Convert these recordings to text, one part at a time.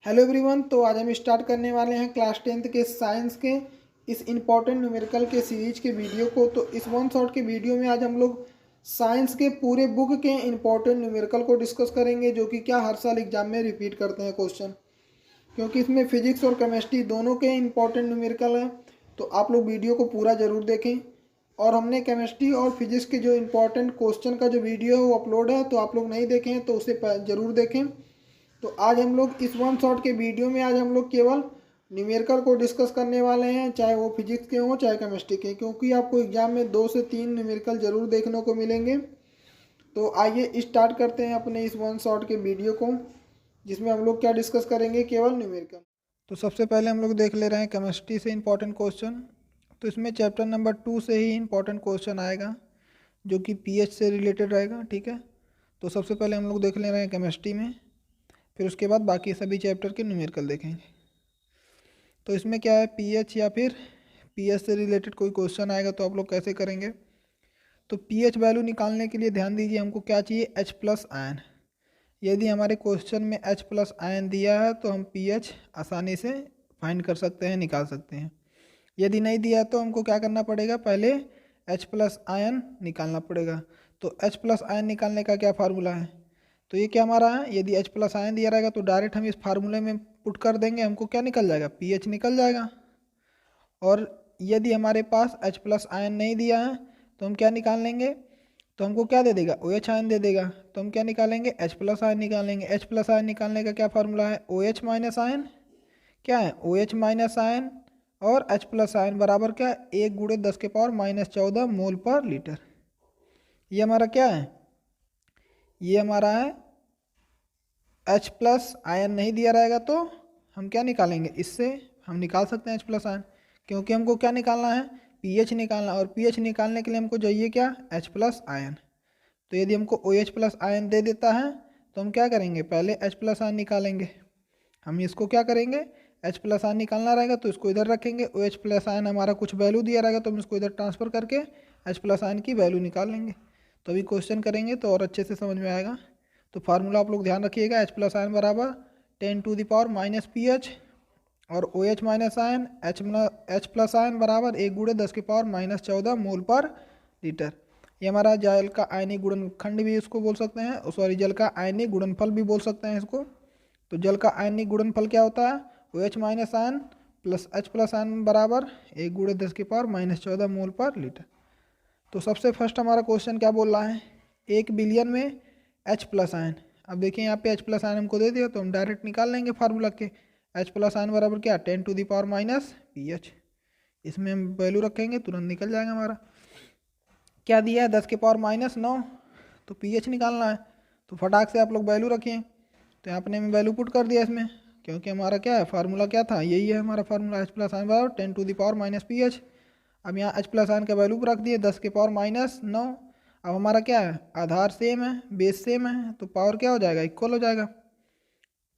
Hello everyone. तो आज हम स्टार्ट करने वाले हैं क्लास 10th के साइंस के इस इम्पॉर्टेंट न्यूमेरिकल के सीरीज के वीडियो को। तो इस वन शॉट के वीडियो में आज हम लोग साइंस के पूरे बुक के इम्पॉर्टेंट न्यूमेरिकल को डिस्कस करेंगे, जो कि क्या हर साल एग्जाम में रिपीट करते हैं क्वेश्चन, क्योंकि इसमें फिजिक्स और केमिस्ट्री दोनों के इम्पॉर्टेंट न्यूमेरिकल हैं। तो आप लोग वीडियो को पूरा ज़रूर देखें। और हमने केमिस्ट्री और फिजिक्स के जो इम्पोर्टेंट क्वेश्चन का जो वीडियो है वो अपलोड है, तो आप लोग नहीं देखें हैं तो उसे ज़रूर देखें। तो आज हम लोग इस वन शॉट के वीडियो में आज हम लोग केवल न्यूमेरिकल को डिस्कस करने वाले हैं, चाहे वो फिजिक्स के हों चाहे केमिस्ट्री के, क्योंकि आपको एग्जाम में 2 से 3 न्यूमेरिकल जरूर देखने को मिलेंगे। तो आइए स्टार्ट करते हैं अपने इस वन शॉट के वीडियो को, जिसमें हम लोग क्या डिस्कस करेंगे, केवल न्यूमेरिकल। तो सबसे पहले हम लोग देख ले रहे हैं केमिस्ट्री से इंपॉर्टेंट क्वेश्चन। तो इसमें चैप्टर नंबर 2 से ही इंपॉर्टेंट क्वेश्चन आएगा, जो कि पीएच से रिलेटेड रहेगा। ठीक है, तो सबसे पहले हम लोग देख ले रहे हैं केमिस्ट्री में, फिर उसके बाद बाकी सभी चैप्टर के न्यूमेरिकल देखेंगे। तो इसमें क्या है, पीएच या फिर पीएच से रिलेटेड कोई क्वेश्चन आएगा तो आप लोग कैसे करेंगे। तो पीएच वैल्यू निकालने के लिए ध्यान दीजिए, हमको क्या चाहिए, H प्लस आयन। यदि हमारे क्वेश्चन में H प्लस आयन दिया है तो हम पीएच आसानी से फाइंड कर सकते हैं, निकाल सकते हैं। यदि नहीं दिया तो हमको क्या करना पड़ेगा, पहले H प्लस आयन निकालना पड़ेगा। तो H प्लस आयन निकालने का क्या फार्मूला है, तो ये क्या हमारा है, यदि H प्लस आयन दिया रहेगा तो डायरेक्ट हम इस फार्मूले में पुट कर देंगे, हमको क्या निकल जाएगा, पीएच निकल जाएगा। और यदि हमारे पास H प्लस आयन नहीं दिया है तो हम क्या निकाल लेंगे, तो हमको क्या दे देगा, OH आयन दे देगा। तो हम क्या निकालेंगे, H प्लस आयन निकालेंगे। H प्लस आयन निकालने का क्या फार्मूला है, OH माइनस आयन, क्या है, OH माइनस आयन और H प्लस आयन बराबर क्या, 1 × 10⁻⁻14 मोल पर लीटर। ये हमारा क्या है, ये हमारा है H प्लस आयन। नहीं दिया रहेगा तो हम क्या निकालेंगे, इससे हम निकाल सकते हैं H प्लस आयन, क्योंकि हमको क्या निकालना है, पीएच निकालना। और पीएच निकालने के लिए हमको चाहिए क्या, H प्लस आयन। तो यदि हमको OH प्लस आयन दे देता है तो हम क्या करेंगे, पहले H प्लस आयन निकालेंगे। हम इसको क्या करेंगे, H प्लस आयन निकालना रहेगा तो इसको इधर रखेंगे। OH प्लस आयन हमारा कुछ वैल्यू दिया रहेगा तो हम इसको इधर ट्रांसफ़र करके H प्लस आयन की वैल्यू निकाल लेंगे। तो अभी क्वेश्चन करेंगे तो और अच्छे से समझ में आएगा। तो फार्मूला आप लोग ध्यान रखिएगा, H प्लस आयन बराबर 10⁻⁻- pH और OH minus ion H plus ion बराबर 1 × 10⁻⁻14 मोल पर लीटर। ये हमारा जल का आयनिक गुणनखंड भी इसको बोल सकते हैं, सॉरी जल का आयनिक गुणनफल भी बोल सकते हैं इसको। तो जल का आयनिक गुणनफल क्या होता है, OH minus ion plus H plus ion बराबर 1 × 10⁻⁻14 मोल पर लीटर। तो सबसे फर्स्ट हमारा क्वेश्चन क्या बोल रहा है, 1 बिलियन में H प्लस आयन। अब देखिए यहाँ पे H प्लस आयन हमको दे दिया तो हम डायरेक्ट निकाल लेंगे फार्मूला के। H प्लस आयन बराबर क्या, 10⁻⁻- pH। इसमें हम वैल्यू रखेंगे तुरंत निकल जाएगा हमारा। क्या दिया है, 10⁻⁹ तो pH निकालना है। तो फटाक से आप लोग वैल्यू रखें। तो यहाँ अपने में वैल्यू पुट कर दिया इसमें, क्योंकि हमारा क्या है, फार्मूला क्या था, यही है हमारा फार्मूला, H प्लस आयन बराबर 10⁻⁻- pH। अब यहाँ H प्लस आयन का वैल्यू रख दिए 10⁻⁹। अब हमारा क्या है, आधार सेम है, बेस सेम है, तो पावर क्या हो जाएगा, इक्वल हो जाएगा।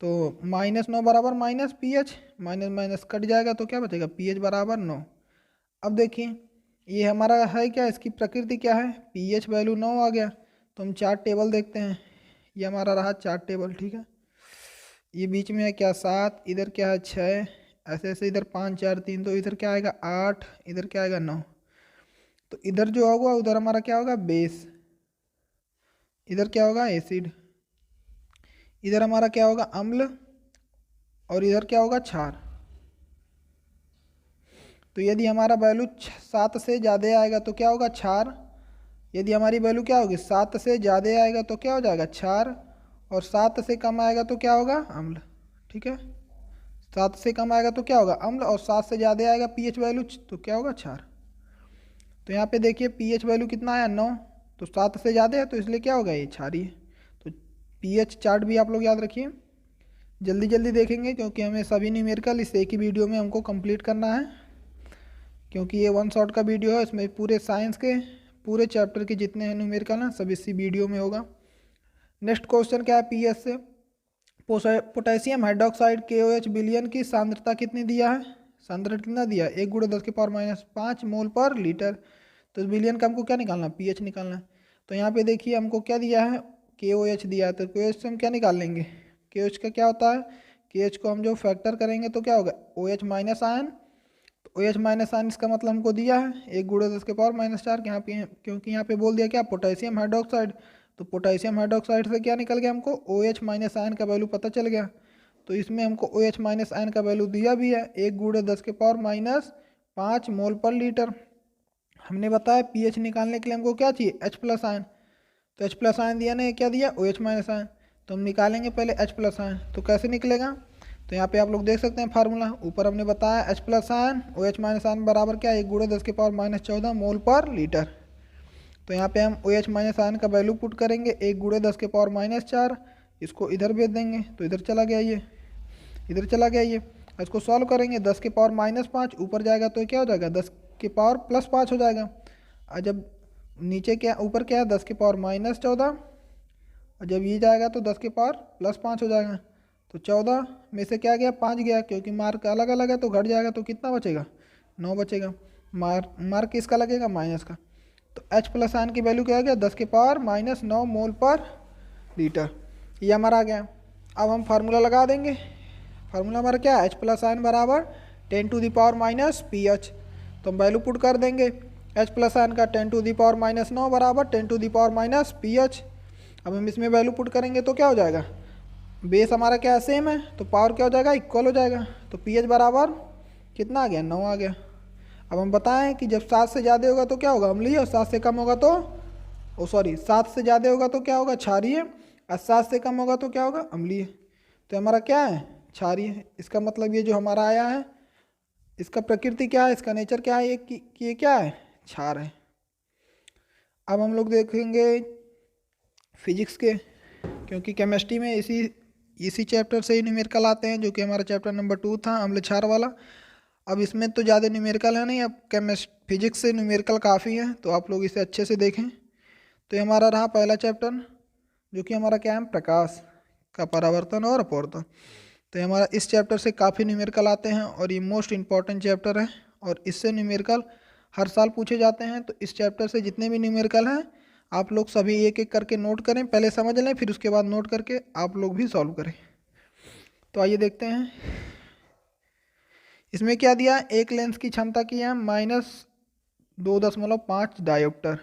तो -9 बराबर -pH, माइनस माइनस कट जाएगा तो क्या बचेगा, pH बराबर 9। अब देखिए ये हमारा है क्या, इसकी प्रकृति क्या है, pH वैल्यू 9 आ गया। तो हम चार्ट टेबल देखते हैं, ये हमारा रहा चार्ट टेबल। ठीक है, ये बीच में है क्या, 7, इधर क्या है 6, ऐसे ऐसे इधर 5 4 3, तो इधर क्या आएगा 8, इधर क्या आएगा 9। तो इधर जो होगा उधर हमारा क्या होगा, बेस, इधर क्या होगा, एसिड, इधर हमारा क्या होगा, अम्ल, और इधर क्या होगा, क्षार। तो यदि हमारा वैल्यू 7 से ज़्यादा आएगा तो क्या होगा, क्षार। यदि हमारी वैल्यू क्या होगी, 7 से ज़्यादा आएगा तो क्या हो जाएगा, क्षार। और 7 से कम आएगा तो क्या होगा, अम्ल। ठीक है, 7 से कम आएगा तो क्या होगा, अम्ल, और 7 से ज़्यादा आएगा पीएच वैल्यू तो क्या होगा, क्षार। तो यहाँ पे देखिए पीएच वैल्यू कितना आया, 9, तो 7 से ज़्यादा है तो इसलिए क्या होगा, ये क्षारीय। तो पीएच चार्ट भी आप लोग याद रखिए, जल्दी जल्दी देखेंगे क्योंकि हमें सभी न्यूमेरिकल इस एक ही वीडियो में हमको कंप्लीट करना है, क्योंकि ये वन शॉट का वीडियो है। इसमें पूरे साइंस के पूरे चैप्टर के जितने हैं न्यूमेरिकल हैं सब इसी वीडियो में होगा। नेक्स्ट क्वेश्चन क्या है, पीएच से, पोटेशियम हाइड्रोक्साइड KOH बिलियन की सांद्रता कितनी दिया है, सांद्रता कितना दिया है, 1 × 10⁻⁵ मोल पर लीटर। तो बिलियन का हमको क्या निकालना है, पीएच निकालना है। तो यहाँ पे देखिए हमको क्या दिया है, KOH दिया है, तो KOH से हम क्या निकाल लेंगे, KOH का क्या होता है, के एच को हम जो फैक्टर करेंगे तो क्या होगा ओ एच माइनस आयन। तो ओ एच माइनस आयन इसका मतलब हमको दिया है 1 × 10⁻⁴ यहाँ पे, क्योंकि यहाँ पे बोल दिया क्या पोटेशियम हाइड्रोक्साइड। तो पोटेशियम हाइड्रोक्साइड से क्या निकल गया हमको ओ एच माइनस आयन का वैल्यू पता चल गया। तो इसमें हमको ओ एच माइनस आयन का वैल्यू दिया भी है 1 × 10⁻⁻5 मोल पर लीटर। हमने बताया पीएच निकालने के लिए हमको क्या चाहिए एच प्लस आयन। तो एच प्लस आयन दिया ना, क्या दिया ओ एच माइनस आयन। तो हम निकालेंगे पहले एच प्लस आयन। तो कैसे निकलेगा, तो यहाँ पे आप लोग देख सकते हैं फार्मूला ऊपर हमने बताया H plus ion O H minus ion बराबर क्या 1 × 10⁻⁻14 मोल पर लीटर। तो यहाँ पे हम ओ एच माइनस आयन का वैल्यू पुट करेंगे 1 × 10⁻⁴, इसको इधर भेज देंगे तो इधर चला गया ये, इधर चला गया ये। इसको सॉल्व करेंगे 10⁻⁻5 ऊपर जाएगा तो क्या हो जाएगा 10⁻+5 हो जाएगा। और जब नीचे क्या ऊपर क्या है 10⁻−14, और जब ये जाएगा तो 10⁻+5 हो जाएगा। तो 14 में से क्या गया 5 गया, क्योंकि मार्क अलग अलग है तो घट जाएगा, तो कितना बचेगा 9 बचेगा। मार्क किसका लगेगा माइनस का। तो H प्लस आयन की वैल्यू क्या आ गया 10⁻−9 मोल पर लीटर, ये हमारा आ गया। अब हम फार्मूला लगा देंगे। फार्मूला हमारा क्या है H प्लस आयन बराबर 10⁻⁻पीएच। तो हम वैल्यू पुट कर देंगे H प्लस आयन का 10⁻⁻9 बराबर 10⁻पीएच। अब हम इसमें वैल्यू पुट करेंगे तो क्या हो जाएगा, बेस हमारा क्या सेम है तो पावर क्या हो जाएगा इक्वल हो जाएगा। तो पीएच बराबर कितना आ गया 9 आ गया। अब हम बताएं कि जब 7 से ज़्यादा होगा तो क्या होगा अम्लीय, और 7 से कम होगा तो 7 से ज़्यादा होगा तो क्या होगा क्षारीय, और 7 से कम होगा तो क्या होगा अम्लीय। तो हमारा क्या है क्षारीय। इसका मतलब ये जो हमारा आया है इसका प्रकृति क्या है, इसका नेचर क्या है, ये क्या है क्षार है। अब हम लोग देखेंगे फिजिक्स के, क्योंकि केमिस्ट्री में इसी चैप्टर से ही न्यूमेरिकल आते हैं, जो कि हमारा चैप्टर नंबर 2 था अम्ल क्षार वाला। अब इसमें तो ज़्यादा न्यूमेरिकल है नहीं, अब फिजिक्स से न्यूमेरिकल काफ़ी है, तो आप लोग इसे अच्छे से देखें। तो ये हमारा रहा पहला चैप्टर, जो कि हमारा क्या है प्रकाश का परावर्तन और अपवर्तन। तो ये हमारा इस चैप्टर से काफ़ी न्यूमेरिकल आते हैं और ये मोस्ट इम्पॉर्टेंट चैप्टर है, और इससे न्यूमेरिकल हर साल पूछे जाते हैं। तो इस चैप्टर से जितने भी न्यूमेरिकल हैं आप लोग सभी एक एक करके नोट करें, पहले समझ लें फिर उसके बाद नोट करके आप लोग भी सॉल्व करें। तो आइए देखते हैं इसमें क्या दिया। एक लेंस की क्षमता की है -2.5 डायोप्टर।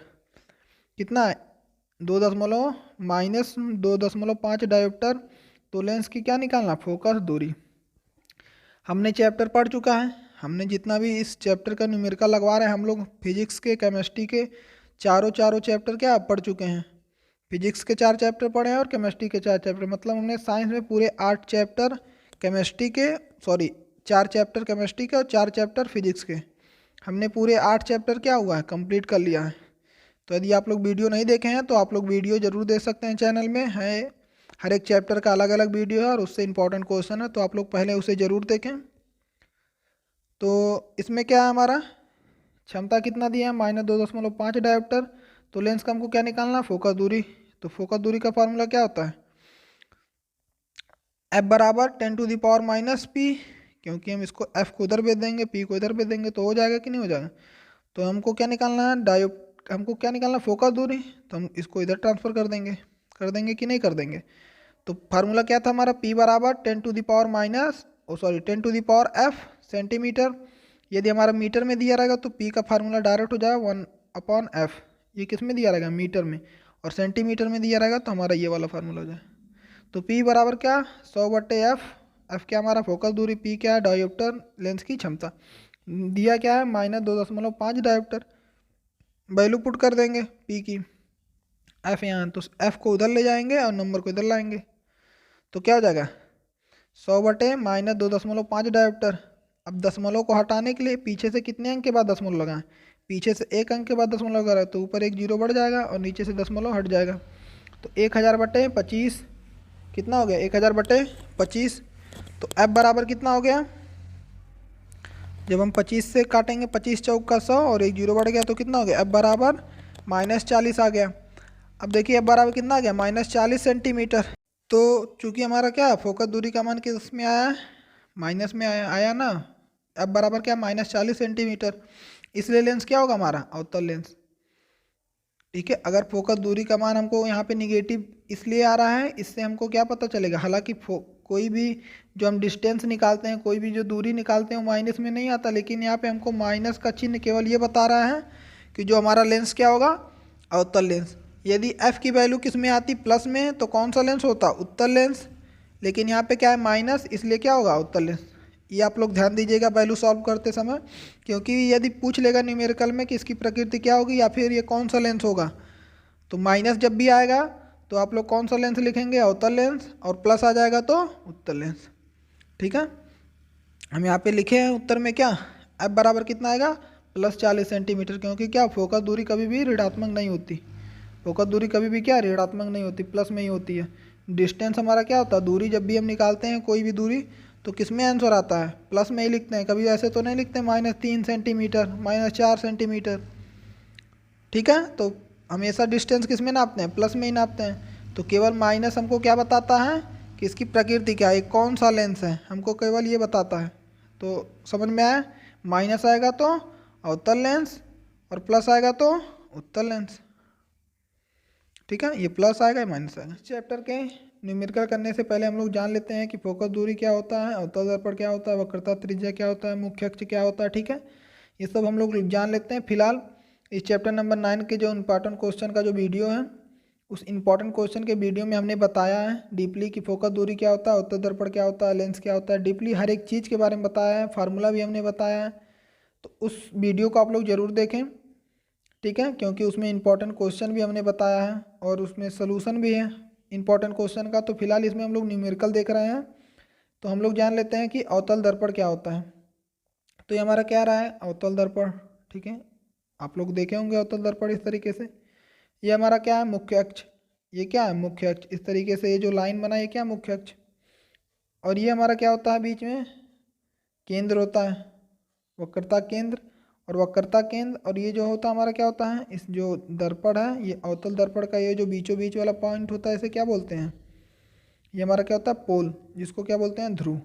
कितना है 2.5 डायोप्टर। तो लेंस की क्या निकालना फोकस दूरी। हमने चैप्टर पढ़ चुका है, हमने जितना भी इस चैप्टर का न्यूमेरिकल लगवा रहे हैं हम लोग फिजिक्स के केमिस्ट्री के चारों चैप्टर क्या पढ़ चुके हैं। फिजिक्स के 4 चैप्टर पढ़े हैं और केमिस्ट्री के 4 चैप्टर, मतलब हमने साइंस में पूरे 8 चैप्टर केमिस्ट्री के 4 चैप्टर केमिस्ट्री के और 4 चैप्टर फिजिक्स के, हमने पूरे 8 चैप्टर क्या हुआ है कंप्लीट कर लिया है। तो यदि आप लोग वीडियो नहीं देखे हैं तो आप लोग वीडियो ज़रूर देख सकते हैं, चैनल में है हर एक चैप्टर का अलग अलग वीडियो है और उससे इंपॉर्टेंट क्वेश्चन है, तो आप लोग पहले उसे ज़रूर देखें। तो इसमें क्या है हमारा क्षमता कितना दिया है -2.5 डायोप्टर। तो लेंस का हमको क्या निकालना फोकस दूरी। तो फोकस दूरी का फार्मूला क्या होता है F बराबर 10⁻⁻p, क्योंकि हम इसको F को उधर भेज देंगे P को इधर भेज देंगे तो हो जाएगा कि नहीं हो जाएगा। तो हमको क्या निकालना है हमको क्या निकालना फोकस दूरी, तो हम इसको इधर ट्रांसफ़र कर देंगे कि नहीं कर देंगे। तो फार्मूला क्या था हमारा P बराबर 10⁻f सेंटीमीटर। यदि हमारा मीटर में दिया रहेगा तो P का फार्मूला डायरेक्ट हो जाएगा 1/f। ये किस में दिया रहेगा मीटर में, और सेंटीमीटर में दिया रहेगा तो हमारा ये वाला फार्मूला हो जाए। तो P बराबर क्या 100/f। f क्या हमारा फोकस दूरी, P क्या है डायोप्टर लेंस की क्षमता, दिया क्या है -2.5 डायोप्टर। वैल्यू पुट कर देंगे P की, F यहाँ, तो F को उधर ले जाएंगे और नंबर को इधर लाएंगे तो क्या हो जाएगा 100/-2.5 डायोप्टर। अब दशमलव को हटाने के लिए पीछे से कितने अंक के बाद दशमलव लगाएं, पीछे से 1 अंक के बाद दशमलव लगा रहा है तो ऊपर 1 0 बढ़ जाएगा और नीचे से दशमलव हट जाएगा। तो 1000/25 कितना हो गया 1000/25। तो F बराबर कितना हो गया, जब हम 25 से काटेंगे 25 चौक का 100 और 1 0 बढ़ गया तो कितना हो गया F बराबर -40 आ गया। अब देखिए F बराबर कितना आ गया -40 सेंटीमीटर। तो चूंकि हमारा क्या फोकस दूरी का मान किस में आया माइनस में आया ना, F बराबर क्या -40 सेंटीमीटर, इसलिए लेंस क्या होगा हमारा अवतल लेंस। ठीक है, अगर फोकस दूरी का मान हमको यहाँ पे निगेटिव इसलिए आ रहा है, इससे हमको क्या पता चलेगा, हालांकि कोई भी जो हम डिस्टेंस निकालते हैं, कोई भी जो दूरी निकालते हैं वो माइनस में नहीं आता, लेकिन यहाँ पे हमको माइनस का चिन्ह केवल ये बता रहा है कि जो हमारा लेंस क्या होगा, अवतल लेंस। यदि f की वैल्यू किस में आती, प्लस में, तो कौन सा लेंस होता, उत्तल लेंस। लेकिन यहाँ पे क्या है, माइनस, इसलिए क्या होगा, उत्तल लेंस। ये आप लोग ध्यान दीजिएगा वैल्यू सॉल्व करते समय, क्योंकि यदि पूछ लेगा न्यूमेरिकल में कि इसकी प्रकृति क्या होगी या फिर ये कौन सा लेंस होगा, तो माइनस जब भी आएगा तो आप लोग कौन सा लेंस लिखेंगे, अवतल लेंस, और प्लस आ जाएगा तो उत्तल लेंस। ठीक है, हम यहाँ पे लिखे हैं उत्तर में क्या, एफ बराबर कितना आएगा, +40 सेंटीमीटर, क्योंकि क्या, फोकस दूरी कभी भी ऋणात्मक नहीं होती, फोकस दूरी कभी भी क्या, ऋणात्मक नहीं होती, प्लस में ही होती है। डिस्टेंस हमारा क्या होता है, दूरी जब भी हम निकालते हैं कोई भी दूरी, तो किस में आंसर आता है, प्लस में ही लिखते हैं, कभी ऐसे तो नहीं लिखते -3 सेंटीमीटर, -4 सेंटीमीटर। ठीक है, तो हमेशा डिस्टेंस किस में नापते हैं, प्लस में ही नापते हैं। तो केवल माइनस हमको क्या बताता है कि इसकी प्रकृति क्या है, कौन सा लेंस है, हमको केवल ये बताता है। तो समझ में आया, माइनस आएगा तो अवतल लेंस और प्लस आएगा तो उत्तल लेंस। ठीक है, ये प्लस आएगा, माइनस आएगा। चैप्टर के न्यूमेरिकल करने से पहले हम लोग जान लेते हैं कि फोकस दूरी क्या होता है, अवतल दर्पण क्या होता है, वक्रता त्रिज्या क्या होता है, मुख्य अक्ष क्या होता है। ठीक है, ये सब हम लोग जान लेते हैं। फिलहाल इस चैप्टर नंबर 9 के जो इम्पॉर्टेंट क्वेश्चन का जो वीडियो है, उस इम्पॉर्टेंट क्वेश्चन के वीडियो में हमने बताया है डीपली कि फोकस दूरी क्या होता है, अवतल दर्पण क्या होता है, लेंस क्या होता है, डीपली हर एक चीज़ के बारे में बताया है, फार्मूला भी हमने बताया है। तो उस वीडियो को आप लोग ज़रूर देखें। ठीक है, क्योंकि उसमें इंपॉर्टेंट क्वेश्चन भी हमने बताया है और उसमें सलूशन भी है इंपॉर्टेंट क्वेश्चन का। तो फिलहाल इसमें हम लोग न्यूमेरिकल देख रहे हैं, तो हम लोग जान लेते हैं कि अवतल दर्पण क्या होता है। तो ये हमारा क्या रहा है, अवतल दर्पण। ठीक है, आप लोग देखे होंगे अवतल दर्पण इस तरीके से। ये हमारा क्या है, मुख्य अक्ष। ये क्या है, मुख्य अक्ष। इस तरीके से ये जो लाइन बना, ये क्या, मुख्य अक्ष। और ये हमारा क्या होता है, बीच में केंद्र होता है, वक्रता केंद्र और वक्रता केंद्र। और ये जो होता है हमारा क्या होता है, इस जो दर्पण है, ये अवतल दर्पण का ये जो बीचों बीच वाला पॉइंट होता है, इसे क्या बोलते हैं, ये हमारा क्या होता है, पोल, जिसको क्या बोलते हैं, ध्रुव।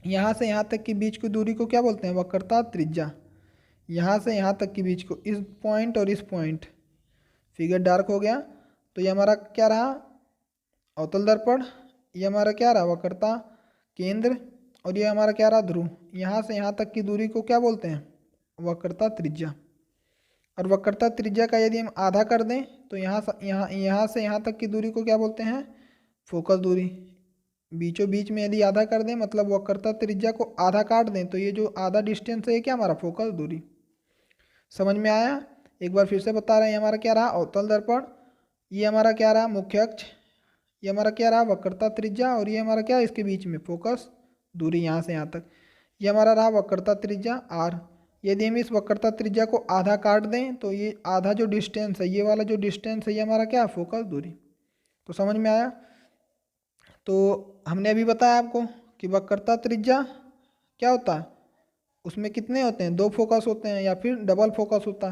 यहाँ से यहाँ तक की बीच की दूरी को क्या बोलते हैं, वक्रता त्रिज्या। यहाँ से यहाँ तक की बीच को, इस पॉइंट और इस पॉइंट, फिगर डार्क हो गया, तो ये हमारा क्या रहा, अवतल दर्पण। ये हमारा क्या रहा, वक्रता केंद्र। और ये हमारा क्या रहा, ध्रुव। यहाँ से यहाँ तक की दूरी को क्या बोलते हैं, वक्रता त्रिज्या। और वक्रता त्रिज्या का यदि हम आधा कर दें तो यहाँ से यहाँ तक की दूरी को क्या बोलते हैं, फोकस दूरी। बीचों बीच में यदि आधा कर दें, मतलब वक्रता त्रिज्या को आधा काट दें, तो ये जो आधा डिस्टेंस है ये क्या, हमारा फोकस दूरी। समझ में आया, एक बार फिर से बता रहे हैं, हमारा क्या रहा, अवतल दर्पण। ये हमारा क्या रहा, मुख्य अक्ष। ये हमारा क्या रहा, वक्रता त्रिज्या। और ये हमारा क्या, इसके बीच में फोकस दूरी, यहाँ से यहाँ तक। ये हमारा रहा वक्रता त्रिज्या r। यदि हम इस वक्रता त्रिज्या को आधा काट दें तो ये आधा जो डिस्टेंस है, ये वाला जो डिस्टेंस है, ये हमारा क्या, फोकस दूरी। तो समझ में आया। तो हमने अभी बताया आपको कि वक्रता त्रिज्या क्या होता है, उसमें कितने होते हैं, 2 फोकस होते हैं, या फिर डबल फोकस होता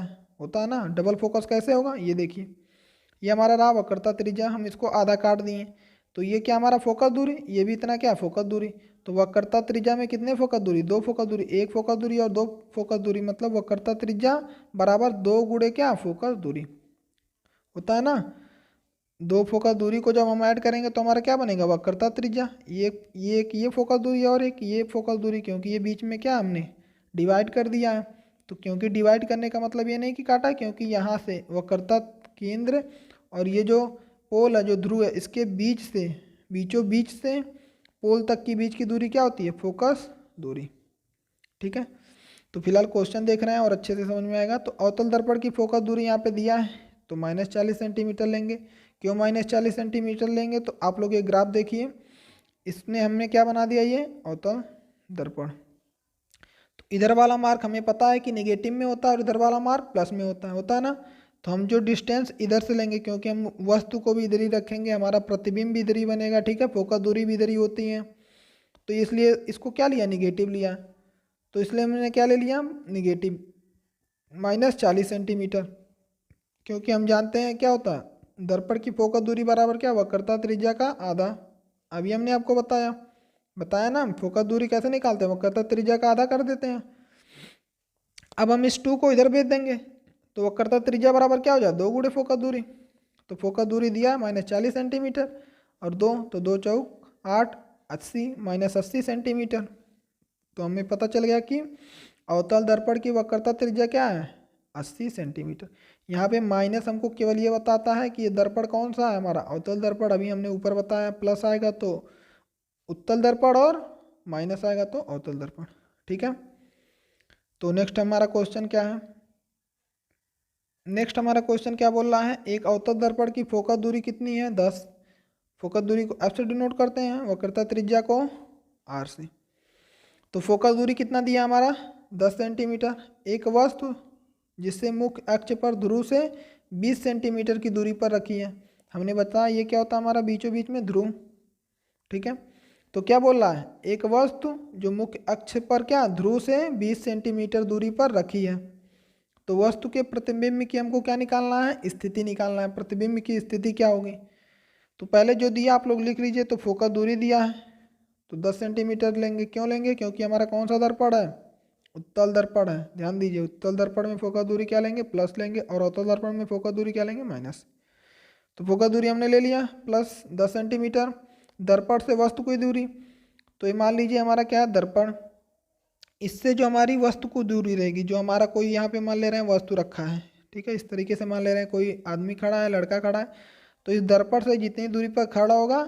है ना। डबल फोकस कैसे होगा, ये देखिए, ये हमारा रहा वक्रता त्रिज्या, हम इसको आधा काट दिए, तो ये क्या हमारा फोकस दूरी, ये भी इतना क्या, फोकस दूरी। तो वक्रता त्रिज्या में कितने फोकस दूरी, 2 फोकस दूरी, 1 फोकस दूरी और 2 फोकस दूरी, मतलब वक्रता त्रिज्या बराबर 2 गुणे क्या, फोकस दूरी होता है ना। 2 फोकस दूरी को जब हम ऐड करेंगे तो हमारा क्या बनेगा, वक्रता त्रिज्या। ये फोकस दूरी और एक ये फोकस दूरी, क्योंकि ये बीच में क्या हमने डिवाइड कर दिया है। तो क्योंकि डिवाइड करने का मतलब ये नहीं कि काटा, क्योंकि यहाँ से वक्रता केंद्र और ये जो पोल है, जो ध्रुव है, इसके बीच से, बीचों बीच से पोल तक की बीच की दूरी क्या होती है, फोकस दूरी। ठीक है, तो फिलहाल क्वेश्चन देख रहे हैं और अच्छे से समझ में आएगा। तो अवतल दर्पण की फोकस दूरी यहाँ पे दिया है, तो -40 सेंटीमीटर लेंगे। क्यों -40 सेंटीमीटर लेंगे, तो आप लोग ये ग्राफ देखिए, इसने हमने क्या बना दिया, ये अवतल दर्पण। तो इधर वाला मार्क हमें पता है कि नेगेटिव में होता है और इधर वाला मार्क प्लस में होता है ना। तो हम जो डिस्टेंस इधर से लेंगे, क्योंकि हम वस्तु को भी इधर ही रखेंगे, हमारा प्रतिबिंब भी इधर ही बनेगा। ठीक है, फोकस दूरी भी इधर ही होती है, तो इसलिए इसको क्या लिया, निगेटिव लिया। तो इसलिए हमने क्या ले लिया, निगेटिव, -40 सेंटीमीटर। क्योंकि हम जानते हैं क्या होता है, दर्पण की फोकस दूरी बराबर क्या, वक्रता त्रिज्या का आधा। अभी हमने आपको बताया ना, फोकस दूरी कैसे निकालते हैं, वक्रता त्रिज्या का आधा कर देते हैं। अब हम इस 2 को इधर भेज देंगे, तो वक्रता त्रिज्या बराबर क्या हो जाए, 2 गुणे फोकस दूरी। तो फोकस दूरी दिया है -40 सेंटीमीटर, और 2 तो 2 चौक 8, 80 -80 सेंटीमीटर। तो हमें पता चल गया कि अवतल दर्पण की वक्रता त्रिज्या क्या है, 80 सेंटीमीटर। यहाँ पे माइनस हमको केवल ये बताता है कि ये दर्पण कौन सा है, हमारा अवतल दर्पण। अभी हमने ऊपर बताया प्लस आएगा तो उत्तल दर्पण और माइनस आएगा तो अवतल दर्पण। ठीक है, तो नेक्स्ट हमारा क्वेश्चन क्या है, नेक्स्ट हमारा क्वेश्चन क्या बोल रहा है, एक अवतल दर्पण की फोकस दूरी कितनी है, 10। फोकस दूरी को F से डिनोट करते हैं, वक्रता त्रिज्या को R से। तो फोकस दूरी कितना दिया हमारा, 10 सेंटीमीटर। एक वस्तु जिससे मुख्य अक्ष पर ध्रुव से 20 सेंटीमीटर की दूरी पर रखी है। हमने बताया ये क्या होता है हमारा बीचों बीच में ध्रुव। ठीक है, तो क्या बोल रहा है, एक वस्तु जो मुख्य अक्ष पर क्या ध्रुव से 20 सेंटीमीटर दूरी पर रखी है। तो वस्तु के प्रतिबिंब की हमको क्या निकालना है, स्थिति निकालना है। प्रतिबिंब की स्थिति क्या होगी, तो पहले जो दिया आप लोग लिख लीजिए। तो फोकस दूरी दिया है तो 10 सेंटीमीटर लेंगे। क्यों लेंगे, क्योंकि हमारा कौन सा दर्पण है, उत्तल दर्पण है। ध्यान दीजिए, उत्तल दर्पण में फोकस दूरी क्या लेंगे, प्लस लेंगे, और अवतल दर्पण में फोकस दूरी क्या लेंगे, माइनस। तो फोकस दूरी हमने ले लिया प्लस 10 सेंटीमीटर। दर्पण से वस्तु की दूरी, तो ये मान लीजिए हमारा क्या है दर्पण, इससे जो हमारी वस्तु को दूरी रहेगी, जो हमारा कोई यहाँ पे मान ले रहे हैं वस्तु रखा है, ठीक है, इस तरीके से मान ले रहे हैं कोई आदमी खड़ा है, लड़का खड़ा है, तो इस दर्पण से जितनी दूरी पर खड़ा होगा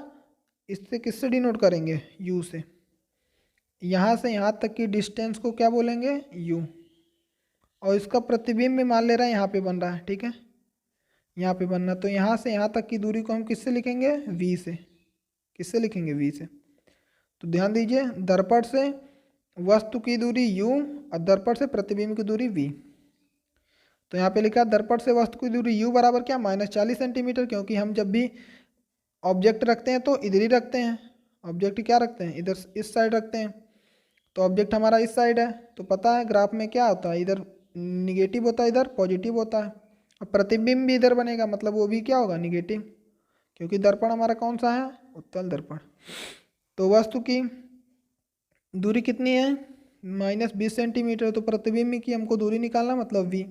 इससे किससे डिनोट करेंगे, यू से। यहाँ से यहाँ तक की डिस्टेंस को क्या बोलेंगे, यू। और इसका प्रतिबिंब भी मान ले रहे हैं यहाँ पे बन रहा है, ठीक है, यहाँ पे बनना। तो यहाँ से यहाँ तक की दूरी को हम किससे लिखेंगे, वी से। किससे लिखेंगे, वी से। तो ध्यान दीजिए, दर्पण से वस्तु की दूरी u और दर्पण से प्रतिबिंब की दूरी v। तो यहाँ पे लिखा दर्पण से वस्तु की दूरी u बराबर क्या, -40 सेंटीमीटर। क्योंकि हम जब भी ऑब्जेक्ट रखते हैं तो इधर ही रखते हैं। ऑब्जेक्ट क्या रखते हैं, इधर इस साइड रखते हैं। तो ऑब्जेक्ट हमारा इस साइड है, तो पता है ग्राफ में क्या होता है, इधर निगेटिव होता है, इधर पॉजिटिव होता है। और प्रतिबिंब भी इधर बनेगा, मतलब वो भी क्या होगा, निगेटिव, क्योंकि दर्पण हमारा कौन सा है, उत्तल दर्पण। तो वस्तु की दूरी कितनी है, -20 सेंटीमीटर। तो प्रतिबिंब की हमको दूरी निकालना, मतलब v।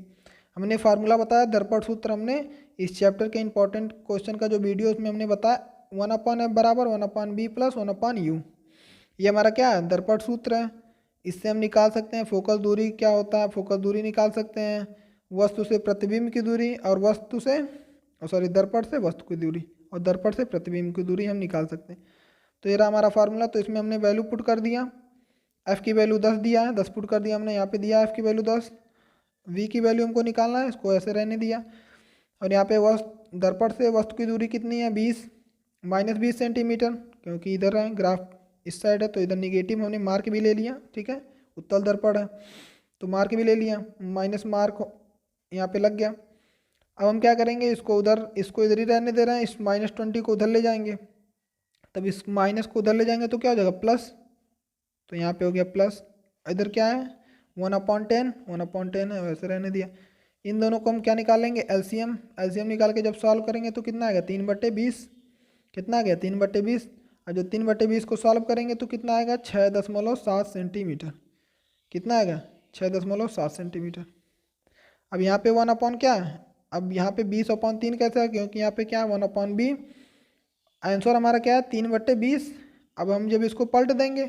हमने फार्मूला बताया, दर्पण सूत्र हमने इस चैप्टर के इंपॉर्टेंट क्वेश्चन का जो वीडियो उसमें हमने बताया, 1/f बराबर 1/b प्लस 1/u। ये हमारा क्या है, दर्पण सूत्र है। इससे हम निकाल सकते हैं फोकस दूरी क्या होता है, फोकस दूरी निकाल सकते हैं, वस्तु से प्रतिबिंब की दूरी, और वस्तु से दर्पण से वस्तु की दूरी, और दर्पण से प्रतिबिंब की दूरी हम निकाल सकते हैं। तो ये रहा हमारा फार्मूला। तो इसमें हमने वैल्यू पुट कर दिया, f की वैल्यू 10 दिया है, 10 पुट कर दिया हमने, यहाँ पे दिया f की वैल्यू 10, v की वैल्यू हमको निकालना है, इसको ऐसे रहने दिया। और यहाँ पे दर्पण से वस्तु की दूरी कितनी है, 20 -20 सेंटीमीटर, क्योंकि इधर है ग्राफ इस साइड है, तो इधर निगेटिव हमने मार्क भी ले लिया, ठीक है, उत्तल दर्पण है तो मार्क भी ले लिया, माइनस मार्क यहाँ पे लग गया। अब हम क्या करेंगे, इसको इधर ही रहने दे रहे हैं, इस -20 को उधर ले जाएंगे। तब इस माइनस को उधर ले जाएंगे तो क्या हो जाएगा, प्लस। तो यहाँ पे हो गया प्लस, इधर क्या है 1/10 है, वैसे रहने दिया। इन दोनों को हम क्या निकालेंगे, एलसीएम। एलसीएम निकाल के जब सॉल्व करेंगे तो कितना आएगा, 3/20। कितना आ गया, 3/20। और जो 3/20 को सॉल्व करेंगे तो कितना आएगा, 6.7 सेंटीमीटर। कितना आएगा, 6.7 सेंटीमीटर। अब यहाँ पे 1/, क्या है, अब यहाँ पे 20/3 कैसे है, क्योंकि यहाँ पे क्या है 1/b। आंसर हमारा क्या है, 3/20। अब हम जब इसको पलट देंगे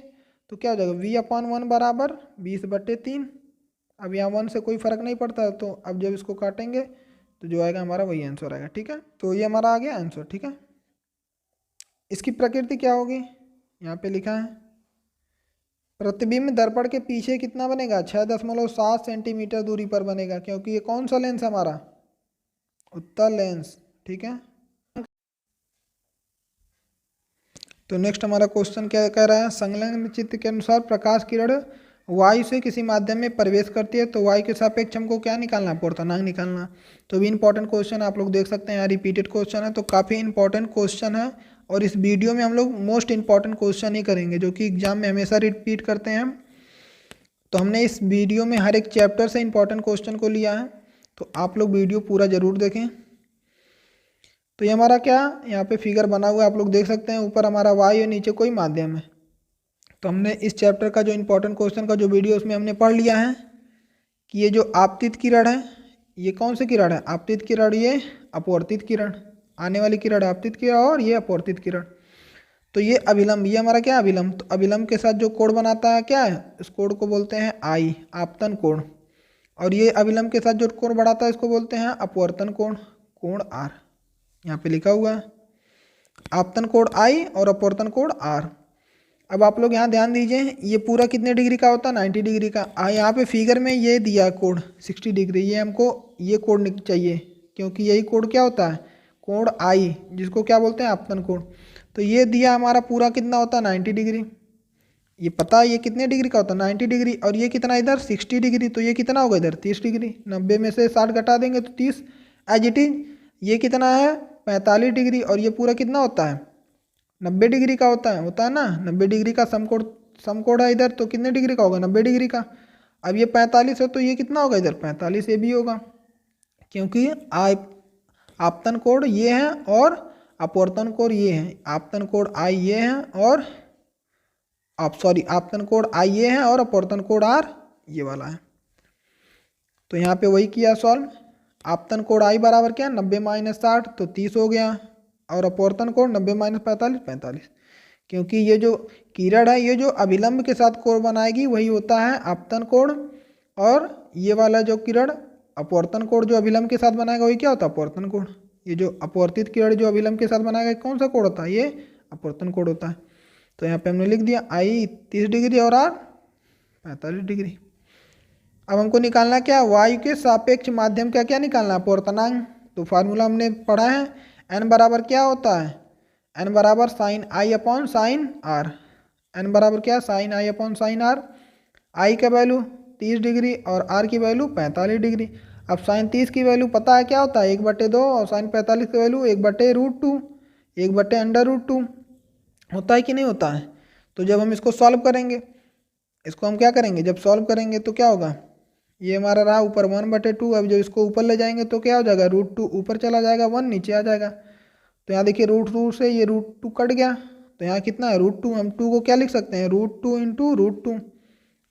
तो क्या हो जाएगा, v/1 बराबर 20/3। अब यहाँ 1 से कोई फ़र्क नहीं पड़ता, तो अब जब इसको काटेंगे तो जो आएगा हमारा वही आंसर आएगा, ठीक है। तो ये हमारा आ गया आंसर, ठीक है। इसकी प्रकृति क्या होगी, यहाँ पे लिखा है, प्रतिबिंब दर्पण के पीछे कितना बनेगा, 6.7 सेंटीमीटर दूरी पर बनेगा, क्योंकि ये कौन सा लेंस है हमारा, उत्तल लेंस, ठीक है। तो नेक्स्ट हमारा क्वेश्चन क्या कह रहा है, संलग्न चित्र के अनुसार प्रकाश किरण वायु से किसी माध्यम में प्रवेश करती है, तो वायु के सापेक्ष हमको क्या निकालना, पूर्णांक निकालना। तो भी इंपॉर्टेंट क्वेश्चन आप लोग देख सकते हैं, यहाँ रिपीटेड क्वेश्चन है, तो काफ़ी इंपॉर्टेंट क्वेश्चन है। और इस वीडियो में हम लोग मोस्ट इंपॉर्टेंट क्वेश्चन ही करेंगे, जो कि एग्जाम में हमेशा रिपीट करते हैं। तो हमने इस वीडियो में हर एक चैप्टर से इंपॉर्टेंट क्वेश्चन को लिया है, तो आप लोग वीडियो पूरा ज़रूर देखें। तो ये हमारा क्या, यहाँ पे फिगर बना हुआ है, आप लोग देख सकते हैं, ऊपर हमारा वायु है, नीचे कोई माध्यम है। तो हमने इस चैप्टर का जो इंपॉर्टेंट क्वेश्चन का जो वीडियो उसमें हमने पढ़ लिया है कि ये जो आपतित किरण है, ये कौन सी किरण है, आपतित किरण, ये अपवर्तित किरण, आने वाली किरण आपतित किरण और ये अपवर्तित किरण। तो ये अभिलंब, ये हमारा क्या अभिलंब, तो अभिलंब के साथ जो कोण बनाता है क्या है, इस कोण को बोलते हैं आई, आपतन कोण। और ये अभिलंब के साथ जो कोण बढ़ाता है इसको बोलते हैं अपवर्तन कोण, कोण आर। यहाँ पे लिखा हुआ है आपतन कोण आई और अपवर्तन कोण आर। अब आप लोग यहाँ ध्यान दीजिए, ये पूरा कितने डिग्री का होता है, 90 डिग्री का। यहाँ पे फिगर में ये दिया कोण 60 डिग्री, ये हमको ये कोण चाहिए, क्योंकि यही कोण क्या होता है, कोण आई, जिसको क्या बोलते हैं आपतन कोण। तो ये दिया हमारा पूरा कितना होता है 90 डिग्री, ये पता है ये कितने डिग्री का होता है 90 डिग्री, और ये कितना इधर 60 डिग्री, तो ये कितना होगा इधर 30 डिग्री। 90 में से 60 घटा देंगे तो 30 एज इट इज। ये कितना है 45 डिग्री, और ये पूरा कितना होता है 90 डिग्री का होता है ना। 90 डिग्री का समकोण है इधर, तो कितने डिग्री का होगा 90 डिग्री का। अब ये 45 है तो ये कितना होगा इधर 45, ये भी होगा, क्योंकि आपतन कोण ये है और अपवर्तन कोण ये है। आपतन कोण आई ये है और आपतन कोण आई ये है और अपवर्तन कोण आर ये वाला है। तो यहाँ पे वही किया सॉल्व। आपतन कोण आई बराबर क्या 90 माइनस 60 तो 30 हो गया, और अपवर्तन कोण 90 माइनस 45 45, क्योंकि ये जो किरण है ये जो अभिलंब के साथ कोण बनाएगी वही होता है आपतन कोण, और ये वाला जो किरण अपवर्तन कोण जो अभिलंब के साथ बनाएगा वही क्या होता है अपवर्तन कोण। ये जो अपवर्तित किरण जो अभिलंब के साथ बनाएगा कौन सा कोण होता है, ये अपवर्तन कोण होता है। तो यहाँ पे हमने लिख दिया आई 30 डिग्री और आर 45 डिग्री। अब हमको निकालना क्या, वायु के सापेक्ष माध्यम का क्या निकालना है, अपवर्तनांक। तो फार्मूला हमने पढ़ा है, एन बराबर क्या होता है, एन बराबर sine I upon sine R. N बराबर क्या sine I upon sine R. I का वैल्यू 30 डिग्री और आर की वैल्यू 45 डिग्री। अब साइन 30 की वैल्यू पता है क्या होता है 1/2, और साइन 45 की वैल्यू 1/√2, 1/√2 होता है कि नहीं होता है। तो जब हम इसको सॉल्व करेंगे, इसको हम क्या करेंगे, जब सॉल्व करेंगे तो क्या होगा, ये हमारा रहा ऊपर 1/2। अब जब इसको ऊपर ले जाएंगे तो क्या हो जाएगा, √2 ऊपर चला जाएगा, 1 नीचे आ जाएगा। तो यहाँ देखिए √2 से ये √2 कट गया, तो यहाँ कितना है √2। हम 2 को क्या लिख सकते हैं √2 इंटू √2।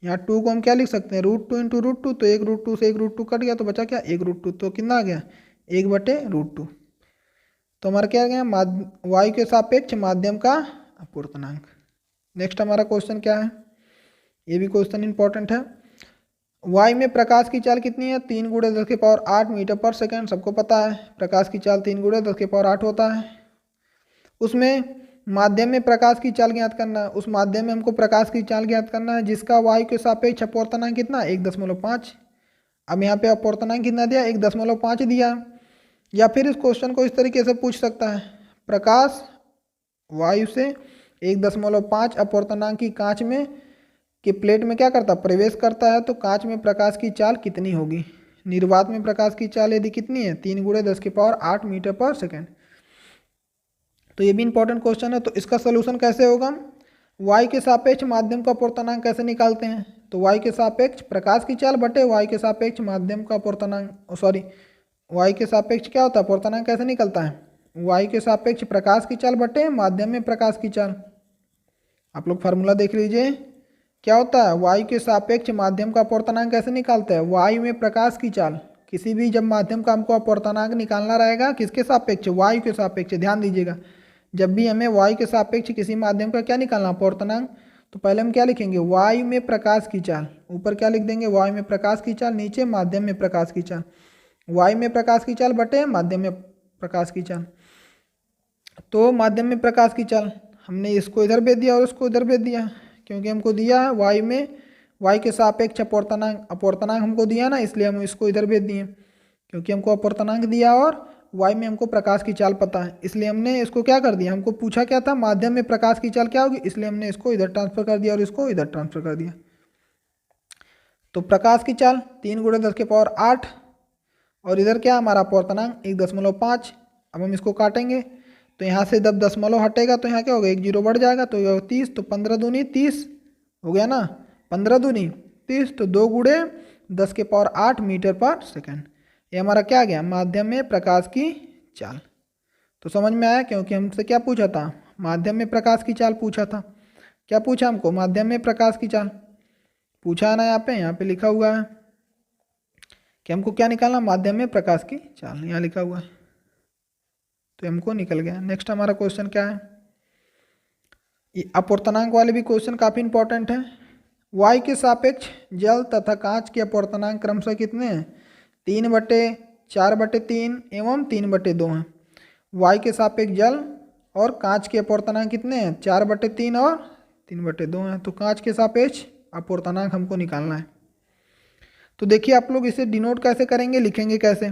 यहाँ 2 को हम क्या लिख सकते हैं √2 इंटू √2, तो एक √2 से एक √2 कट गया तो बचा क्या 1/2, तो कितना आ गया 1/√2। तो हमारा क्या आ गया, वायु के सापेक्ष माध्यम का अपवर्तनांक। नेक्स्ट हमारा क्वेश्चन क्या है, ये भी क्वेश्चन इंपॉर्टेंट है। वायु में प्रकाश की चाल कितनी है, 3 × 10⁸ मीटर पर सेकंड। सबको पता है प्रकाश की चाल 3 × 10⁸ होता है। उसमें माध्यम में प्रकाश की चाल ज्ञात करना है। उस माध्यम में हमको प्रकाश की चाल ज्ञात करना है जिसका वायु के सापेक्ष अपवर्तनांक कितना 1.5। अब यहाँ पे अपवर्तनांक कितना दिया 1.5 दिया। या फिर इस क्वेश्चन को इस तरीके से पूछ सकता है, प्रकाश वायु से 1.5 अपवर्तनांक की कांच में कि प्लेट में क्या करता प्रवेश करता है, तो कांच में प्रकाश की चाल कितनी होगी। निर्वात में प्रकाश की चाल यदि कितनी है 3 × 10⁸ मीटर पर सेकंड। तो ये भी इंपॉर्टेंट क्वेश्चन है। तो इसका सोल्यूशन कैसे होगा, वायु के सापेक्ष माध्यम का अपवर्तनांक कैसे निकालते हैं, तो वायु के सापेक्ष प्रकाश की चाल बटे वायु के सापेक्ष माध्यम का अपवर्तनांक, सॉरी वायु के सापेक्ष क्या होता है अपवर्तनांक कैसे निकलता है, वायु के सापेक्ष प्रकाश की चाल बटे माध्यम में प्रकाश की चाल। आप लोग फार्मूला देख लीजिए क्या होता है, वायु के सापेक्ष माध्यम का अपवर्तनांक कैसे निकालते हैं, वायु में प्रकाश की चाल। किसी भी जब माध्यम का हमको अपवर्तनांक निकालना रहेगा किसके सापेक्ष, वायु के सापेक्ष। ध्यान दीजिएगा जब भी हमें वायु के सापेक्ष किसी माध्यम का क्या निकालना अपवर्तनांक, तो पहले हम क्या लिखेंगे वायु में प्रकाश की चाल, ऊपर क्या लिख देंगे वायु में प्रकाश की चाल, नीचे माध्यम में प्रकाश की चाल। वायु में प्रकाश की चाल बटे माध्यम में प्रकाश की चाल। तो माध्यम में प्रकाश की चाल हमने इसको इधर भेज दिया और उसको इधर भेज दिया, क्योंकि हमको दिया है वायु में वायु के सापेक्ष अपवर्तनांक हमको दिया ना, इसलिए हम इसको इधर भेज दिए, क्योंकि हमको अपवर्तनांक दिया और वायु में हमको प्रकाश की चाल पता है, इसलिए हमने इसको क्या कर दिया। हमको पूछा क्या था माध्यम में प्रकाश की चाल क्या होगी, इसलिए हमने इसको इधर ट्रांसफर कर दिया और इसको इधर ट्रांसफर कर दिया। तो प्रकाश की चाल 3 × 10⁸, और इधर क्या हमारा अपवर्तनांक 1.5। अब हम इसको काटेंगे तो यहाँ से जब दशमलव हटेगा तो यहाँ क्या होगा 1 0 बढ़ जाएगा, तो 30, तो 15 दूनी 30 हो गया ना, 15 दूनी 30, तो 2 × 10⁸ मीटर पर सेकंड। ये हमारा क्या आ गया माध्यम में प्रकाश की चाल। तो समझ में आया, क्योंकि हमसे क्या पूछा था माध्यम में प्रकाश की चाल पूछा था। क्या पूछा हमको माध्यम में प्रकाश की चाल पूछा है ना, यहाँ पे लिखा हुआ है कि हमको क्या निकालना माध्यम में प्रकाश की चाल, यहाँ लिखा हुआ है। तो हमको निकल गया। नेक्स्ट हमारा क्वेश्चन क्या है, ये अपवर्तनांक वाले भी क्वेश्चन काफ़ी इंपॉर्टेंट है। वाई के सापेक्ष जल तथा कांच के अपवर्तनांक क्रमशः कितने हैं, 3/4/3 एवं 3/2 हैं। वाई के सापेक्ष जल और कांच के अपवर्तनांक कितने हैं, 4/3 और 3/2 हैं। तो कांच के सापेक्ष अपवर्तनांक हमको निकालना है। तो देखिए आप लोग इसे डिनोट कैसे करेंगे, लिखेंगे कैसे,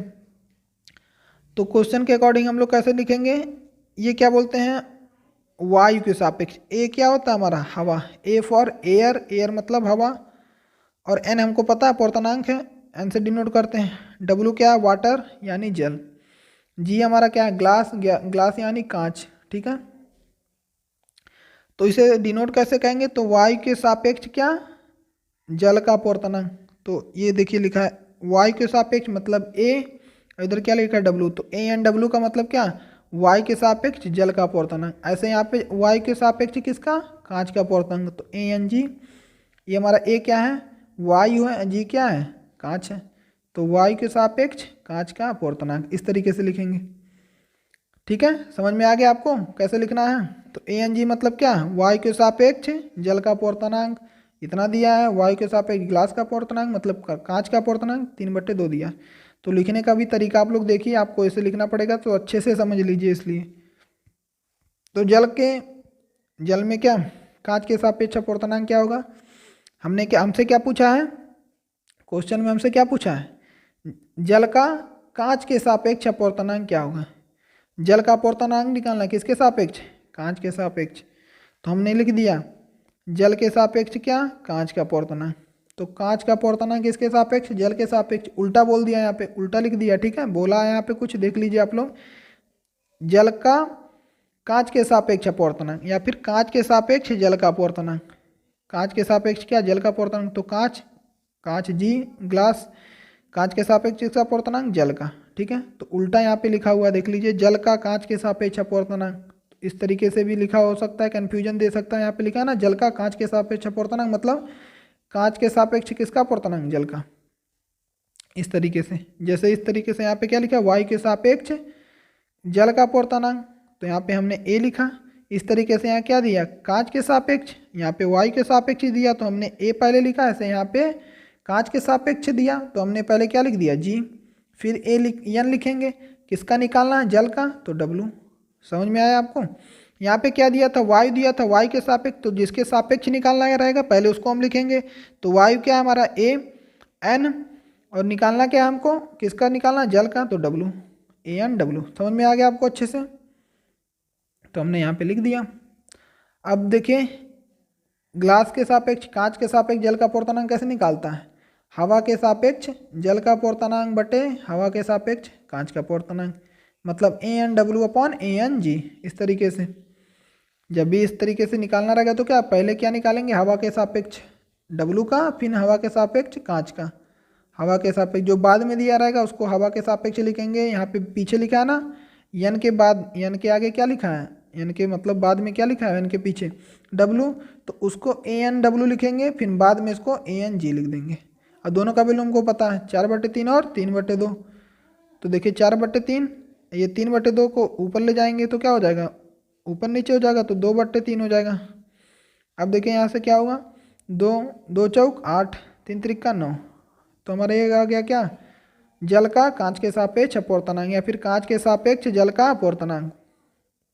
तो क्वेश्चन के अकॉर्डिंग हम लोग कैसे लिखेंगे, ये क्या बोलते हैं, वायु के सापेक्ष ए क्या होता है हमारा, हवा, ए फॉर एयर, एयर मतलब हवा, और एन हमको पता है अपवर्तनांक है, एन से डिनोट करते हैं। डब्ल्यू क्या है, वाटर यानी जल। जी हमारा क्या है, ग्लास, ग्लास यानी कांच, ठीक है। तो इसे डिनोट कैसे कहेंगे, तो वायु के सापेक्ष क्या, जल का अपवर्तनांक। तो ये देखिए लिखा है वायु के सापेक्ष मतलब ए, इधर क्या लिखा है डब्ल्यू, तो ए एन डब्ल्यू का मतलब क्या, वायु के सापेक्ष जल का अपवर्तनांक। ऐसे यहाँ पे वायु के सापेक्ष किसका, कांच का अपवर्तनांक, तो ए एन जी। ये हमारा ए क्या है, वायु है, जी क्या है, कांच है, तो वायु के सापेक्ष कांच का अपवर्तनांक, इस तरीके से लिखेंगे। ठीक है, समझ में आ गया आपको कैसे लिखना है। तो ए एन जी मतलब क्या, वायु के सापेक्ष जल का अपवर्तनांक इतना दिया है, वायु के सापेक्ष ग्लास का अपवर्तनांक मतलब कांच का अपवर्तनांक 3/2 दिया। तो लिखने का भी तरीका आप लोग देखिए, आपको ऐसे लिखना पड़ेगा, तो अच्छे से समझ लीजिए इसलिए। तो जल में क्या, कांच के सापेक्ष अपवर्तनांक क्या होगा, हमसे क्या पूछा है क्वेश्चन में, हमसे क्या पूछा है, जल का कांच के सापेक्ष अपवर्तनांक क्या होगा। जल का अपवर्तनांक निकालना किसके सापेक्ष, कांच के सापेक्ष। तो हमने लिख दिया जल के सापेक्ष क्या, कांच का अपवर्तनांक। तो कांच का अपवर्तनांक किसके सापेक्ष, जल के सापेक्ष। उल्टा बोल दिया यहाँ पे, उल्टा लिख दिया, ठीक है, बोला है यहाँ पे कुछ, देख लीजिए आप लोग, जल का कांच के सापेक्ष अपवर्तनांक या फिर कांच के सापेक्ष जल का अपवर्तनांक। कांच के सापेक्ष क्या, जल का अपवर्तनांक, तो कांच जी, ग्लास, कांच के सापेक्ष इसका अपवर्तनांक जल का, ठीक है। तो उल्टा यहाँ पे लिखा हुआ देख लीजिए, जल का कांच के सापेक्ष अपवर्तनांक, इस तरीके से भी लिखा हो सकता है, कंफ्यूजन दे सकता है। यहाँ पे लिखा है ना जल का कांच के सापेक्ष अपवर्तनांक मतलब कांच के सापेक्ष किसका अपवर्तनांक, जल का, इस तरीके से। जैसे इस तरीके से यहाँ पे क्या लिखा, वायु के सापेक्ष जल का अपवर्तनांक, तो यहाँ पे हमने ए लिखा। इस तरीके से यहाँ क्या दिया, कांच के सापेक्ष, यहाँ पे वायु के सापेक्ष दिया तो हमने ए पहले लिखा, ऐसे यहाँ पे कांच के सापेक्ष दिया तो हमने पहले क्या लिख दिया, जी, फिर एन लिखेंगे, किसका निकालना है, जल का, तो डब्लू। समझ में आया आपको। यहाँ पे क्या दिया था, वायु दिया था, वायु के सापेक्ष, तो जिसके सापेक्ष निकालना रहेगा पहले उसको हम लिखेंगे। तो वायु क्या है हमारा, ए एन, और निकालना क्या है हमको, किसका निकालना, जल का, तो डब्लू, ए एन डब्लू। समझ में आ गया आपको अच्छे से, तो हमने यहाँ पे लिख दिया। अब देखिए ग्लास के सापेक्ष कांच के सापेक्ष जल का अपवर्तनांक कैसे निकालता है, हवा के सापेक्ष जल का अपवर्तनांक बटे हवा के सापेक्ष कांच का अपवर्तनांक, मतलब A N W upon A N G. इस तरीके से जब भी इस तरीके से निकालना रहेगा तो क्या पहले क्या निकालेंगे, हवा के सापेक्ष डब्ल्यू का, फिर हवा के सापेक्ष कांच का। हवा के सापेक्ष जो बाद में दिया रहेगा उसको हवा के सापेक्ष लिखेंगे। यहाँ पे पीछे लिखा है ना एन के बाद, एन के आगे क्या लिखा है, एन के मतलब बाद में क्या लिखा है, एन के पीछे डब्ल्यू, तो उसको ए एन डब्ल्यू लिखेंगे, फिर बाद में इसको ए एन जी लिख देंगे। अब दोनों का वैल्यू हमको पता है, 4/3 और 3/2। तो देखिए 4/3, ये 3/2 को ऊपर ले जाएंगे तो क्या हो जाएगा, ऊपर नीचे हो जाएगा, तो 2/3 हो जाएगा। अब देखिए यहाँ से क्या होगा, 2 चौक 8, 3 त्रिका 9, तो हमारा ये आ गया क्या, जल का कांच के सापेक्ष अपवर्तनांक या फिर कांच के सापेक्ष जल का अपवर्तनांक।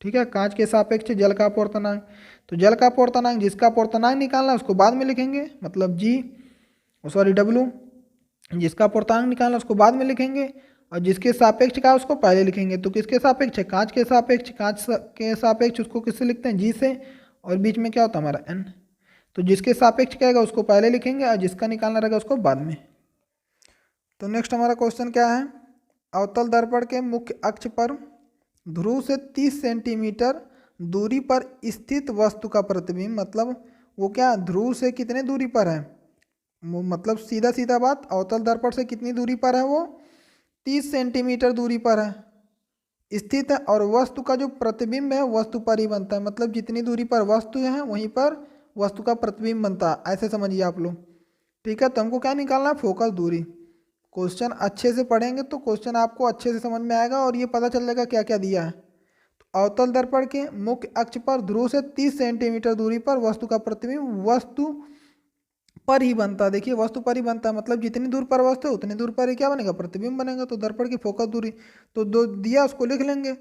ठीक है, कांच के सापेक्ष जल का अपवर्तनांक। तो जल का अपवर्तनांक जिसका अपवर्तनांक निकालना उसको बाद में लिखेंगे, मतलब जी सॉरी डब्लू, जिसका अपवर्तनांक निकालना उसको बाद में लिखेंगे, और जिसके सापेक्ष का उसको पहले लिखेंगे। तो किसके सापेक्ष है, कांच के सापेक्ष, कांच के सापेक्ष उसको किससे लिखते हैं, जी से, और बीच में क्या होता है हमारा एन। तो जिसके सापेक्ष क्या है उसको पहले लिखेंगे और जिसका निकालना रहेगा उसको बाद में। तो नेक्स्ट हमारा क्वेश्चन क्या है, अवतल दर्पण के मुख्य अक्ष पर ध्रुव से 30 सेंटीमीटर दूरी पर स्थित वस्तु का प्रतिबिंब, मतलब वो क्या ध्रुव से कितने दूरी पर है, मतलब सीधा सीधा बात, अवतल दर्पण से कितनी दूरी पर है, वो 30 सेंटीमीटर दूरी पर है स्थित है, और वस्तु का जो प्रतिबिंब है वस्तु पर ही बनता है, मतलब जितनी दूरी पर वस्तु है वहीं पर वस्तु का प्रतिबिंब बनता है, ऐसे समझिए आप लोग। ठीक है, तो हमको क्या निकालना है, फोकस दूरी। क्वेश्चन अच्छे से पढ़ेंगे तो क्वेश्चन आपको अच्छे से समझ में आएगा और ये पता चल जाएगा क्या क्या दिया है। अवतल दर्पण के मुख्य अक्ष पर ध्रुव से 30 सेंटीमीटर दूरी पर वस्तु का प्रतिबिंब वस्तु पर ही बनता है। देखिए वस्तु पर ही बनता है, मतलब जितनी दूर पर वस्तु है उतनी दूर पर ही क्या बनेगा, प्रतिबिंब बनेगा। तो दर्पण की फोकस दूरी तो दो दिया, उसको लिख लेंगे।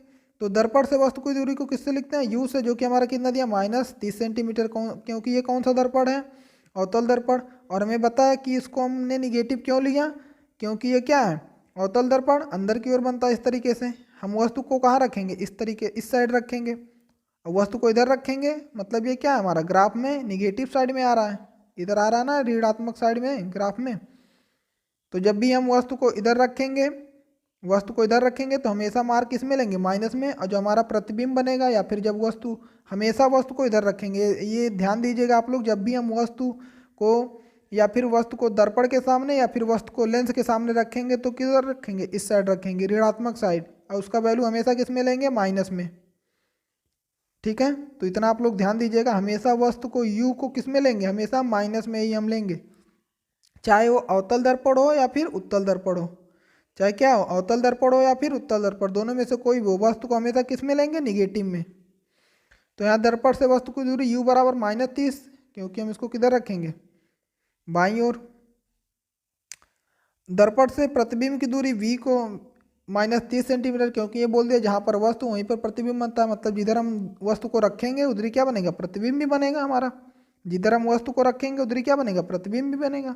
तो दर्पण से वस्तु की दूरी को किससे लिखते हैं, यू से, जो कि हमारा कितना दिया, -30 सेंटीमीटर। क्योंकि ये कौन सा दर्पण है, अवतल दर्पण। और हमें बताया कि इसको हमने निगेटिव क्यों लिया, क्योंकि ये क्या है, अवतल दर्पण अंदर की ओर बनता है। इस तरीके से हम वस्तु को कहाँ रखेंगे, इस तरीके, इस साइड रखेंगे, और वस्तु को इधर रखेंगे। मतलब ये क्या है, हमारा ग्राफ में निगेटिव साइड में आ रहा है, इधर आ रहा है ना, ऋणात्मक साइड में ग्राफ में। तो जब भी हम वस्तु को इधर रखेंगे, वस्तु को इधर रखेंगे तो हमेशा मार्क किस में लेंगे, माइनस में। और जो हमारा प्रतिबिंब बनेगा, या फिर जब वस्तु, हमेशा वस्तु को इधर रखेंगे। ये ध्यान दीजिएगा आप लोग, जब भी हम वस्तु को, या फिर वस्तु को दर्पण के सामने, या फिर वस्तु को लेंस के सामने रखेंगे, तो किधर रखेंगे, इस साइड रखेंगे, ऋणात्मक साइड। और उसका वैल्यू हमेशा किस में लेंगे, माइनस में। ठीक है, तो इतना आप लोग ध्यान दीजिएगा, हमेशा वस्तु को यू को किस में लेंगे, हमेशा माइनस में ही हम लेंगे, चाहे वो अवतल दर्पण हो या फिर उत्तल दर्पण हो। चाहे क्या हो, अवतल दर्पण हो या फिर उत्तल दर्पण, दोनों में से कोई भी हो, वस्तु को हमेशा किस में लेंगे, निगेटिव में। तो यहाँ दर्पण से वस्तु की दूरी u बराबर -30, क्योंकि हम इसको किधर रखेंगे, बाईं ओर। दर्पण से प्रतिबिंब की दूरी v को -30 सेंटीमीटर, क्योंकि ये बोल दिया जहाँ पर वस्तु वहीं पर प्रतिबिंब बनता है। मतलब जिधर हम वस्तु को रखेंगे उधर ही क्या बनेगा, प्रतिबिंब भी बनेगा हमारा। जिधर हम वस्तु को रखेंगे उधर ही क्या बनेगा, प्रतिबिंब भी बनेगा।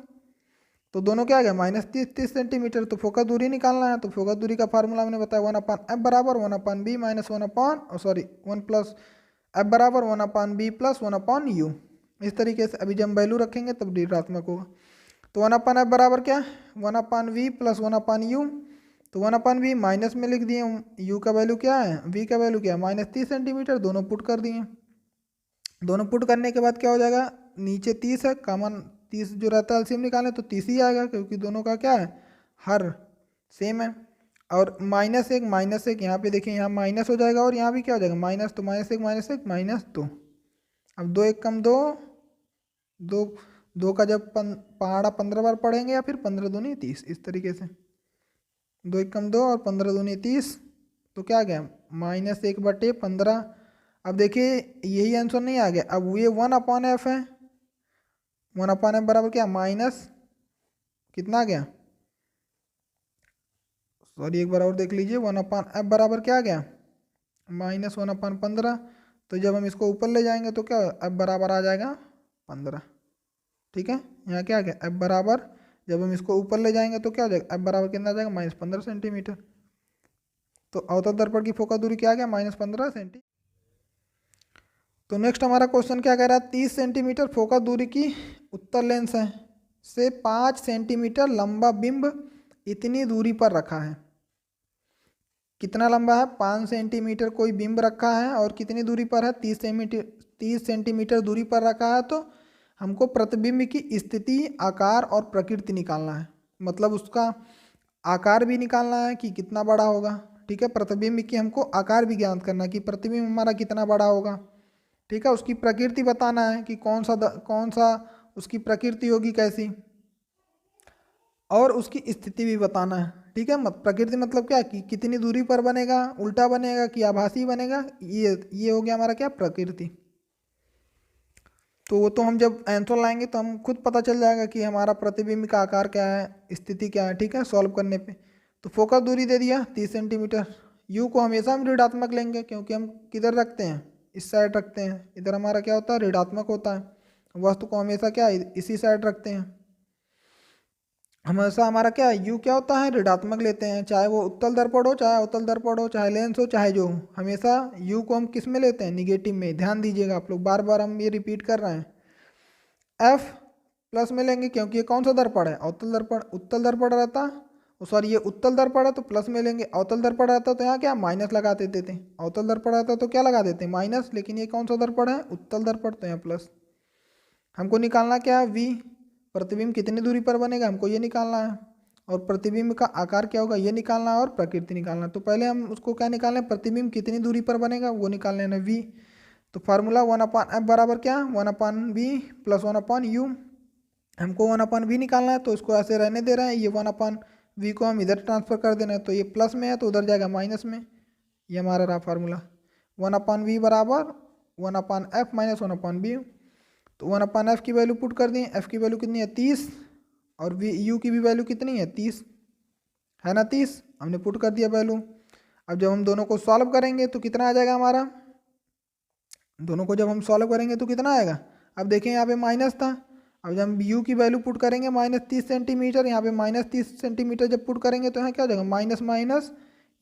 तो दोनों क्या आ गया, -30 सेंटीमीटर। तो फोकस दूरी निकालना है, तो फोकस दूरी का फार्मूला मैंने बताया, 1/f बराबर 1/b माइनस 1 प्लस f बराबर 1/b प्लस 1/u। इस तरीके से अभी जब हम वैल्यू रखेंगे तब ऋणात्मक होगा। तो 1/f बराबर क्या, 1/v प्लस 1/u। तो 1/v माइनस में लिख दिए, u का वैल्यू क्या है, v का वैल्यू क्या है, -30 सेंटीमीटर। दोनों पुट कर दिए। दोनों पुट करने के बाद क्या हो जाएगा, नीचे 30 है, कॉमन 30 जो रहता है एलसीएम निकालें तो 30 ही आएगा, क्योंकि दोनों का क्या है, हर सेम है। और -1 यहाँ पे देखिए, यहाँ माइनस हो जाएगा, और यहाँ भी क्या हो जाएगा, माइनस। तो -1 -2। अब 2 1 कम 2, 2 का जब पहाड़ा 15 बार पढ़ेंगे, या फिर 15 दूनी 30, इस तरीके से 2 1 कम 2 और 15 दूनी 30। तो क्या आ गया, -1/15। अब देखिए यही आंसर नहीं आ गया, अब ये 1/f है। 1/f बराबर क्या, माइनस कितना आ गया, सॉरी एक बार और देख लीजिए, 1/f बराबर क्या आ गया, -1/15। तो जब हम इसको ऊपर ले जाएंगे तो क्या, f बराबर आ जाएगा 15। ठीक है, यहाँ क्या आ गया, f बराबर, जब हम इसको ऊपर ले जाएंगे तो क्या हो जाएगा, f बराबर कितना आ जाएगा, -15 सेंटीमीटर। तो अवतल दर्पण की फोकस दूरी क्या आ गया, -15 सेंटीमीटर। तो नेक्स्ट हमारा क्वेश्चन क्या कह रहा है, 30 सेंटीमीटर फोकस दूरी की उत्तल लेंस है से 5 सेंटीमीटर लंबा बिंब इतनी दूरी पर रखा है। कितना लंबा है, 5 सेंटीमीटर कोई बिंब रखा है, और कितनी दूरी पर है, 30 सेंटीमीटर दूरी पर रखा है। तो हमको प्रतिबिंब की स्थिति, आकार और प्रकृति निकालना है। मतलब उसका आकार भी निकालना है कि कितना बड़ा होगा। ठीक है, प्रतिबिंब की हमको आकार भी ज्ञात करना है कि प्रतिबिंब हमारा कितना बड़ा होगा। ठीक है, उसकी प्रकृति बताना है कि कौन सा उसकी प्रकृति होगी कैसी, और उसकी स्थिति भी बताना है। ठीक है, प्रकृति मतलब क्या, कि कितनी दूरी पर बनेगा, उल्टा बनेगा कि आभासी बनेगा, ये हो गया हमारा क्या, प्रकृति। तो वो तो हम जब आंसर लाएंगे तो हम खुद पता चल जाएगा कि हमारा प्रतिबिंब का आकार क्या है, स्थिति क्या है। ठीक है, सॉल्व करने पे। तो फोकस दूरी दे दिया 30 सेंटीमीटर। यू को हमेशा हम ऋणात्मक लेंगे, क्योंकि हम किधर रखते हैं, इस साइड रखते हैं। इधर हमारा क्या होता है, ऋणात्मक होता है। वस्तु को हमेशा क्या, इसी साइड रखते हैं। हमेशा हमारा क्या, यू क्या होता है, ऋणात्मक लेते हैं। चाहे वो उत्तल दर्पण हो, चाहे अवतल दर्पण हो, चाहे लेंस हो, चाहे जो हो, हमेशा यू को हम किस में लेते हैं, निगेटिव में। ध्यान दीजिएगा आप लोग, बार बार हम ये रिपीट कर रहे हैं। एफ प्लस में लेंगे, क्योंकि ये कौन सा दर्पण है, अवतल दर्पण। उत्तल दर्पण रहता, सॉरी ये उत्तल दर्पण है तो प्लस में लेंगे। अवतल दर्पण रहता तो यहाँ क्या, माइनस लगा देते थे। अवतल दर्पण रहता तो क्या लगा देते, माइनस। लेकिन ये कौन सा दर्पण है, उत्तल दर्पण, तो यहाँ प्लस। हमको निकालना क्या है, वी, प्रतिबिंब कितनी दूरी पर बनेगा, हमको ये निकालना है। और प्रतिबिंब का आकार क्या होगा, ये निकालना है, और प्रकृति निकालना है। तो पहले हम उसको क्या निकालना है, प्रतिबिंब कितनी दूरी पर बनेगा वो निकाल लेना, वी। तो फार्मूला 1/f बराबर क्या, 1/v प्लस 1/u। हमको 1/v निकालना है, तो इसको ऐसे रहने दे रहे हैं। ये 1/v को हम इधर ट्रांसफर कर देना है, तो ये प्लस में है तो उधर जाएगा माइनस में। ये हमारा रहा फार्मूला। 1/v बराबर 1/f माइनस 1/v। तो 1/f की वैल्यू पुट कर दी, f की वैल्यू कितनी है 30 और u की भी वैल्यू कितनी है 30 है ना, 30 हमने पुट कर दिया वैल्यू। अब जब हम दोनों को सॉल्व करेंगे तो कितना आ जाएगा हमारा, दोनों को जब हम सॉल्व करेंगे तो कितना आएगा। अब देखें यहाँ पे माइनस था, अब जब हम u की वैल्यू पुट करेंगे -30 सेंटीमीटर, यहाँ पे -30 सेंटीमीटर जब पुट करेंगे तो यहाँ क्या हो जाएगा माइनस माइनस,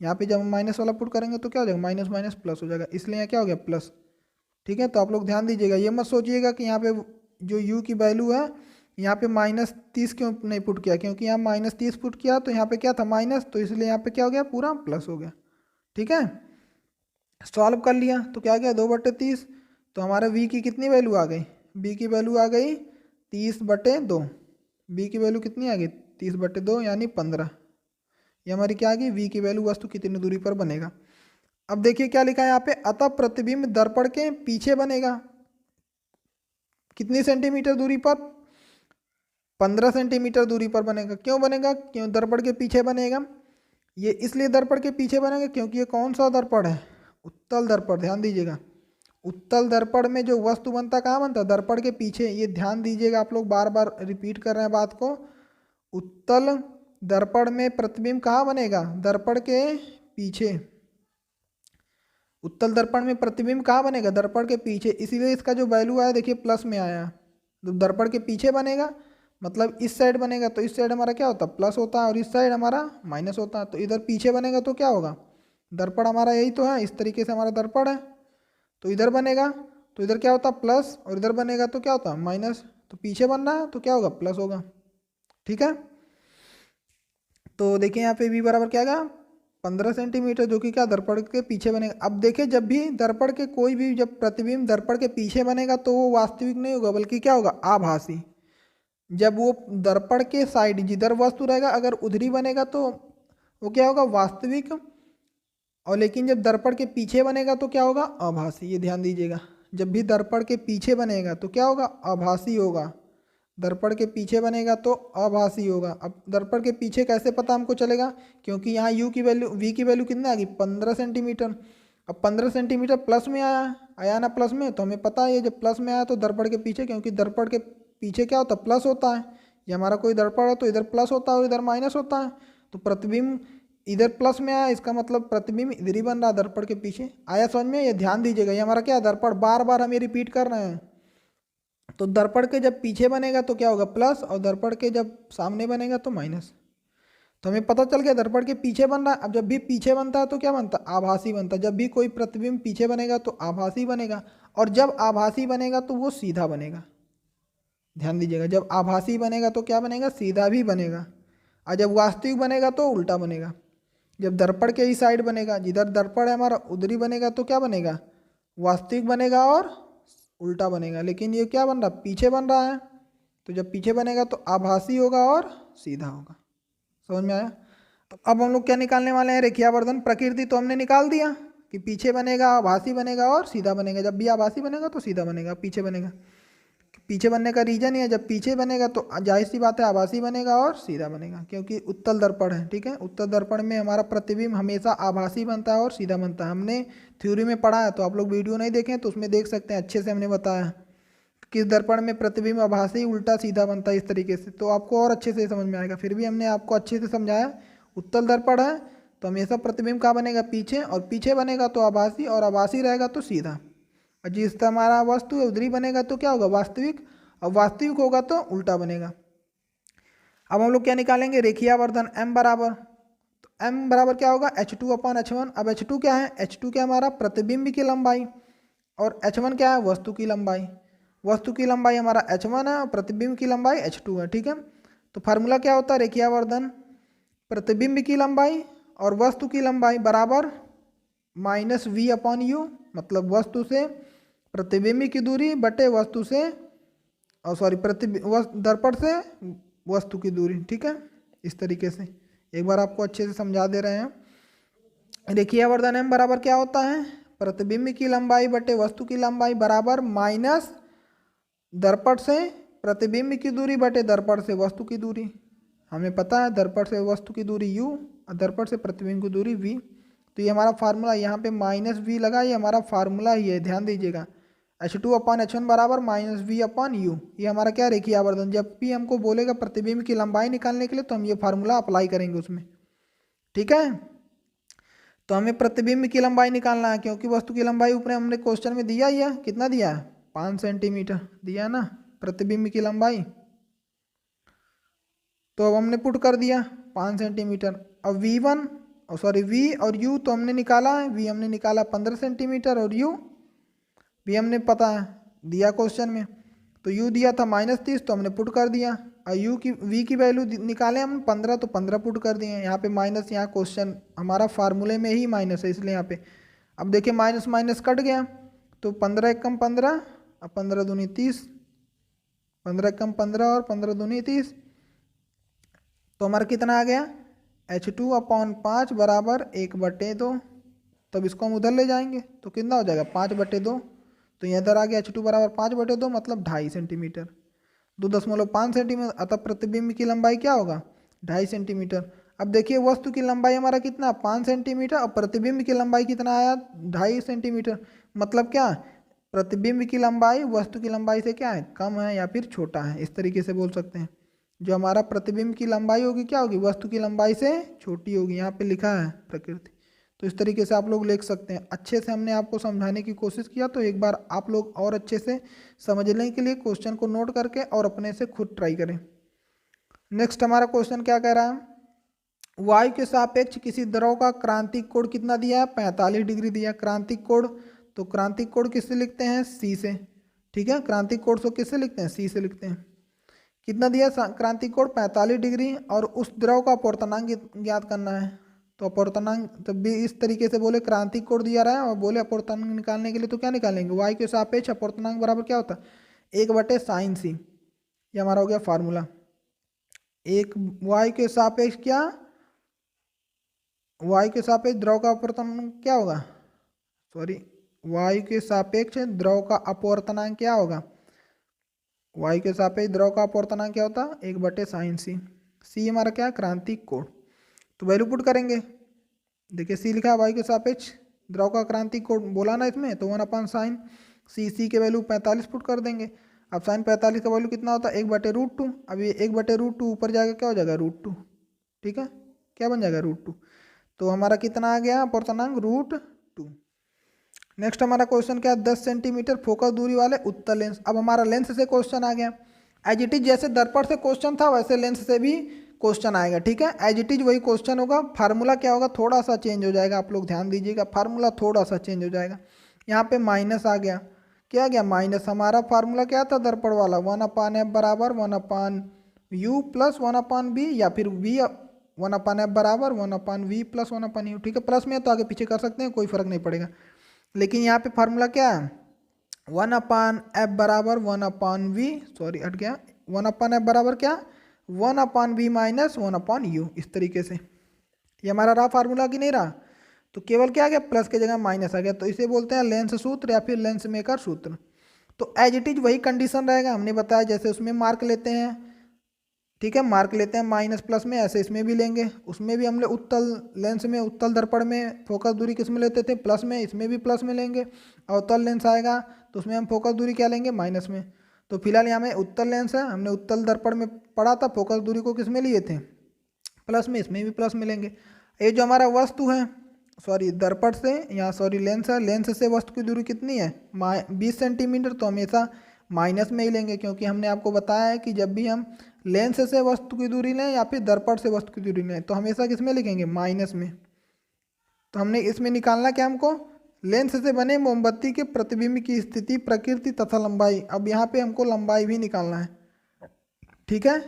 यहाँ पे जब हम माइनस वाला पुट करेंगे तो क्या हो जाएगा माइनस माइनस प्लस हो जाएगा, इसलिए यहाँ क्या हो गया प्लस। ठीक है, तो आप लोग ध्यान दीजिएगा, ये मत सोचिएगा कि यहाँ पे जो u की वैल्यू है यहाँ पे -30 क्यों नहीं पुट किया, क्योंकि यहाँ -30 पुट किया तो यहाँ पे क्या था माइनस, तो इसलिए यहाँ पे क्या हो गया पूरा प्लस हो गया। ठीक है, सॉल्व कर लिया तो क्या गया 2/30, तो हमारा v की कितनी वैल्यू आ गई, b की वैल्यू आ गई 30/2, b की वैल्यू कितनी आ गई 30/2 यानी 15। ये हमारी क्या आ गई v की वैल्यू, वस्तु कितनी दूरी पर बनेगा। अब देखिए क्या लिखा है यहाँ पे, अतः प्रतिबिंब दर्पण के पीछे बनेगा, कितनी सेंटीमीटर दूरी पर, 15 सेंटीमीटर दूरी पर बनेगा। क्यों बनेगा, क्यों दर्पण के पीछे बनेगा, ये इसलिए दर्पण के पीछे बनेगा क्योंकि ये कौन सा दर्पण है, उत्तल दर्पण। ध्यान दीजिएगा, उत्तल दर्पण में जो वस्तु बनता कहाँ बनता है, दर्पण के पीछे। ये ध्यान दीजिएगा, आप लोग बार बार रिपीट कर रहे हैं बात को। उत्तल दर्पण में प्रतिबिंब कहाँ बनेगा, दर्पण के पीछे। उत्तल दर्पण में प्रतिबिंब कहाँ बनेगा, दर्पण के पीछे, इसीलिए इसका जो वैल्यू आया देखिए प्लस में आया। तो दर्पण के पीछे बनेगा मतलब इस साइड बनेगा, तो इस साइड हमारा क्या होता है प्लस होता है और इस साइड हमारा माइनस होता है। तो इधर पीछे बनेगा तो क्या होगा, दर्पण हमारा यही तो है, इस तरीके से हमारा दर्पण है। तो इधर बनेगा तो इधर क्या होता है प्लस, और इधर बनेगा तो क्या होता है माइनस। तो पीछे बन रहा है तो क्या होगा प्लस होगा। ठीक है, तो देखिए यहाँ पे v बराबर क्या आएगा 15 सेंटीमीटर, जो कि क्या दर्पण के पीछे बनेगा। अब देखिए जब भी दर्पण के कोई भी जब प्रतिबिंब दर्पण के पीछे बनेगा तो वो वास्तविक नहीं होगा, बल्कि क्या होगा आभासी। जब वो दर्पण के साइड जिधर वस्तु रहेगा अगर उधर ही बनेगा तो वो क्या होगा वास्तविक, और लेकिन जब दर्पण के पीछे बनेगा तो क्या होगा आभासी। ये ध्यान दीजिएगा, जब भी दर्पण के पीछे बनेगा तो क्या होगा आभासी होगा, दर्पण के पीछे बनेगा तो आभासी होगा। अब दर्पण के पीछे कैसे पता हमको चलेगा, क्योंकि यहाँ u की वैल्यू v की वैल्यू कितनी आ गई 15 सेंटीमीटर। अब 15 सेंटीमीटर प्लस में आया ना प्लस में, तो हमें पता है ये जब प्लस में आया तो दर्पण के पीछे, क्योंकि दर्पण के पीछे क्या होता है प्लस होता है। ये हमारा कोई दर्पण है तो इधर प्लस होता है और इधर माइनस होता है, तो प्रतिबिंब इधर प्लस में आया, इसका मतलब प्रतिबिंब इधर ही बन रहा है दर्पण के पीछे। आया समझ में, ये ध्यान दीजिएगा, ये हमारा क्या दर्पण बार बार हम ये रिपीट कर रहे हैं। तो दर्पण के जब पीछे बनेगा तो क्या होगा प्लस, और दर्पण के जब सामने बनेगा तो माइनस। तो हमें पता चल गया दर्पण के पीछे बन रहा है। अब जब भी पीछे बनता है तो क्या बनता है आभासी बनता है। जब भी कोई प्रतिबिंब पीछे बनेगा तो आभासी बनेगा, और जब आभासी बनेगा तो वो सीधा बनेगा। ध्यान दीजिएगा, जब आभासी बनेगा तो क्या बनेगा सीधा भी बनेगा, और जब वास्तविक बनेगा तो उल्टा बनेगा। जब दर्पण के ही साइड बनेगा, जिधर दर्पण है हमारा उधर ही बनेगा तो क्या बनेगा वास्तविक बनेगा और उल्टा बनेगा। लेकिन ये क्या बन रहा पीछे बन रहा है, तो जब पीछे बनेगा तो आभासी होगा और सीधा होगा। समझ में आया। तो अब हम लोग क्या निकालने वाले हैं, रेखीयावर्धन प्रकृति तो हमने निकाल दिया कि पीछे बनेगा आभासी बनेगा और सीधा बनेगा। जब भी आभासी बनेगा तो सीधा बनेगा, पीछे बनेगा। पीछे बनने का रीजन ही है, जब पीछे बनेगा तो जाहिर सी बात है आभासी बनेगा और सीधा बनेगा, क्योंकि उत्तल दर्पण है। ठीक है, उत्तल दर्पण में हमारा प्रतिबिंब हमेशा आभासी बनता है और सीधा बनता है। हमने थ्योरी में पढ़ा है, तो आप लोग वीडियो नहीं देखें तो उसमें देख सकते हैं, अच्छे से हमने बताया कि दर्पण में प्रतिबिंब आभासी उल्टा सीधा बनता है इस तरीके से, तो आपको और अच्छे से समझ में आएगा। फिर भी हमने आपको अच्छे से समझाया। उत्तल दर्पण है तो हमेशा प्रतिबिंब कहाँ बनेगा पीछे, और पीछे बनेगा तो आभासी, और आभासी रहेगा तो सीधा। और जिस हमारा वस्तु है उधर ही बनेगा तो क्या होगा वास्तविक, और वास्तविक होगा तो उल्टा बनेगा। अब हम लोग क्या निकालेंगे, रेखीयावर्धन m बराबर, तो m बराबर क्या होगा h2/h1। अब h2 क्या है, h2 क्या हमारा प्रतिबिंब की लंबाई, और h1 क्या है वस्तु की लंबाई। वस्तु की लंबाई हमारा h1 है और प्रतिबिंब की लंबाई h2 है। ठीक है, तो फार्मूला क्या होता है, रेखीयावर्धन प्रतिबिंब की लंबाई और वस्तु की लंबाई बराबर -v/u, मतलब वस्तु से प्रतिबिंब की दूरी बटे वस्तु से, और सॉरी दर्पण से वस्तु की दूरी। ठीक है, इस तरीके से एक बार आपको अच्छे से समझा दे रहे हैं। रेखीयावर्धन m बराबर क्या होता है, प्रतिबिंब की लंबाई बटे वस्तु की लंबाई बराबर माइनस दर्पण से प्रतिबिंब की दूरी बटे दर्पण से वस्तु की दूरी। हमें पता है दर्पण से वस्तु की दूरी u और दर्पण से प्रतिबिंब की दूरी v। तो ये हमारा फार्मूला, यहाँ पे माइनस वी लगा, ये हमारा फार्मूला ही है, ध्यान दीजिएगा। H2/H1 बराबर माइनस वी अपॉन यू, ये हमारा क्या रेखीय आवर्धन। जब भी हमको बोलेगा प्रतिबिंब की लंबाई निकालने के लिए तो हम ये फार्मूला अप्लाई करेंगे उसमें, ठीक है। तो हमें प्रतिबिंब की लंबाई निकालना है, क्योंकि वस्तु की लंबाई ऊपर हमने क्वेश्चन में दिया ही है, कितना दिया है 5 सेंटीमीटर दिया ना प्रतिबिंब की लंबाई। तो अब हमने पुट कर दिया 5 सेंटीमीटर। अब V1 V और U तो हमने निकाला है, V हमने निकाला 15 सेंटीमीटर और U भी हमने पता है दिया क्वेश्चन में। तो U दिया था -30 तो हमने पुट कर दिया, और V की वैल्यू निकाले हम 15 तो 15 पुट कर दिए। यहाँ पे माइनस, यहाँ क्वेश्चन हमारा फार्मूले में ही माइनस है इसलिए यहाँ पे। अब देखिए माइनस माइनस कट गया तो 15 एकम 15, अब 15 दूनी 30, 15 एकम 15 और 15 दूनी 30, तो हमारा कितना आ गया H2/5 बराबर 1/2। तब इसको हम उधर ले जाएंगे तो कितना हो जाएगा 5/2। तो यहाँ इधर आ गया H2 बराबर 5/2 मतलब 2.5 सेंटीमीटर, 2.5 सेंटीमीटर। अतः प्रतिबिंब की लंबाई क्या होगा 2.5 सेंटीमीटर। अब देखिए वस्तु की लंबाई हमारा कितना 5 सेंटीमीटर और प्रतिबिंब की लंबाई कितना आया 2.5 सेंटीमीटर। मतलब क्या प्रतिबिंब की लंबाई वस्तु की लंबाई से क्या है कम है या फिर छोटा है, इस तरीके से बोल सकते हैं। जो हमारा प्रतिबिंब की लंबाई होगी क्या होगी वस्तु की लंबाई से छोटी होगी, यहाँ पे लिखा है प्रकृति। तो इस तरीके से आप लोग लिख सकते हैं। अच्छे से हमने आपको समझाने की कोशिश किया, तो एक बार आप लोग और अच्छे से समझने के लिए क्वेश्चन को नोट करके और अपने से खुद ट्राई करें। नेक्स्ट हमारा क्वेश्चन क्या कह रहा है, वायु के सापेक्ष किसी द्रव का क्रांतिक कोण कितना दिया है 45 डिग्री दिया क्रांतिक कोण। तो क्रांतिक कोण किससे लिखते हैं सी से, ठीक है। क्रांतिक कोण को किससे लिखते हैं सी से लिखते हैं। कितना दिया क्रांतिक कोण 45 डिग्री, और उस द्रव का अपवर्तनांक ज्ञात करना है। तो अपवर्तनांक तब भी इस तरीके से बोले क्रांतिक कोण दिया रहा है और बोले अपवर्तनांक निकालने के लिए तो क्या निकालेंगे वायु के सापेक्ष अपवर्तनांक बराबर क्या होता है 1/sin c। ये हमारा हो गया फार्मूला। एक वायु के सापेक्ष क्या वायु के सापेक्ष द्रव का अपवर्तनांक क्या होगा वायु के सापेक्ष द्रव का अपवर्तनांक क्या होगा, वायु के सापेक्ष द्रव का अपवर्तनांक क्या होता है 1/sin c। सी हमारा क्या है क्रांतिक कोण। तो वैल्यू पुट करेंगे, देखिए सी लिखा है वायु के सापेक्ष द्रव का क्रांतिक कोण बोला ना इसमें, तो 1/sin सी के वैल्यू 45 पुट कर देंगे। अब sin 45 का वैल्यू कितना होता है 1/√2। अब ये 1/√2 ऊपर जाएगा क्या हो जाएगा √2, ठीक है। क्या बन जाएगा √2। तो हमारा कितना आ गया अपवर्तनांक √2। नेक्स्ट हमारा क्वेश्चन क्या है 10 सेंटीमीटर फोकस दूरी वाले उत्तल लेंस। अब हमारा लेंस से क्वेश्चन आ गया, एज इट इज जैसे दर्पण से क्वेश्चन था वैसे लेंस से भी क्वेश्चन आएगा, ठीक है। एज इट इज वही क्वेश्चन होगा, फार्मूला क्या होगा थोड़ा सा चेंज हो जाएगा। आप लोग ध्यान दीजिएगा फार्मूला थोड़ा सा चेंज हो जाएगा। यहाँ पे माइनस आ गया, क्या आ गया माइनस। हमारा फार्मूला क्या था दर्पण वाला 1/f बराबर 1/u प्लस 1/b, या फिर v 1/f बराबर 1/v प्लस 1/u, ठीक है। प्लस में तो आगे पीछे कर सकते हैं, कोई फर्क नहीं पड़ेगा। लेकिन यहाँ पे फार्मूला क्या है 1/f बराबर 1/v, सॉरी हट गया, 1/f बराबर क्या 1/v माइनस 1/u, इस तरीके से। ये हमारा रहा फार्मूला कि नहीं रहा, तो केवल क्या आ गया प्लस की जगह माइनस आ गया। तो इसे बोलते हैं लेंस सूत्र या फिर लेंस मेकर सूत्र। तो एज इट इज वही कंडीशन रहेगा, हमने बताया जैसे उसमें मार्क लेते हैं, ठीक है, मार्क लेते हैं माइनस प्लस में, ऐसे इसमें भी लेंगे। उसमें भी हमने उत्तल लेंस में उत्तल दर्पण में फोकस दूरी किस में लेते थे प्लस में, इसमें भी प्लस में लेंगे। और उत्तल लेंस आएगा तो उसमें हम फोकस दूरी क्या लेंगे माइनस में। तो फिलहाल यहाँ में उत्तल लेंस है, हमने उत्तल दर्पण में पढ़ा था फोकस दूरी को किस में लिए थे प्लस में, इसमें भी प्लस में लेंगे। ये जो हमारा वस्तु है दर्पण से यहाँ लेंस है, लेंस से वस्तु की दूरी कितनी है 20 सेंटीमीटर, तो हमेशा माइनस में ही लेंगे, क्योंकि हमने आपको बताया है कि जब भी हम लेंस से वस्तु की दूरी लें या फिर दर्पण से वस्तु की दूरी लें तो हमेशा किस में लिखेंगे माइनस में। तो हमने इसमें निकालना क्या हमको लेंस से बने मोमबत्ती के प्रतिबिंब की स्थिति प्रकृति तथा लंबाई। अब यहाँ पे हमको लंबाई भी निकालना है, ठीक है।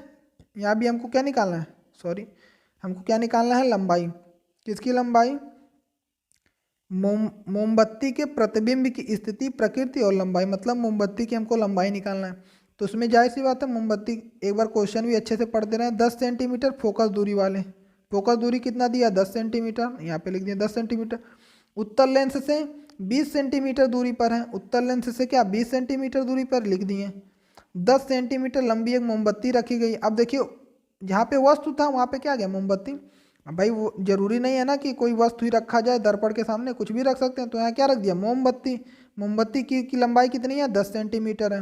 यहाँ भी हमको क्या निकालना है हमको क्या निकालना है लंबाई। किसकी लंबाई मोमबत्ती के प्रतिबिंब की स्थिति प्रकृति और लंबाई, मतलब मोमबत्ती की हमको लंबाई निकालना है। तो उसमें जाहिर सी बात है मोमबत्ती, एक बार क्वेश्चन भी अच्छे से पढ़ दे रहे हैं। 10 सेंटीमीटर फोकस दूरी वाले, फोकस दूरी कितना दिया 10 सेंटीमीटर, यहाँ पे लिख दिया 10 सेंटीमीटर। उत्तल लेंस से 20 सेंटीमीटर दूरी पर है, उत्तल लेंस से क्या 20 सेंटीमीटर दूरी पर लिख दिए। 10 सेंटीमीटर लंबी एक मोमबत्ती रखी गई। अब देखिए जहाँ पे वस्तु था वहाँ पे क्या गया मोमबत्ती, अब भाई वो जरूरी नहीं है ना कि कोई वस्तु ही रखा जाए दर्पण के सामने, कुछ भी रख सकते हैं। तो यहाँ क्या रख दिया, मोमबत्ती। मोमबत्ती की लंबाई कितनी है, 10 सेंटीमीटर है।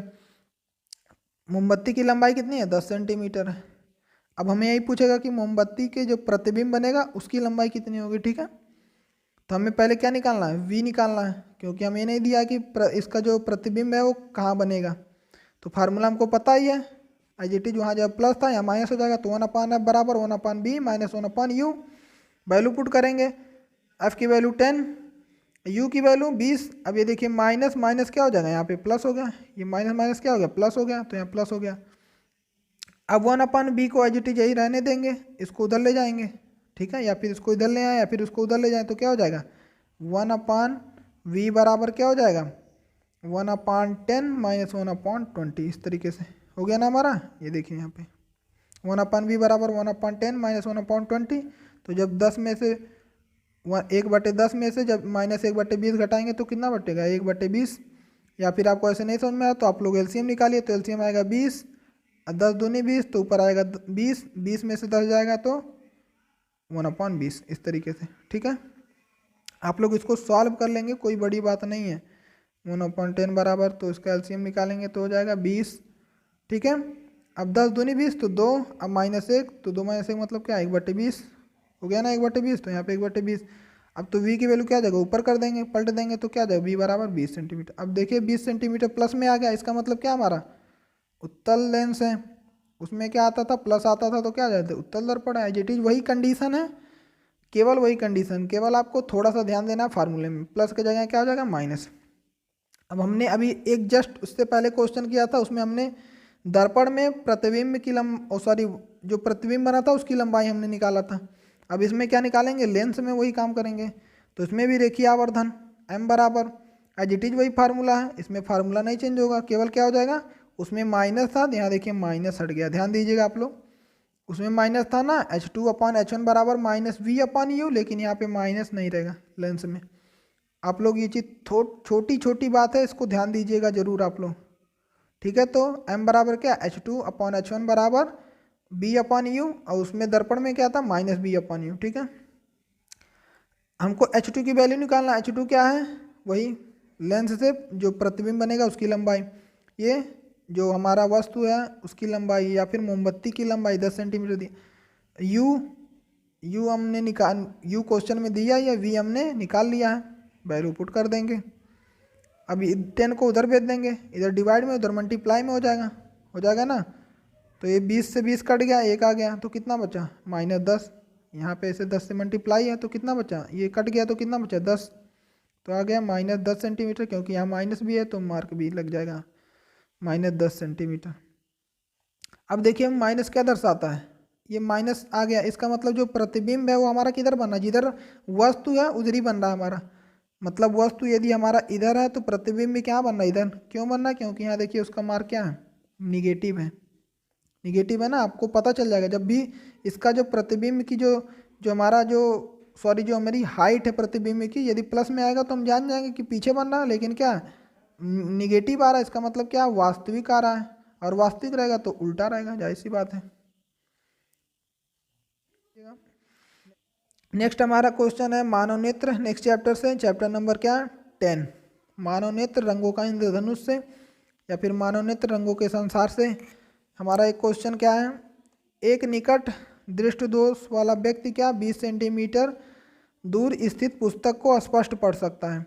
मोमबत्ती की लंबाई कितनी है, 10 सेंटीमीटर है। अब हमें यही पूछेगा कि मोमबत्ती के जो प्रतिबिंब बनेगा उसकी लंबाई कितनी होगी, ठीक है। तो हमें पहले क्या निकालना है, v निकालना है, क्योंकि हमें ये नहीं दिया कि इसका जो प्रतिबिंब है वो कहाँ बनेगा। तो फार्मूला हमको पता ही है, आई जी टी वहाँ जब प्लस था यहाँ माइनस हो जाएगा, तो 1/f बराबर 1/b minus 1/u। Value put करेंगे, f की वैल्यू 10, u की वैल्यू 20। अब ये देखिए माइनस माइनस क्या हो जाएगा, यहाँ पे प्लस हो गया, ये माइनस माइनस क्या हो गया, प्लस हो गया, तो यहाँ प्लस हो गया। अब 1/b को आई यही रहने देंगे, इसको उधर ले जाएंगे, ठीक है, या फिर इसको इधर ले आए या फिर उसको उधर ले जाएं, तो क्या हो जाएगा 1/v बराबर क्या हो जाएगा 1/10 माइनस 1/20। इस तरीके से हो गया ना हमारा। ये देखिए यहाँ पे 1/v बराबर 1/10 माइनस 1/20। तो जब 10 में से 1/10 में से जब माइनस 1/20 घटाएंगे तो कितना बटेगा 1/20। या फिर आपको ऐसे नहीं समझ में आया तो आप लोग एलसीएम निकालिए, तो एलसीएम आएगा 20, 10 दूनी 20, तो ऊपर आएगा 20, 20 में से 10 जाएगा तो 1/20। इस तरीके से, ठीक है। आप लोग इसको सॉल्व कर लेंगे, कोई बड़ी बात नहीं है। 1/10 बराबर, तो इसका एलसीएम निकालेंगे तो हो जाएगा 20, ठीक है। अब 10 दूनी 20 तो 2, अब -1 तो 2 - 1 मतलब क्या 1/20 हो गया ना, 1/20। तो यहाँ पे 1/20। अब तो v की वैल्यू क्या आ जाएगा, ऊपर कर देंगे, पलट देंगे, तो क्या आ जाएगा v बराबर 20 सेंटीमीटर। अब देखिए 20 सेंटीमीटर प्लस में आ गया, इसका मतलब क्या हमारा उत्तल लेंस है, उसमें क्या आता था प्लस आता था, तो क्या आ जाता है उत्तल दर्पण है। इट इज वही कंडीशन है, केवल वही कंडीशन, केवल आपको थोड़ा सा ध्यान देना फार्मूले में, प्लस की जगह क्या हो जाएगा माइनस। अब हमने अभी एक जस्ट उससे पहले क्वेश्चन किया था, उसमें हमने दर्पण में प्रतिबिंब की जो प्रतिबिंब बना था उसकी लंबाई हमने निकाला था। अब इसमें क्या निकालेंगे, लेंस में वही काम करेंगे। तो इसमें भी रेखीय आवर्धन m बराबर एज इट इज वही फार्मूला है, इसमें फार्मूला नहीं चेंज होगा, केवल क्या हो जाएगा, उसमें माइनस था, यहाँ देखिए माइनस हट गया, ध्यान दीजिएगा आप लोग, उसमें माइनस था ना, H2/H1 बराबर -v/u, लेकिन यहाँ पे माइनस नहीं रहेगा लेंस में। आप लोग ये चीज़ छोटी छोटी बात है, इसको ध्यान दीजिएगा जरूर आप लोग, ठीक है। तो m बराबर क्या, H2/H1 बराबर b/u, और उसमें दर्पण में क्या था -b/u, ठीक है। हमको H2 की वैल्यू निकालना, H2 क्या है, वही लेंस से जो प्रतिबिंब बनेगा उसकी लंबाई, ये जो हमारा वस्तु है उसकी लंबाई, या फिर मोमबत्ती की लंबाई 10 सेंटीमीटर दी। यू हमने यू क्वेश्चन में दिया, या वी हमने निकाल लिया है, वैल्यू पुट कर देंगे। अब 10 को उधर भेज देंगे, इधर डिवाइड में उधर मल्टीप्लाई में हो जाएगा ना। तो ये 20 से 20 कट गया, एक आ गया, तो कितना बचा -10। यहाँ पे ऐसे 10 से मल्टीप्लाई है तो कितना बचा, ये कट गया तो कितना बचा 10, तो आ गया -10 सेंटीमीटर, क्योंकि यहाँ माइनस भी है तो मार्क भी लग जाएगा -10 सेंटीमीटर। अब देखिए माइनस क्या दर्शाता है, ये माइनस आ गया, इसका मतलब जो प्रतिबिंब है वो हमारा किधर बना, जिधर वस्तु है उधर ही बन रहा है हमारा। मतलब वस्तु यदि हमारा इधर है तो प्रतिबिंब भी क्या बन रहा है इधर, क्यों बन रहा है, क्योंकि यहाँ देखिए उसका मार्क क्या है, निगेटिव है। निगेटिव है ना, आपको पता चल जाएगा जब भी इसका जो प्रतिबिंब की जो जो हमारा जो जो हमारी हाइट है प्रतिबिंब की, यदि प्लस में आएगा तो हम जान जाएंगे कि पीछे बन रहा है, लेकिन क्या निगेटिव आ रहा है, इसका मतलब क्या वास्तविक आ रहा है, और वास्तविक रहेगा तो उल्टा रहेगा, जाहिर सी बात है। नेक्स्ट हमारा क्वेश्चन है मानव नेत्र, नेक्स्ट चैप्टर से, चैप्टर नंबर क्या 10, मानव नेत्र रंगों का इंद्रधनुष से, या फिर मानव नेत्र रंगों के संसार से। हमारा एक क्वेश्चन क्या है, एक निकट दृष्टि दोष वाला व्यक्ति क्या 20 सेंटीमीटर दूर स्थित पुस्तक को स्पष्ट पढ़ सकता है।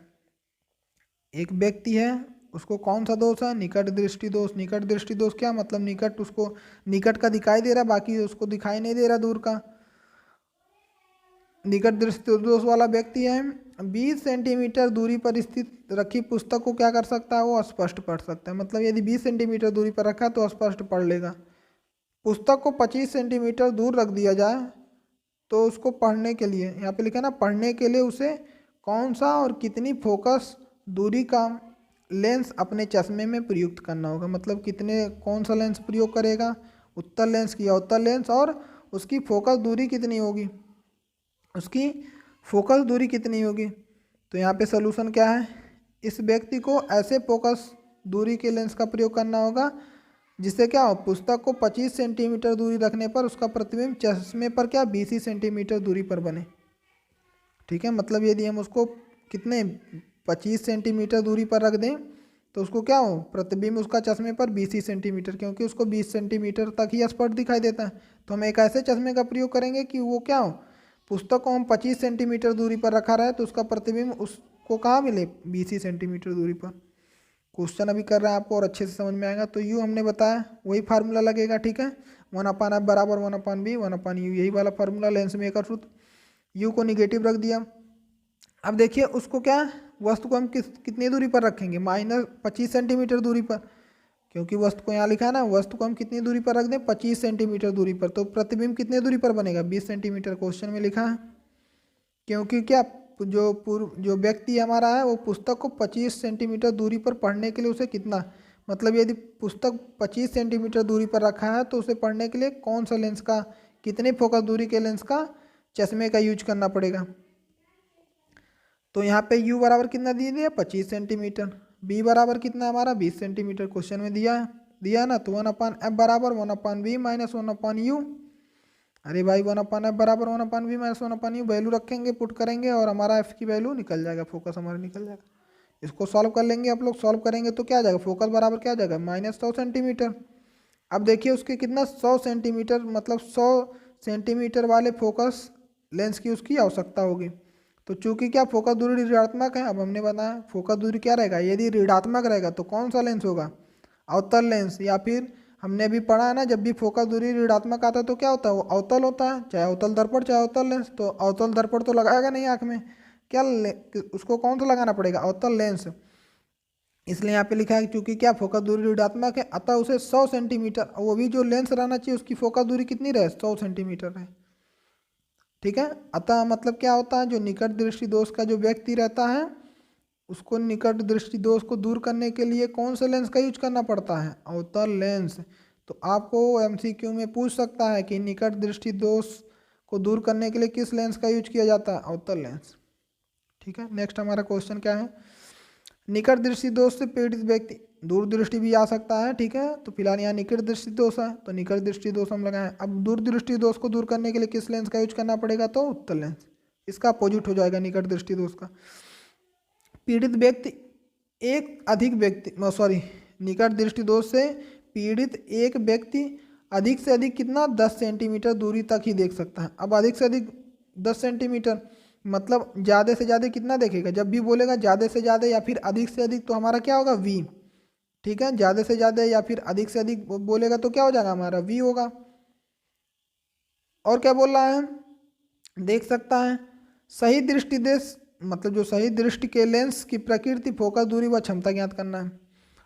एक व्यक्ति है, उसको कौन सा दोष है, निकट दृष्टि दोष। निकट दृष्टि दोष क्या मतलब, निकट उसको निकट का दिखाई दे रहा, बाकी उसको दिखाई नहीं दे रहा दूर का। निकट दृष्टि दोष वाला व्यक्ति है, 20 सेंटीमीटर दूरी पर स्थित रखी पुस्तक को क्या कर सकता है, वो स्पष्ट पढ़ सकता है। मतलब यदि 20 सेंटीमीटर दूरी पर रखा तो स्पष्ट पढ़ लेगा। पुस्तक को 25 सेंटीमीटर दूर रख दिया जाए तो उसको पढ़ने के लिए, यहाँ पे लिखा ना, पढ़ने के लिए उसे कौन सा और कितनी फोकस दूरी का लेंस अपने चश्मे में प्रयुक्त करना होगा। मतलब कितने, कौन सा लेंस प्रयोग करेगा, उत्तल लेंस की अवतल लेंस, और उसकी फोकस दूरी कितनी होगी, उसकी फोकस दूरी कितनी होगी। तो यहाँ पे सोल्यूशन क्या है, इस व्यक्ति को ऐसे फोकस दूरी के लेंस का प्रयोग करना होगा जिससे क्या हो, पुस्तक को 25 सेंटीमीटर दूरी रखने पर उसका प्रतिबिंब चश्मे पर क्या 20 सेंटीमीटर दूरी पर बने। ठीक है, मतलब यदि हम उसको कितने 25 सेंटीमीटर दूरी पर रख दें तो उसको क्या हो, प्रतिबिंब उसका चश्मे पर 20 सेंटीमीटर, क्योंकि उसको 20 सेंटीमीटर तक ही स्पष्ट दिखाई देता है। तो हम एक ऐसे चश्मे का प्रयोग करेंगे कि वो क्या हो, पुस्तक को हम 25 सेंटीमीटर दूरी पर रखा रहे तो उसका प्रतिबिंब उसको कहाँ मिले, 20 सेंटीमीटर दूरी पर। क्वेश्चन अभी कर रहे हैं आपको और अच्छे से समझ में आएगा। तो यू हमने बताया, वही फार्मूला लगेगा। ठीक है, 1/f बराबर 1/b 1/u, यही वाला फार्मूला लेंस में का सूत्र। यू को निगेटिव रख दिया। अब देखिए उसको क्या, वस्तु को हम कितनी दूरी पर रखेंगे, -25 सेंटीमीटर दूरी पर, क्योंकि वस्तु को यहाँ लिखा है ना, वस्तु को हम कितनी दूरी पर रख दें, 25 सेंटीमीटर दूरी पर। तो प्रतिबिंब कितने दूरी पर बनेगा, 20 सेंटीमीटर क्वेश्चन में लिखा है। क्योंकि क्या, जो व्यक्ति हमारा है वो पुस्तक को 25 सेंटीमीटर दूरी पर पढ़ने के लिए उसे कितना, मतलब यदि पुस्तक 25 सेंटीमीटर दूरी पर रखा है तो उसे पढ़ने के लिए कौन सा लेंस का, कितने फोकस दूरी के लेंस का चश्मे का यूज करना पड़ेगा। तो यहाँ पे u बराबर कितना दिए दिया, 25 सेंटीमीटर। b बराबर कितना हमारा 20 सेंटीमीटर क्वेश्चन में दिया ना। तो 1/f बराबर 1/b माइनस 1/u। अरे भाई 1/f बराबर 1/b माइनस 1/u वैल्यू रखेंगे, पुट करेंगे और हमारा f की वैल्यू निकल जाएगा, फोकस हमारा निकल जाएगा। इसको सॉल्व कर लेंगे आप लोग, सॉल्व करेंगे तो क्या आ जाएगा, फोकस बराबर क्या आ जाएगा, -100 सेंटीमीटर। अब देखिए उसके कितना 100 सेंटीमीटर, मतलब 100 सेंटीमीटर वाले फोकस लेंस की उसकी आवश्यकता होगी। तो चूंकि क्या फोकस दूरी ऋणात्मक है, अब हमने बताया फोकस दूरी क्या रहेगा, यदि ऋणात्मक रहेगा तो कौन सा लेंस होगा, अवतल लेंस। या फिर हमने अभी पढ़ा है ना, जब भी फोकस दूरी ऋणात्मक आता है तो क्या होता है, वो अवतल होता है, चाहे अवतल दर्पण चाहे अवतल लेंस। तो अवतल दर्पण तो लगाएगा नहीं आँख में, क्या उसको कौन सा लगाना पड़ेगा, अवतल लेंस। इसलिए यहाँ पे लिखा है चूंकि क्या फोकस दूरी ऋणात्मक है, अतः उसे 100 सेंटीमीटर, वो भी जो लेंस रहना चाहिए उसकी फोकस दूरी कितनी रहे, 100 सेंटीमीटर रहे। ठीक है, अतः मतलब क्या होता है, जो निकट दृष्टि दोष का जो व्यक्ति रहता है उसको निकट दृष्टि दोष को दूर करने के लिए कौन से लेंस का यूज करना पड़ता है, अवतल लेंस। तो आपको एमसीक्यू में पूछ सकता है कि निकट दृष्टि दोष को दूर करने के लिए किस लेंस का यूज किया जाता है, अवतल लेंस। ठीक है, नेक्स्ट हमारा क्वेश्चन क्या है, निकट दृष्टि दोष से पीड़ित व्यक्ति, दूर दृष्टि भी आ सकता है। ठीक है, तो फिलहाल यहाँ निकट दृष्टि दोष है तो निकट दृष्टि दोष हम लगाएं। अब दूर दृष्टि दोष को दूर करने के लिए किस लेंस का यूज करना पड़ेगा, तो उत्तल लेंस, इसका अपोजिट हो जाएगा निकट दृष्टि दोष का। पीड़ित व्यक्ति एक अधिक व्यक्ति, सॉरी, निकट दृष्टि दोष से पीड़ित एक व्यक्ति अधिक से अधिक कितना, 10 सेंटीमीटर दूरी तक ही देख सकता है। अब अधिक से अधिक 10 सेंटीमीटर मतलब ज़्यादा से ज़्यादा कितना देखेगा, जब भी बोलेगा ज़्यादा से ज़्यादा या फिर अधिक से अधिक तो हमारा क्या होगा, v। ठीक है, ज़्यादा से ज़्यादा या फिर अधिक से अधिक बोलेगा तो क्या हो जाएगा, हमारा v होगा। और क्या बोल रहा है, देख सकता है सही दृष्टि देश, मतलब जो सही दृष्टि के लेंस की प्रकृति, फोकस दूरी व क्षमता ज्ञात करना है।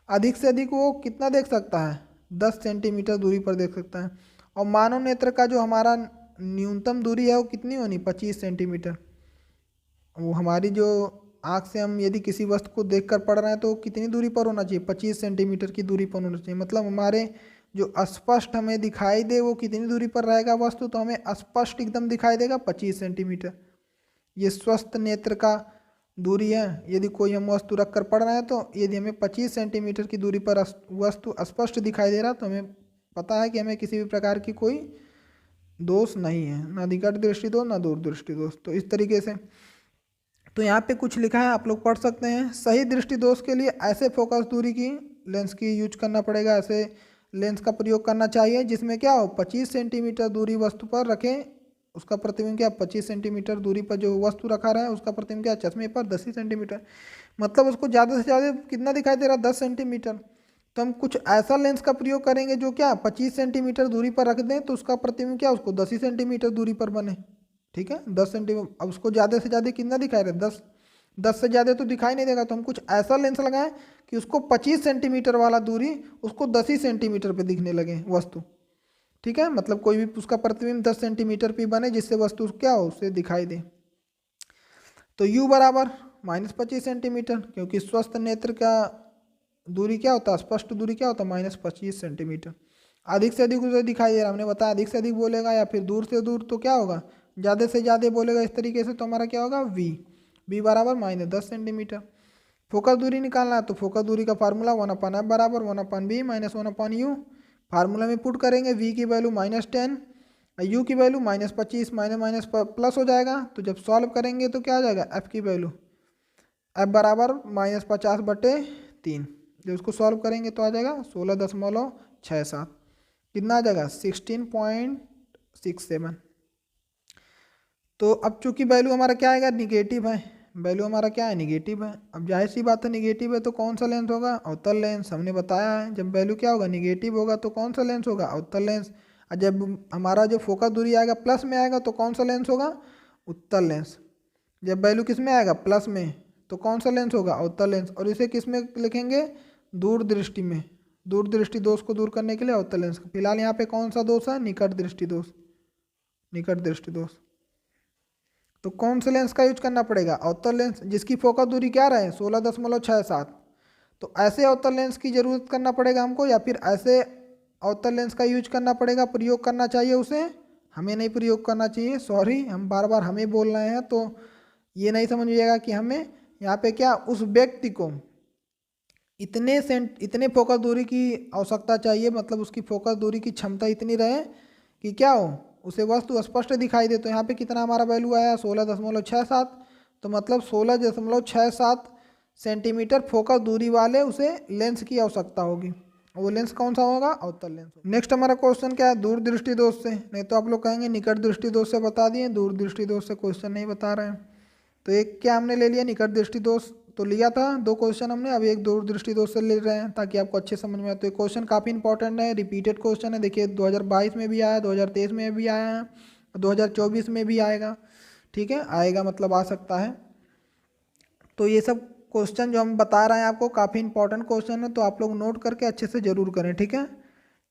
अधिक से अधिक वो कितना देख सकता है, 10 सेंटीमीटर दूरी पर देख सकता है। और मानव नेत्र का जो हमारा न्यूनतम दूरी है वो कितनी होनी, 25 सेंटीमीटर। वो हमारी जो आँख से हम यदि किसी वस्तु को देखकर पढ़ रहे हैं तो कितनी दूरी पर होना चाहिए, 25 सेंटीमीटर की दूरी पर होना चाहिए। मतलब हमारे जो स्पष्ट हमें दिखाई दे वो कितनी दूरी पर रहेगा वस्तु, तो हमें स्पष्ट एकदम दिखाई देगा 25 सेंटीमीटर। ये स्वस्थ नेत्र का दूरी है। यदि कोई हम वस्तु रख कर पढ़ रहे हैं तो यदि हमें 25 सेंटीमीटर की दूरी पर वस्तु स्पष्ट दिखाई दे रहा तो हमें पता है कि हमें किसी भी प्रकार की कोई दोष नहीं है, ना निकट दृष्टि दोष ना दूर दृष्टि दोष। तो इस तरीके से तो यहाँ पे कुछ लिखा है, आप लोग पढ़ सकते हैं। सही दृष्टि दोष के लिए ऐसे फोकस दूरी की लेंस की यूज करना पड़ेगा, ऐसे लेंस का प्रयोग करना चाहिए जिसमें क्या हो, 25 सेंटीमीटर दूरी वस्तु पर रखें, उसका प्रतिबिंब क्या 25 सेंटीमीटर दूरी पर जो वस्तु रखा रहा है उसका प्रतिबिंब क्या चश्मे पर 10 सेंटीमीटर, मतलब उसको ज़्यादा से ज़्यादा कितना दिखाई दे रहा है, 10 सेंटीमीटर। तो हम कुछ ऐसा लेंस का प्रयोग करेंगे जो क्या 25 सेंटीमीटर दूरी पर रख दें तो उसका प्रतिबिंब क्या उसको 10 सेंटीमीटर दूरी पर बने। ठीक है, 10 सेंटीमीटर। अब उसको ज़्यादा से ज़्यादा कितना दिखाई रहे, 10 से ज़्यादा तो दिखाई नहीं देगा। तो हम कुछ ऐसा लेंस लगाएं कि उसको 25 सेंटीमीटर वाला दूरी उसको 10 ही सेंटीमीटर पे दिखने लगे वस्तु। ठीक है, मतलब कोई भी उसका प्रतिबिंब 10 सेंटीमीटर पे बने जिससे वस्तु क्या हो उसे दिखाई दे। तो u बराबर -25 सेंटीमीटर, क्योंकि स्वस्थ नेत्र का दूरी क्या होता है, स्पष्ट दूरी क्या होता है, -25 सेंटीमीटर। अधिक से अधिक उसे दिखाई दे रहा, हमने बताया अधिक से अधिक बोलेगा या फिर दूर से दूर तो क्या होगा, ज़्यादा से ज़्यादा बोलेगा इस तरीके से तो हमारा क्या होगा v बराबर -10 सेंटीमीटर। फोकस दूरी निकालना है तो फोकस दूरी का फार्मूला 1/f बराबर 1/b माइनस 1/u। फार्मूला में पुट करेंगे, v की वैल्यू -10 और u की वैल्यू -25 माइनस प्लस हो जाएगा। तो जब सॉल्व करेंगे तो क्या आ जाएगा, f की वैल्यू f बराबर -50/3। जब उसको सॉल्व करेंगे तो आ जाएगा 16.67। कितना आ जाएगा 16.67। तो अब चूंकि वैल्यू हमारा क्या आएगा, निगेटिव है, वैल्यू हमारा क्या है, निगेटिव है। अब जाहिर सी बात है निगेटिव है तो कौन सा लेंस होगा, अवतल लेंस। हमने बताया है जब वैल्यू क्या होगा, निगेटिव होगा तो कौन सा लेंस होगा, अवतल लेंस। और जब हमारा जो फोकस दूरी आएगा प्लस में आएगा तो कौन सा लेंस होगा, उत्तल लेंस। जब वैल्यू किस में आएगा, प्लस में, तो कौन सा लेंस होगा, अवतल लेंस। और इसे किस में लिखेंगे, दूर दृष्टि में। दूर दृष्टि दोष को दूर करने के लिए अवतल लेंस। फिलहाल यहाँ पे कौन सा दोष है, निकट दृष्टि दोष, निकट दृष्टि दोष। तो कौन से लेंस का यूज करना पड़ेगा, अवतल लेंस, जिसकी फोकस दूरी क्या रहे 16.67। तो ऐसे अवतल लेंस की जरूरत करना पड़ेगा हमको, या फिर ऐसे अवतल लेंस का यूज करना पड़ेगा, प्रयोग करना चाहिए उसे, हमें नहीं प्रयोग करना चाहिए। सॉरी, हम बार बार हमें बोल रहे हैं, तो ये नहीं समझिएगा कि हमें यहाँ पे क्या, उस व्यक्ति को इतने फोकस दूरी की आवश्यकता चाहिए, मतलब उसकी फोकस दूरी की क्षमता इतनी रहे कि क्या हो, उसे वस्तु स्पष्ट दिखाई दे। तो यहाँ पे कितना हमारा वैल्यू आया 16.67। तो मतलब 16.67 सेंटीमीटर फोकस दूरी वाले उसे लेंस की आवश्यकता होगी। वो लेंस कौन सा होगा, अवतल लेंस। नेक्स्ट हमारा क्वेश्चन क्या है, दूर दृष्टि दोष से। नहीं तो आप लोग कहेंगे निकट दृष्टि दोष से बता दिए, दूर दृष्टि दोष से क्वेश्चन नहीं बता रहे हैं। तो एक क्या हमने ले लिया, निकट दृष्टि दोष तो लिया था, 2 क्वेश्चन हमने, अब एक दूर दृष्टि दोष से ले रहे हैं ताकि आपको अच्छे समझ में आए। तो ये क्वेश्चन काफ़ी इंपॉर्टेंट है, रिपीटेड क्वेश्चन है। देखिए 2022 में भी आया, 2023 में भी आया है, 2024 में भी आएगा। ठीक है, आएगा मतलब आ सकता है। तो ये सब क्वेश्चन जो हम बता रहे हैं आपको काफ़ी इंपॉर्टेंट क्वेश्चन है, तो आप लोग नोट करके अच्छे से ज़रूर करें। ठीक है,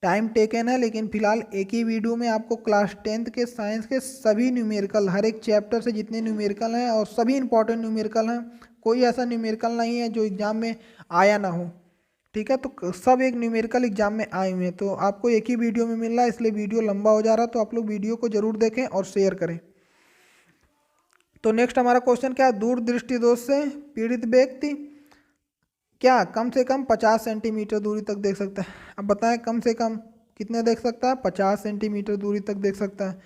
टाइम टेकन है, लेकिन फिलहाल एक ही वीडियो में आपको क्लास 10th के साइंस के सभी न्यूमेरिकल, हर एक चैप्टर से जितने न्यूमेरिकल हैं और सभी इंपॉर्टेंट न्यूमेरिकल हैं, कोई ऐसा न्यूमेरिकल नहीं है जो एग्ज़ाम में आया ना हो। ठीक है, तो सब एक न्यूमेरिकल एग्जाम में आए हुए हैं, तो आपको एक ही वीडियो में मिल रहा है, इसलिए वीडियो लंबा हो जा रहा है। तो आप लोग वीडियो को जरूर देखें और शेयर करें। तो नेक्स्ट हमारा क्वेश्चन क्या है, दूर दृष्टि दोष से पीड़ित व्यक्ति क्या कम से कम 50 सेंटीमीटर दूरी तक देख सकता है। अब बताएं कम से कम कितने देख सकता है, 50 सेंटीमीटर दूरी तक देख सकता है।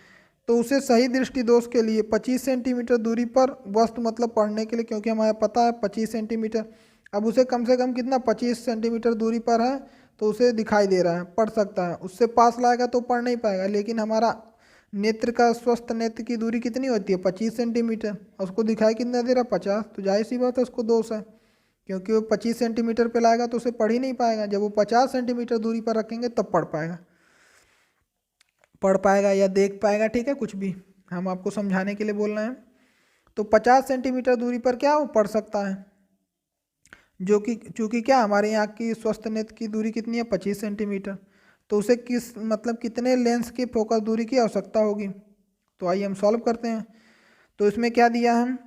तो उसे सही दृष्टि दोष के लिए 25 सेंटीमीटर दूरी पर वस्तु मतलब पढ़ने के लिए, क्योंकि हमारा पता है 25 सेंटीमीटर, अब उसे कम से कम कितना 25 सेंटीमीटर दूरी पर है, तो उसे दिखाई दे रहा है, पढ़ सकता है। उससे पास लाएगा तो पढ़ नहीं पाएगा, लेकिन हमारा नेत्र का, स्वस्थ नेत्र की दूरी कितनी होती है 25 सेंटीमीटर, उसको दिखाई कितना दे रहा है 50। तो जाहिर सी बात है उसको दोष है, क्योंकि वो 25 सेंटीमीटर पे लाएगा तो उसे पढ़ ही नहीं पाएगा। जब वो 50 सेंटीमीटर दूरी पर रखेंगे तब पढ़ पाएगा, पढ़ पाएगा या देख पाएगा। ठीक है, कुछ भी हम आपको समझाने के लिए बोल रहे हैं। तो 50 सेंटीमीटर दूरी पर क्या वो पढ़ सकता है, जो कि चूँकि क्या हमारे यहाँ की स्वस्थ नेत्र की दूरी कितनी है 25 सेंटीमीटर। तो उसे किस मतलब कितने लेंस की फोकस दूरी की आवश्यकता होगी। तो आइए हम सॉल्व करते हैं। तो इसमें क्या दिया हम,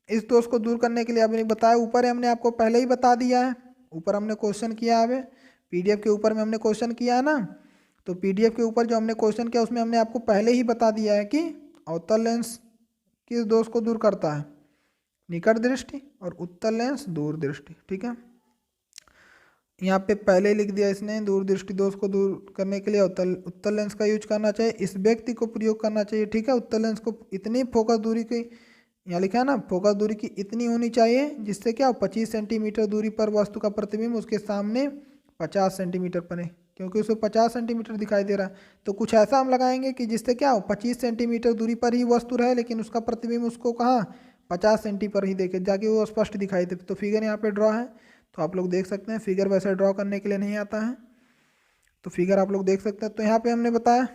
इस दोष को दूर करने के लिए हमने बताया, ऊपर हमने आपको पहले ही बता दिया है, ऊपर हमने क्वेश्चन किया है, पीडीएफ के ऊपर में हमने क्वेश्चन किया है ना। तो पीडीएफ के ऊपर जो हमने क्वेश्चन किया उसमें हमने आपको पहले ही बता दिया है कि अवतल लेंस किस दोष को दूर करता है, निकट दृष्टि, और उत्तल लेंस दूर दृष्टि। ठीक है, यहाँ पे पहले लिख दिया इसने, दूर दृष्टि दोष को दूर करने के लिए उत्तल लेंस का यूज करना चाहिए, इस व्यक्ति को प्रयोग करना चाहिए। ठीक है, उत्तल लेंस को इतनी फोकस दूरी की, यहाँ लिखा है ना, फोकस दूरी की इतनी होनी चाहिए जिससे क्या 25 सेंटीमीटर दूरी पर वस्तु का प्रतिबिंब उसके सामने 50 सेंटीमीटर पर है, क्योंकि उसे 50 सेंटीमीटर दिखाई दे रहा है। तो कुछ ऐसा हम लगाएंगे कि जिससे क्या हो 25 सेंटीमीटर दूरी पर ही वस्तु रहे, लेकिन उसका प्रतिबिंब उसको कहाँ 50 सेंटी पर ही देखे, जाके वो स्पष्ट दिखाई दे। तो फिगर यहाँ पे ड्रॉ है, तो आप लोग देख सकते हैं। फिगर वैसे ड्रॉ करने के लिए नहीं आता है, तो फिगर आप लोग देख सकते हैं। तो यहाँ पे हमने बताया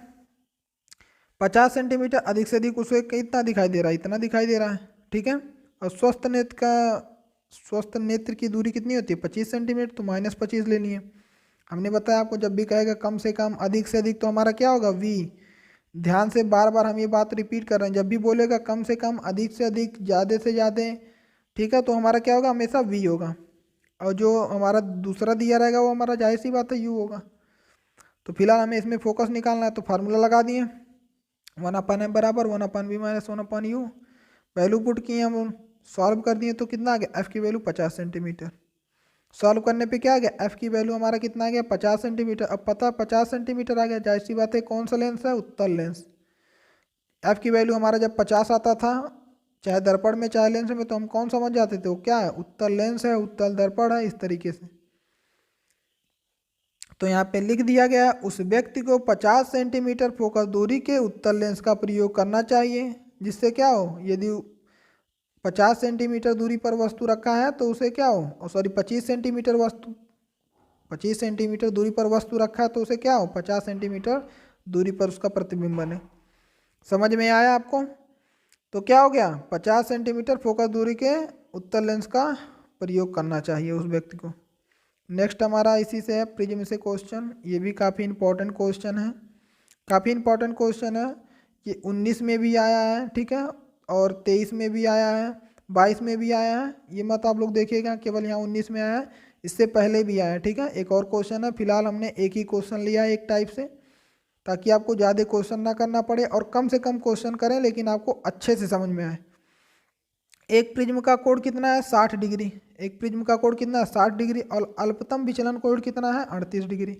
50 सेंटीमीटर अधिक से अधिक उसे कितना दिखाई दे रहा है, इतना दिखाई दे रहा है। ठीक है, और स्वस्थ नेत्र की दूरी कितनी होती है 25 सेंटीमीटर, तो -25 ले लिए। हमने बताया आपको जब भी कहेगा कम से कम अधिक से अधिक तो हमारा क्या होगा v। ध्यान से बार बार हम ये बात रिपीट कर रहे हैं, जब भी बोलेगा कम से कम अधिक से अधिक ज़्यादा से ज़्यादा, ठीक है, तो हमारा क्या होगा हमेशा v होगा, और जो हमारा दूसरा दिया रहेगा वो हमारा जाहिर सी बात है u होगा। तो फिलहाल हमें इसमें फोकस निकालना है, तो फार्मूला लगा दिए 1/m बराबर 1/v - 1/u। वैल्यू पुट किए हम, सॉल्व कर दिए तो कितना आ गया, f की वैल्यू 50 सेंटीमीटर। सॉल्व करने पे क्या आ गया, एफ की वैल्यू हमारा कितना आ गया 50 सेंटीमीटर। अब पता 50 सेंटीमीटर आ गया, जाहिर सी बात है कौन सा लेंस है, उत्तल लेंस। एफ की वैल्यू हमारा जब 50 आता था, चाहे दर्पण में चाहे लेंस में, तो हम कौन समझ जाते थे, वो क्या है, उत्तल लेंस है, उत्तल दर्पण है, इस तरीके से। तो यहाँ पे लिख दिया गया, उस व्यक्ति को 50 सेंटीमीटर फोकस दूरी के उत्तल लेंस का प्रयोग करना चाहिए, जिससे क्या हो, यदि 50 सेंटीमीटर दूरी पर वस्तु रखा है तो उसे क्या हो, और सॉरी 25 सेंटीमीटर वस्तु 25 सेंटीमीटर दूरी पर वस्तु रखा है तो उसे क्या हो, 50 सेंटीमीटर दूरी पर उसका प्रतिबिंब बने। समझ में आया आपको? तो क्या हो गया, 50 सेंटीमीटर फोकस दूरी के उत्तल लेंस का प्रयोग करना चाहिए उस व्यक्ति को। नेक्स्ट हमारा इसी से है प्रिज्म से क्वेश्चन, ये भी काफ़ी इंपॉर्टेंट क्वेश्चन है, काफ़ी इंपॉर्टेंट क्वेश्चन है। ये 19 में भी आया है, ठीक है, और 23 में भी आया है, 22 में भी आया है। ये मत आप लोग देखिएगा केवल यहाँ 19 में आया है, इससे पहले भी आया है, ठीक है। एक और क्वेश्चन है, फिलहाल हमने एक ही क्वेश्चन लिया है एक टाइप से, ताकि आपको ज़्यादा क्वेश्चन ना करना पड़े और कम से कम क्वेश्चन करें लेकिन आपको अच्छे से समझ में आए। एक प्रिज्म का कोण कितना है, 60 डिग्री। एक प्रिज्म का कोण कितना है, 60 डिग्री, और अल्पतम विचलन कोण कितना है, 38 डिग्री।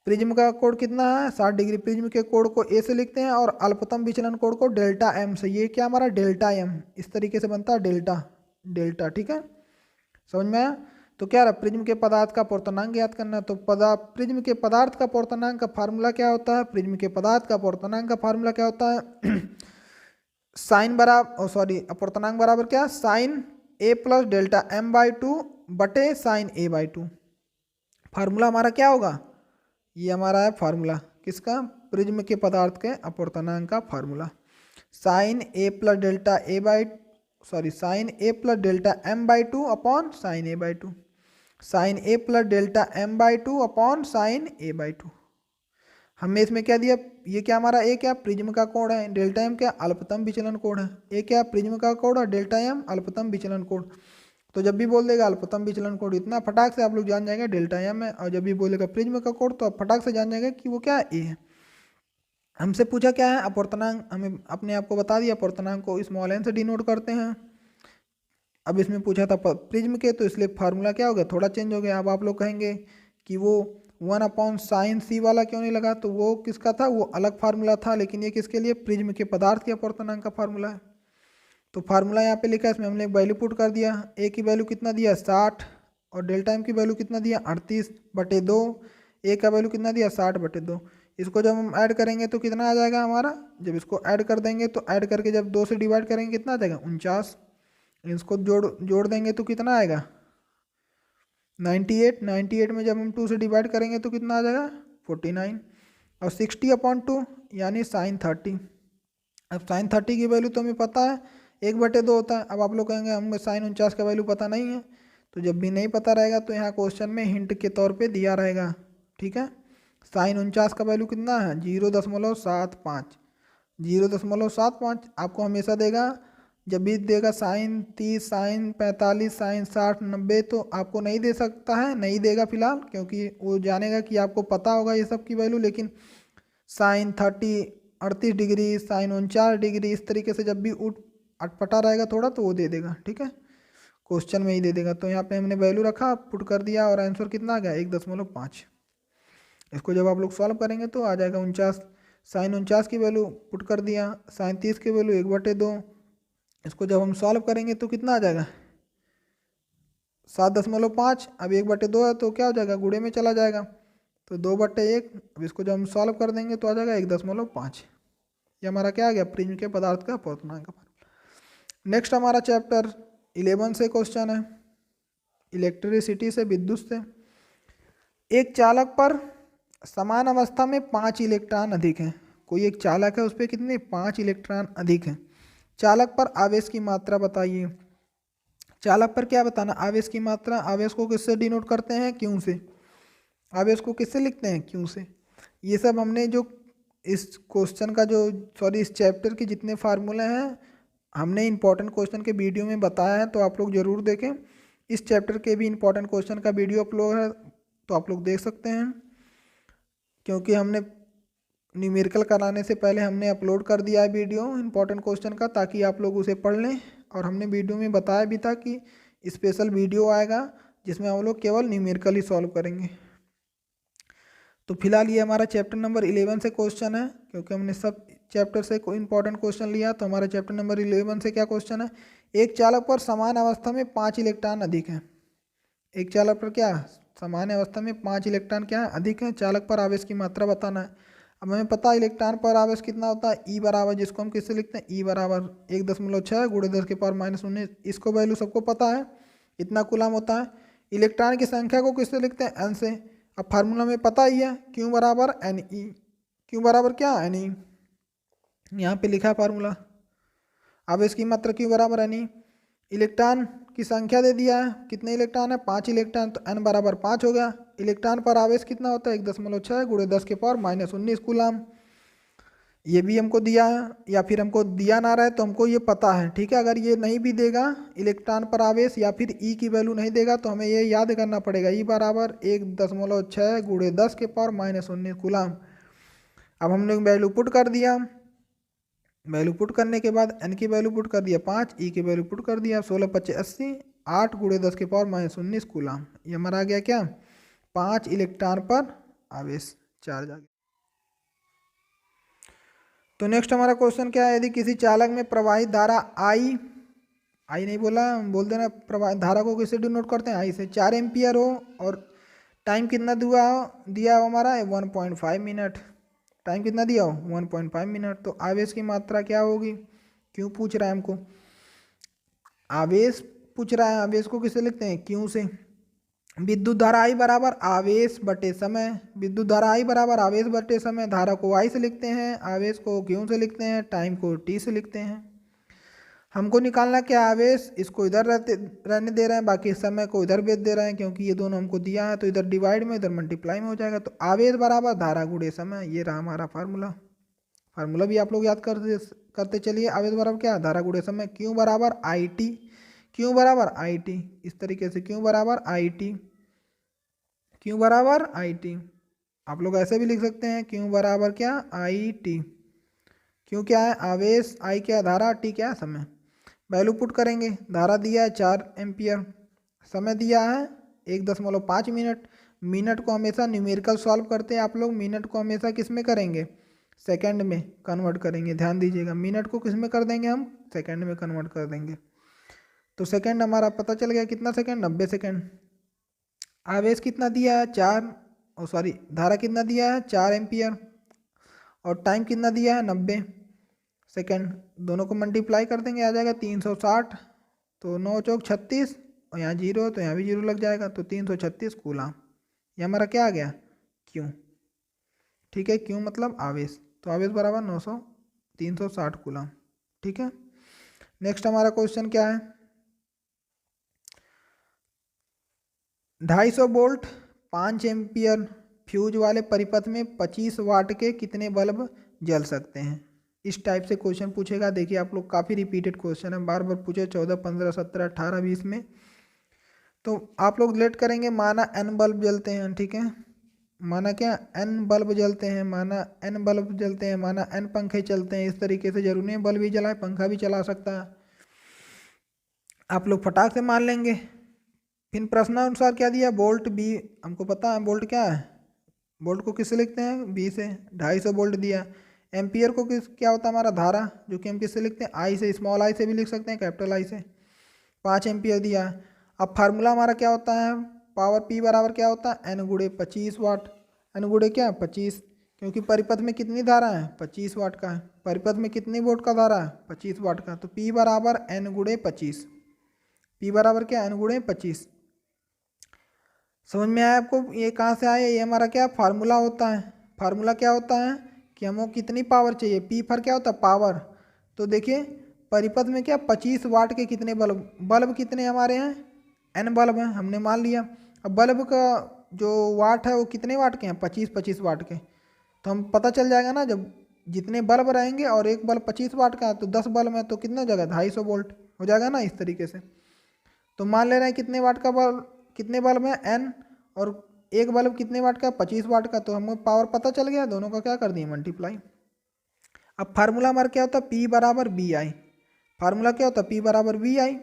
प्रिज्म का कोण कितना है, 60 डिग्री। प्रिज्म के कोण को ए से लिखते हैं और अल्पतम विचलन कोण को डेल्टा एम से। ये क्या हमारा डेल्टा एम, इस तरीके से बनता है डेल्टा डेल्टा, ठीक है, समझ में आया? तो क्या रहा, प्रिज्म के पदार्थ का पूर्णांक याद करना। तो प्रिज्म के पदार्थ का पूर्णांक का फार्मूला क्या होता है, प्रिज्म के पदार्थ का पूर्णांक का फार्मूला क्या होता है साइन बराबर, सॉरी पूर्णांक बराबर क्या, sine A plus delta M by 2 बटे साइन ए बाई 2। फार्मूला हमारा क्या होगा, ये हमारा है फार्मूला किसका, प्रिज्म के पदार्थ के अपूर्णांक का formula, sine A plus delta A by, sorry sine A plus delta M by 2 upon sine A by 2, sine A plus delta M by 2 upon sine A by 2। हमने इसमें क्या दिया, ये क्या हमारा ए क्या प्रिज्म का कोण है, डेल्टा एम क्या अल्पतम विचलन कोण है, ए क्या प्रिज्म का कोण है, डेल्टा एम अल्पतम विचलन कोण। तो जब भी बोल देगा अल्पतम विचलन कोण इतना, फटाक से आप लोग जान जाएंगे डेल्टा एम है, और जब भी बोलेगा प्रिज्म का कोण तो आप फटाक से जान जाएंगे कि वो क्या है, ए है। हमसे पूछा क्या है, अपूर्णांक, हमें अपने आप को बता दिया, अपूर्णांक को स्मॉल एन से डिनोट करते हैं। अब इसमें पूछा था प्रिज्म के, तो इसलिए फार्मूला क्या हो गया, थोड़ा चेंज हो गया। अब आप लोग कहेंगे कि वो 1 अपॉन साइन सी वाला क्यों नहीं लगा, तो वो किसका था, वो अलग फार्मूला था, लेकिन ये किसके लिए, प्रिज्म के पदार्थ के अपूर्णांक का फार्मूला है। तो फार्मूला यहाँ पे लिखा है, इसमें हमने एक वैल्यू पुट कर दिया, ए की वैल्यू कितना दिया 60, और डेल्टा एम की वैल्यू कितना दिया 38/2, ए का वैल्यू कितना दिया 60/2। इसको जब हम ऐड करेंगे तो कितना आ जाएगा हमारा, जब इसको ऐड कर देंगे तो ऐड करके जब 2 से डिवाइड करेंगे कितना आ जाएगा 49, इसको जोड़ देंगे तो कितना आएगा 98 में जब हम 2 से डिवाइड करेंगे तो कितना आ जाएगा 49, और 60/2 यानी साइन 30। अब साइन 30 की वैल्यू तो हमें पता है 1/2 होता है। अब आप लोग कहेंगे हमें साइन 49 का वैल्यू पता नहीं है, तो जब भी नहीं पता रहेगा तो यहाँ क्वेश्चन में हिंट के तौर पे दिया रहेगा, ठीक है। साइन 49 का वैल्यू कितना है 0.75, 0.75 आपको हमेशा देगा। जब भी देगा साइन 30, साइन 45, साइन 60, 90 तो आपको नहीं दे सकता है, नहीं देगा फिलहाल, क्योंकि वो जानेगा कि आपको पता होगा ये सब की वैल्यू। लेकिन साइन 38 डिग्री, साइन 49 डिग्री, इस तरीके से जब भी अटपटा रहेगा थोड़ा तो वो दे देगा, ठीक है, क्वेश्चन में ही दे देगा। तो यहाँ पे हमने वैल्यू रखा, पुट कर दिया, और आंसर कितना आ गया 1.5। इसको जब आप लोग सॉल्व करेंगे तो आ जाएगा 49, साइन 49 की वैल्यू पुट कर दिया, साइन 30 की वैल्यू 1/2। इसको जब हम सॉल्व करेंगे तो कितना आ जाएगा 7.5। अब 1/2 है तो क्या हो जाएगा, गुणे में चला जाएगा, तो 2/1। अब इसको जब हम सॉल्व कर देंगे तो आ जाएगा 1.5। ये हमारा क्या आ गया, प्रिज्म के पदार्थ का अपूर्णांक। नेक्स्ट हमारा चैप्टर 11 से क्वेश्चन है, इलेक्ट्रिसिटी से, विद्युत से। एक चालक पर समान अवस्था में 5 इलेक्ट्रॉन अधिक हैं। कोई एक चालक है, उस पर कितने 5 इलेक्ट्रॉन अधिक हैं। चालक पर आवेश की मात्रा बताइए। चालक पर क्या बताना, आवेश की मात्रा। आवेश को किससे डिनोट करते हैं, क्यू से। आवेश को किससे लिखते हैं, क्यू से। ये सब हमने जो इस क्वेश्चन का जो इस चैप्टर के जितने फार्मूले हैं हमने इंपॉर्टेंट क्वेश्चन के वीडियो में बताया है, तो आप लोग ज़रूर देखें। इस चैप्टर के भी इंपॉर्टेंट क्वेश्चन का वीडियो अपलोड है, तो आप लोग देख सकते हैं, क्योंकि हमने न्यूमेरिकल कराने से पहले हमने अपलोड कर दिया है वीडियो इंपॉर्टेंट क्वेश्चन का, ताकि आप लोग उसे पढ़ लें। और हमने वीडियो में बताया भी था कि स्पेशल वीडियो आएगा जिसमें हम लोग केवल न्यूमेरिकल ही सॉल्व करेंगे। तो फिलहाल ये हमारा चैप्टर नंबर 11 से क्वेश्चन है, क्योंकि हमने सब चैप्टर से कोई इंपॉर्टेंट क्वेश्चन लिया। तो हमारा चैप्टर नंबर 11 से क्या क्वेश्चन है, एक चालक पर समान अवस्था में 5 इलेक्ट्रॉन अधिक हैं। एक चालक पर क्या समान अवस्था में 5 इलेक्ट्रॉन क्या है अधिक है, चालक पर आवेश की मात्रा बताना है। अब हमें पता है इलेक्ट्रॉन पर आवेश कितना होता है, ई बराबर, जिसको हम किससे लिखते हैं, ई बराबर 1.6 गुणे 10 के पावर -19। इसको वैल्यू सबको पता है, इतना कूलम होता है। इलेक्ट्रॉन की संख्या को किससे लिखते हैं, एन से। अब फार्मूला में पता ही है, क्यू बराबर एन ई। क्यू बराबर क्या, एन ई। यहाँ पे लिखा है फार्मूला। आवेश की मात्रा क्यू बराबर एन ई। इलेक्ट्रॉन की संख्या दे दिया है, कितने इलेक्ट्रॉन है, 5 इलेक्ट्रॉन, तो एन बराबर 5 हो गया। इलेक्ट्रॉन पर आवेश कितना होता है, 1.6 गुणे 10 के पावर -19 कूलम। ये भी हमको दिया है, या फिर हमको दिया ना रहे तो हमको ये पता है, ठीक है। अगर ये नहीं भी देगा इलेक्ट्रॉन पर आवेश या फिर ई की वैल्यू नहीं देगा तो हमें ये याद करना पड़ेगा, ई बराबर 1.6 गुणे 10 के पावर -19 कूलम। अब हमने वैल्यू पुट कर दिया, वैल्यू पुट करने के बाद एन की वैल्यू पुट कर दिया 5, ई की वैल्यू पुट कर दिया 16 25 80, 8 गुणे 10 के पावर -19 कूलम। ये हमारा आ गया क्या, 5 इलेक्ट्रॉन पर आवेश चार्ज आ गया। तो नेक्स्ट हमारा क्वेश्चन क्या है, यदि किसी चालक में प्रवाहित धारा आई नहीं बोला, बोल देना प्रवाहित धारा को किससे डिनोट करते हैं, आई से, 4 एम्पियर हो और टाइम कितना दिया हो हमारा 1.5 मिनट। टाइम कितना दिया हो 1.5 मिनट। तो आवेश की मात्रा क्या होगी, क्यों पूछ रहा है हमको, आवेश पूछ रहा है, आवेश को किससे लिखते हैं, क्यों से। विद्युत धारा आई बराबर आवेश बटे समय, विद्युत धारा आई बराबर आवेश बटे समय। धारा को आई से लिखते हैं, आवेश को क्यों से लिखते हैं, टाइम को टी से लिखते हैं। हमको निकालना क्या, आवेश इसको इधर रहने दे रहे हैं, बाकी समय को इधर भेज दे रहे हैं, क्योंकि ये दोनों हमको दिया है। तो इधर डिवाइड में इधर मल्टीप्लाई में हो जाएगा। तो आवेश बराबर धारा गुणे समय, ये रहा हमारा फार्मूला। फार्मूला भी आप लोग याद करते चलिए। आवेश बराबर क्या, धारा गुणे समय। क्यों बराबर आई टी, क्यों बराबर आई टी, इस तरीके से क्यों बराबर आई टी, क्यों बराबर आई टी। आप लोग ऐसे भी लिख सकते हैं, क्यों बराबर क्या, आई टी। क्यों क्या है आवेश, आई क्या धारा, टी क्या समय। वैल्यू पुट करेंगे, धारा दिया है 4 एम्पियर, समय दिया है 1.5 मिनट। मिनट को हमेशा न्यूमेरिकल सॉल्व करते हैं आप लोग, मिनट को हमेशा किस में करेंगे, सेकंड में कन्वर्ट करेंगे। ध्यान दीजिएगा, मिनट को किस में कर देंगे हम, सेकंड में कन्वर्ट कर देंगे। तो सेकंड हमारा पता चल गया, कितना सेकंड, 90 सेकंड। आवेश कितना दिया है 4, धारा कितना दिया है 4 एम्पियर, और टाइम कितना दिया है 90 सेकंड। दोनों को मल्टीप्लाई कर देंगे, आ जाएगा 360। तो 9 चौक 36, और यहाँ 0 तो यहाँ भी 0 लग जाएगा, तो 336 कूलम। ये हमारा क्या आ गया, क्यों। ठीक है, क्यों मतलब आवेश। तो आवेश बराबर 360 कूलम। ठीक है। नेक्स्ट हमारा क्वेश्चन क्या है, 250 वोल्ट 5 एम्पियर फ्यूज वाले परिपथ में 25 वाट के कितने बल्ब जल सकते हैं। इस टाइप से क्वेश्चन पूछेगा। देखिए आप लोग, काफ़ी रिपीटेड क्वेश्चन है, बार बार पूछे 14 15 17 18 20 में। तो आप लोग लेट करेंगे, माना n बल्ब जलते हैं, ठीक है, माना क्या n बल्ब जलते हैं, माना n बल्ब जलते हैं, माना n पंखे चलते हैं। इस तरीके से जरूरी है बल्ब ही जलाए, पंखा भी चला सकता है। आप लोग फटाक से मान लेंगे। फिर प्रश्नानुसार क्या दिया, वोल्ट बी, हमको पता है वोल्ट क्या है, वोल्ट को किससे लिखते हैं, बी से। 250 वोल्ट दिया। एम्पियर को क्या होता है हमारा धारा, जो कि हम किससे लिखते हैं, आई से, स्मॉल आई से भी लिख सकते हैं, कैपिटल आई से। 5 एम्पियर दिया। अब फार्मूला हमारा क्या होता है, पावर पी बराबर क्या होता है, एन गुणे 25 वाट। एन गुणे क्या 25, क्योंकि परिपथ में कितनी धारा है, 25 वाट का है। परिपथ में कितनी वोल्ट का धारा है, 25 वाट का। तो पी बराबर एन गुणे 25, पी बराबर क्या, एन गुणे 25। समझ में आया आपको, ये कहाँ से आया, ये हमारा क्या फार्मूला होता है। फार्मूला क्या होता है कि हमको कितनी पावर चाहिए, पी फर क्या होता है, पावर। तो देखिए परिपथ में क्या 25 वाट के कितने बल्ब कितने हमारे हैं, एन बल्ब हैं, हमने मान लिया। अब बल्ब का जो वाट है वो कितने वाट के हैं, 25 वाट के। तो हम पता चल जाएगा ना, जब जितने बल्ब रहेंगे और एक बल्ब 25 वाट का है तो 10 बल्ब है, तो कितना जगह 250 वोल्ट हो जाएगा ना, इस तरीके से। तो मान ले रहे हैं कितने वाट का बल्ब, कितने बल्ब है एन, और एक बल्ब कितने वाट का, 25 वाट का। तो हमको पावर पता चल गया, दोनों का क्या कर दिए मल्टीप्लाई। अब फार्मूला हमारा क्या होता है, पी बराबर बी आई। फार्मूला क्या होता है, पी बराबर बी आई।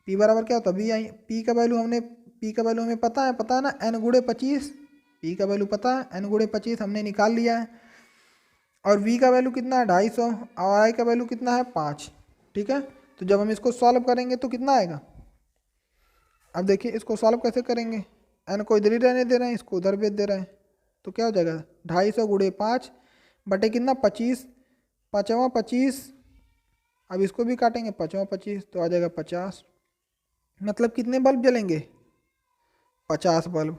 पी बराबर क्या होता है, बी आई। पी का वैल्यू हमने पी का वैल्यू हमें पता है ना, n गुणे 25, पी का वैल्यू पता है, n गुणे 25 हमने निकाल लिया है। और v का वैल्यू कितना है 250 और i का वैल्यू कितना है 5। ठीक है, तो जब हम इसको सॉल्व करेंगे तो कितना आएगा। अब देखिए इसको सॉल्व कैसे करेंगे, n को इधर ही रहने दे रहे हैं, इसको उधर भेज दे रहे हैं, तो क्या हो जाएगा 250 गुणे 5 बटे कितना 25, 5वां 25। अब इसको भी काटेंगे 5वां 25 तो आ जाएगा 50। मतलब कितने बल्ब जलेंगे 50 बल्ब।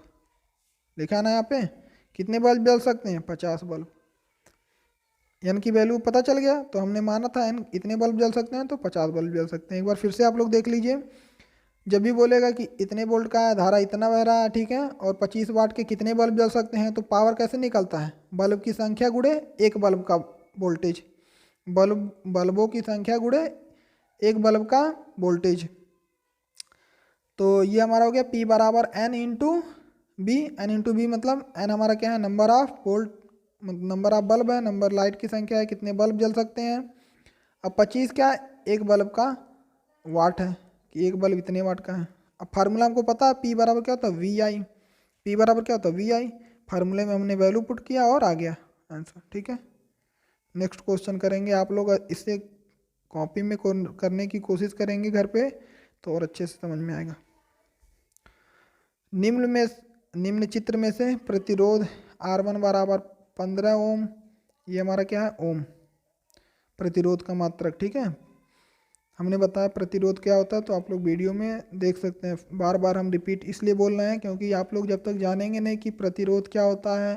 लिखा ना यहाँ पे कितने बल्ब जल सकते हैं 50 बल्ब। एन की वैल्यू पता चल गया, तो हमने माना था एन इतने बल्ब जल सकते हैं तो 50 बल्ब जल सकते हैं। एक बार फिर से आप लोग देख लीजिए, जब भी बोलेगा कि इतने वोल्ट का है, धारा इतना बह रहा है, ठीक है, और 25 वाट के कितने बल्ब जल सकते हैं, तो पावर कैसे निकलता है, बल्ब की संख्या गुणे एक बल्ब का वोल्टेज, बल्बों की संख्या गुणे एक बल्ब का वोल्टेज। तो ये हमारा हो गया P बराबर N into B. N into B मतलब N हमारा क्या है, number of volt, number of bulb है, नंबर लाइट की संख्या है, कितने बल्ब जल सकते हैं। अब 25 क्या है, एक बल्ब का वाट है, कि एक बल्ब इतने वाट का है। अब फार्मूला हमको पता है P बराबर क्या होता है VI, P बराबर क्या होता है VI। फार्मूले में हमने वैल्यू पुट किया और आ गया आंसर। ठीक है, नेक्स्ट क्वेश्चन करेंगे। आप लोग इसे कॉपी में करने की कोशिश करेंगे घर पे तो और अच्छे से समझ में आएगा। निम्न चित्र में से प्रतिरोध R1 बराबर 15 ओम, ये हमारा क्या है ओम, प्रतिरोध का मात्रक। ठीक है, हमने बताया प्रतिरोध क्या होता है, तो आप लोग वीडियो में देख सकते हैं। बार बार हम रिपीट इसलिए बोल रहे हैं क्योंकि आप लोग जब तक जानेंगे नहीं कि प्रतिरोध क्या होता है,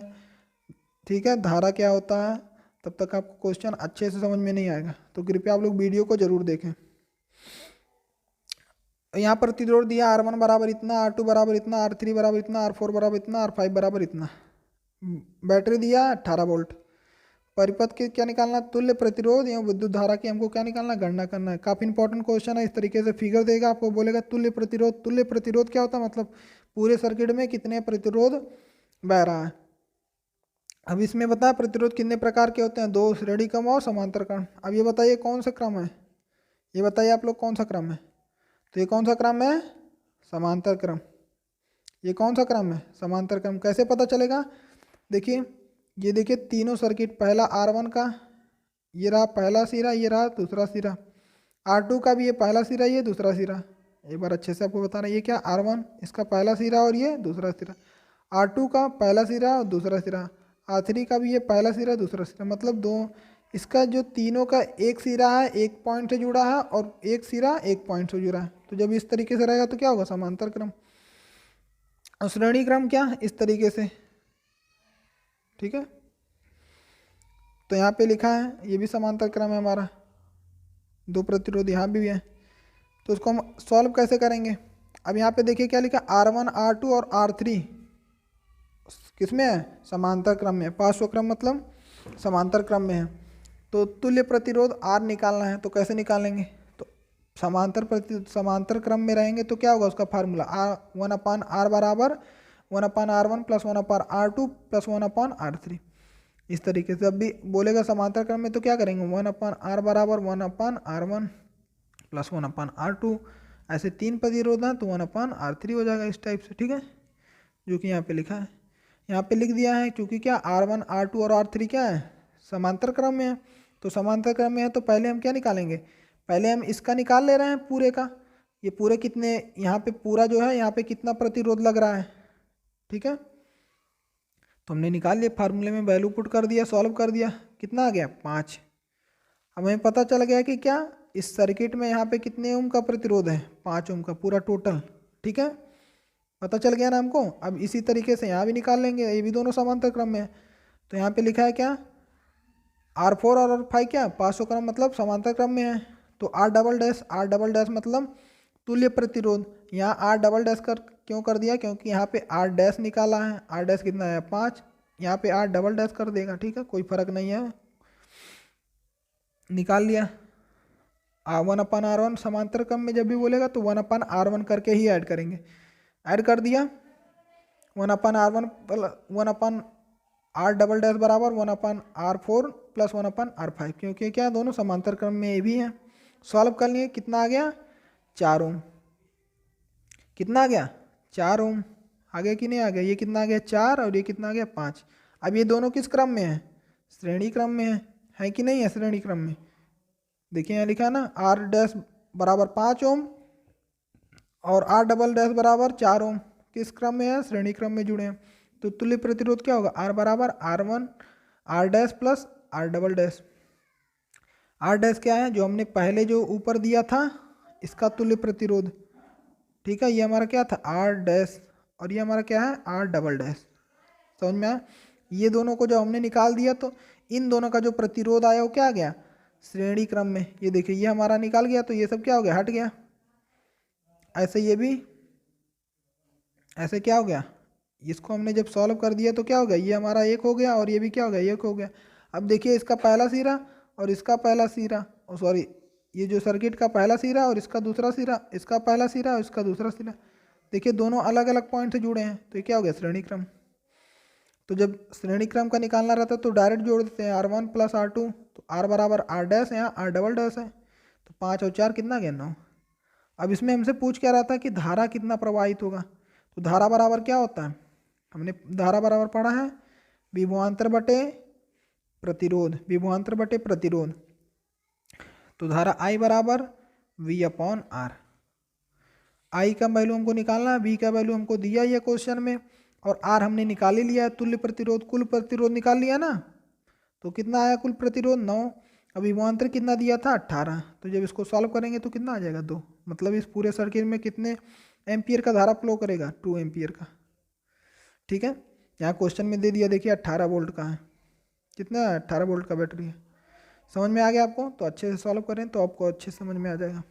ठीक है, धारा क्या होता है, तब तक आपको क्वेश्चन अच्छे से समझ में नहीं आएगा। तो कृपया आप लोग वीडियो को जरूर देखें। यहाँ प्रतिरोध दिया R1 बराबर इतना, R2 बराबर इतना, R3 बराबर इतना, R4 बराबर इतना, R5 बराबर इतना। बैटरी दिया 18 वोल्ट। परिपथ के क्या निकालना, तुल्य प्रतिरोध या विद्युत धारा की हमको क्या निकालना, गणना करना है। काफ़ी इंपॉर्टेंट क्वेश्चन है। इस तरीके से फिगर देगा आपको, बोलेगा तुल्य प्रतिरोध। तुल्य प्रतिरोध क्या होता है, मतलब पूरे सर्किट में कितने प्रतिरोध बह रहा है। अब इसमें बताया प्रतिरोध कितने प्रकार के होते हैं, दो, श्रेणी क्रम और समांतर क्रम। अब ये बताइए कौन सा क्रम है, ये बताइए आप लोग कौन सा क्रम है। तो ये कौन सा क्रम है, समांतर क्रम। ये कौन सा क्रम है, समांतर क्रम। कैसे पता चलेगा, देखिए ये देखिए तीनों सर्किट, पहला R1 का ये रहा पहला सिरा, ये रहा दूसरा सिरा, R2 का भी ये पहला सिरा, ये दूसरा सिरा। एक बार अच्छे से आपको बता रहा है, ये क्या R1 इसका पहला सिरा और ये दूसरा सिरा, R2 का पहला सिरा और दूसरा सिरा, R3 का भी ये पहला सिरा दूसरा सिरा। मतलब दो, इसका जो तीनों का एक सिरा है एक पॉइंट से जुड़ा है और एक सिरा एक पॉइंट से जुड़ा है। तो जब इस तरीके से रहेगा तो क्या होगा, समांतर क्रम। और श्रेणी क्रम क्या, इस तरीके से। ठीक है, तो यहाँ पे लिखा है ये भी समांतर क्रम है हमारा, दो प्रतिरोध यहाँ भी है। तो उसको हम सॉल्व कैसे करेंगे। अब यहाँ पे देखिए क्या लिखा, R1 R2 और R3 किसमें है, समांतर क्रम में। पार्श्व क्रम मतलब समांतर क्रम में है। तो तुल्य प्रतिरोध R निकालना है, तो कैसे निकालेंगे, तो समांतर क्रम में रहेंगे तो क्या होगा, उसका फार्मूला R1/R बराबर 1/R1 plus 1/R2 plus 1/R3। इस तरीके से। अब भी बोलेगा समांतर क्रम में तो क्या करेंगे, 1/R बराबर 1/R1 प्लस 1/R2। ऐसे तीन प्रतिरोध हैं तो 1/R3 हो जाएगा इस टाइप से। ठीक है, जो कि यहाँ पे लिखा है, यहाँ पे लिख दिया है। क्योंकि क्या R1 R2 और R3 क्या है, समांतर क्रम में है। तो समांतर क्रम में है तो पहले हम क्या निकालेंगे, पहले हम इसका निकाल ले रहे हैं पूरे का। ये पूरे कितने, यहाँ पे पूरा जो है यहाँ पे कितना प्रतिरोध लग रहा है। ठीक है, तो हमने निकाल लिया, फार्मूले में वैल्यू पुट कर दिया, सॉल्व कर दिया, कितना आ गया 5। हमें पता चल गया कि क्या इस सर्किट में यहाँ पे कितने ओम का प्रतिरोध है, 5 ओम का पूरा टोटल। ठीक है, पता चल गया ना हमको। अब इसी तरीके से यहाँ भी निकाल लेंगे, ये भी दोनों समांतर क्रम में है। तो यहाँ पे लिखा है क्या, R4 और R5 क्या पार्श्व क्रम मतलब समांतर क्रम में है। तो R डबल डैश मतलब तुल्य प्रतिरोध। यहाँ R डबल डैश कर क्यों कर दिया, क्योंकि यहाँ पे R डैश निकाला है, R डैश कितना है 5, यहाँ पे R डबल डैश कर देगा। ठीक है, कोई फर्क नहीं है, निकाल लिया। 1/R1 समांतर क्रम में जब भी बोलेगा तो 1/R1 करके ही ऐड करेंगे। ऐड कर दिया 1/R1 1/R डबल डैश बराबर 1/R4 प्लस 1/R5, क्योंकि क्या दोनों समांतर क्रम में ये भी है। सॉल्व कर लिए, कितना आ गया 4 ओम। कितना आ गया 4 ओम। आ गया कि नहीं आ गया? ये कितना आ गया 4 और ये कितना आ गया 5। अब ये दोनों किस क्रम में है? श्रेणी क्रम में है कि नहीं है? श्रेणी क्रम में। देखिए यहाँ लिखा है ना, R डैश बराबर 5 ओम और R डबल डैश बराबर 4 ओम। किस क्रम में है? श्रेणी क्रम में जुड़े हैं। तो तुल्य प्रतिरोध क्या होगा? R बराबर R1 R dash plus R double dash. R dash क्या है? जो हमने पहले जो ऊपर दिया था इसका तुल्य प्रतिरोध। ठीक है, ये हमारा क्या था? R डैश, और ये हमारा क्या है? R double dash. समझ में आया? ये दोनों को जब हमने निकाल दिया तो इन दोनों का जो प्रतिरोध आया वो क्या आ गया? श्रेणी क्रम में। ये देखिए ये हमारा निकाल गया तो ये सब क्या हो गया? हट गया। ऐसे ये भी, ऐसे क्या हो गया? इसको हमने जब सॉल्व कर दिया तो क्या हो गया? ये हमारा 1 हो गया और ये भी क्या हो गया? 1 हो गया। अब देखिए इसका पहला सिरा और इसका पहला सिरा, सॉरी ये जो सर्किट का पहला सिरा और इसका दूसरा सिरा, इसका पहला सिरा और इसका दूसरा सिरा, देखिए दोनों अलग अलग पॉइंट से जुड़े हैं तो ये क्या हो गया? श्रेणी क्रम। तो जब श्रेणी क्रम का निकालना रहता है तो डायरेक्ट जोड़ देते हैं R1 प्लस R2, तो R बराबर R डैश है, यहाँ R डबल डैश है, तो 5 और 4 कितना गया? 9। अब इसमें हमसे पूछ क्या रहा था कि धारा कितना प्रवाहित होगा। तो धारा बराबर क्या होता है? हमने धारा बराबर पढ़ा है विभवांतर बटे प्रतिरोध, विभवांतर बटे प्रतिरोध। तो धारा I बराबर V अपॉन R। I का वैल्यू हमको निकालना है, V का वैल्यू हमको दिया है क्वेश्चन में, और R हमने निकाल ही लिया है। तुल्य प्रतिरोध, कुल प्रतिरोध निकाल लिया ना, तो कितना आया कुल प्रतिरोध? 9। अब विभवांतर कितना दिया था? 18। तो जब इसको सॉल्व करेंगे तो कितना आ जाएगा? 2। मतलब इस पूरे सर्किट में कितने एम्पियर का धारा फ्लो करेगा? 2 एम्पियर का। ठीक है, यहाँ क्वेश्चन में दे दिया, देखिए 18 वोल्ट का है। कितना है? 18 वोल्ट का बैटरी है। समझ में आ गया आपको? तो अच्छे से सॉल्व करें तो आपको अच्छे से समझ में आ जाएगा।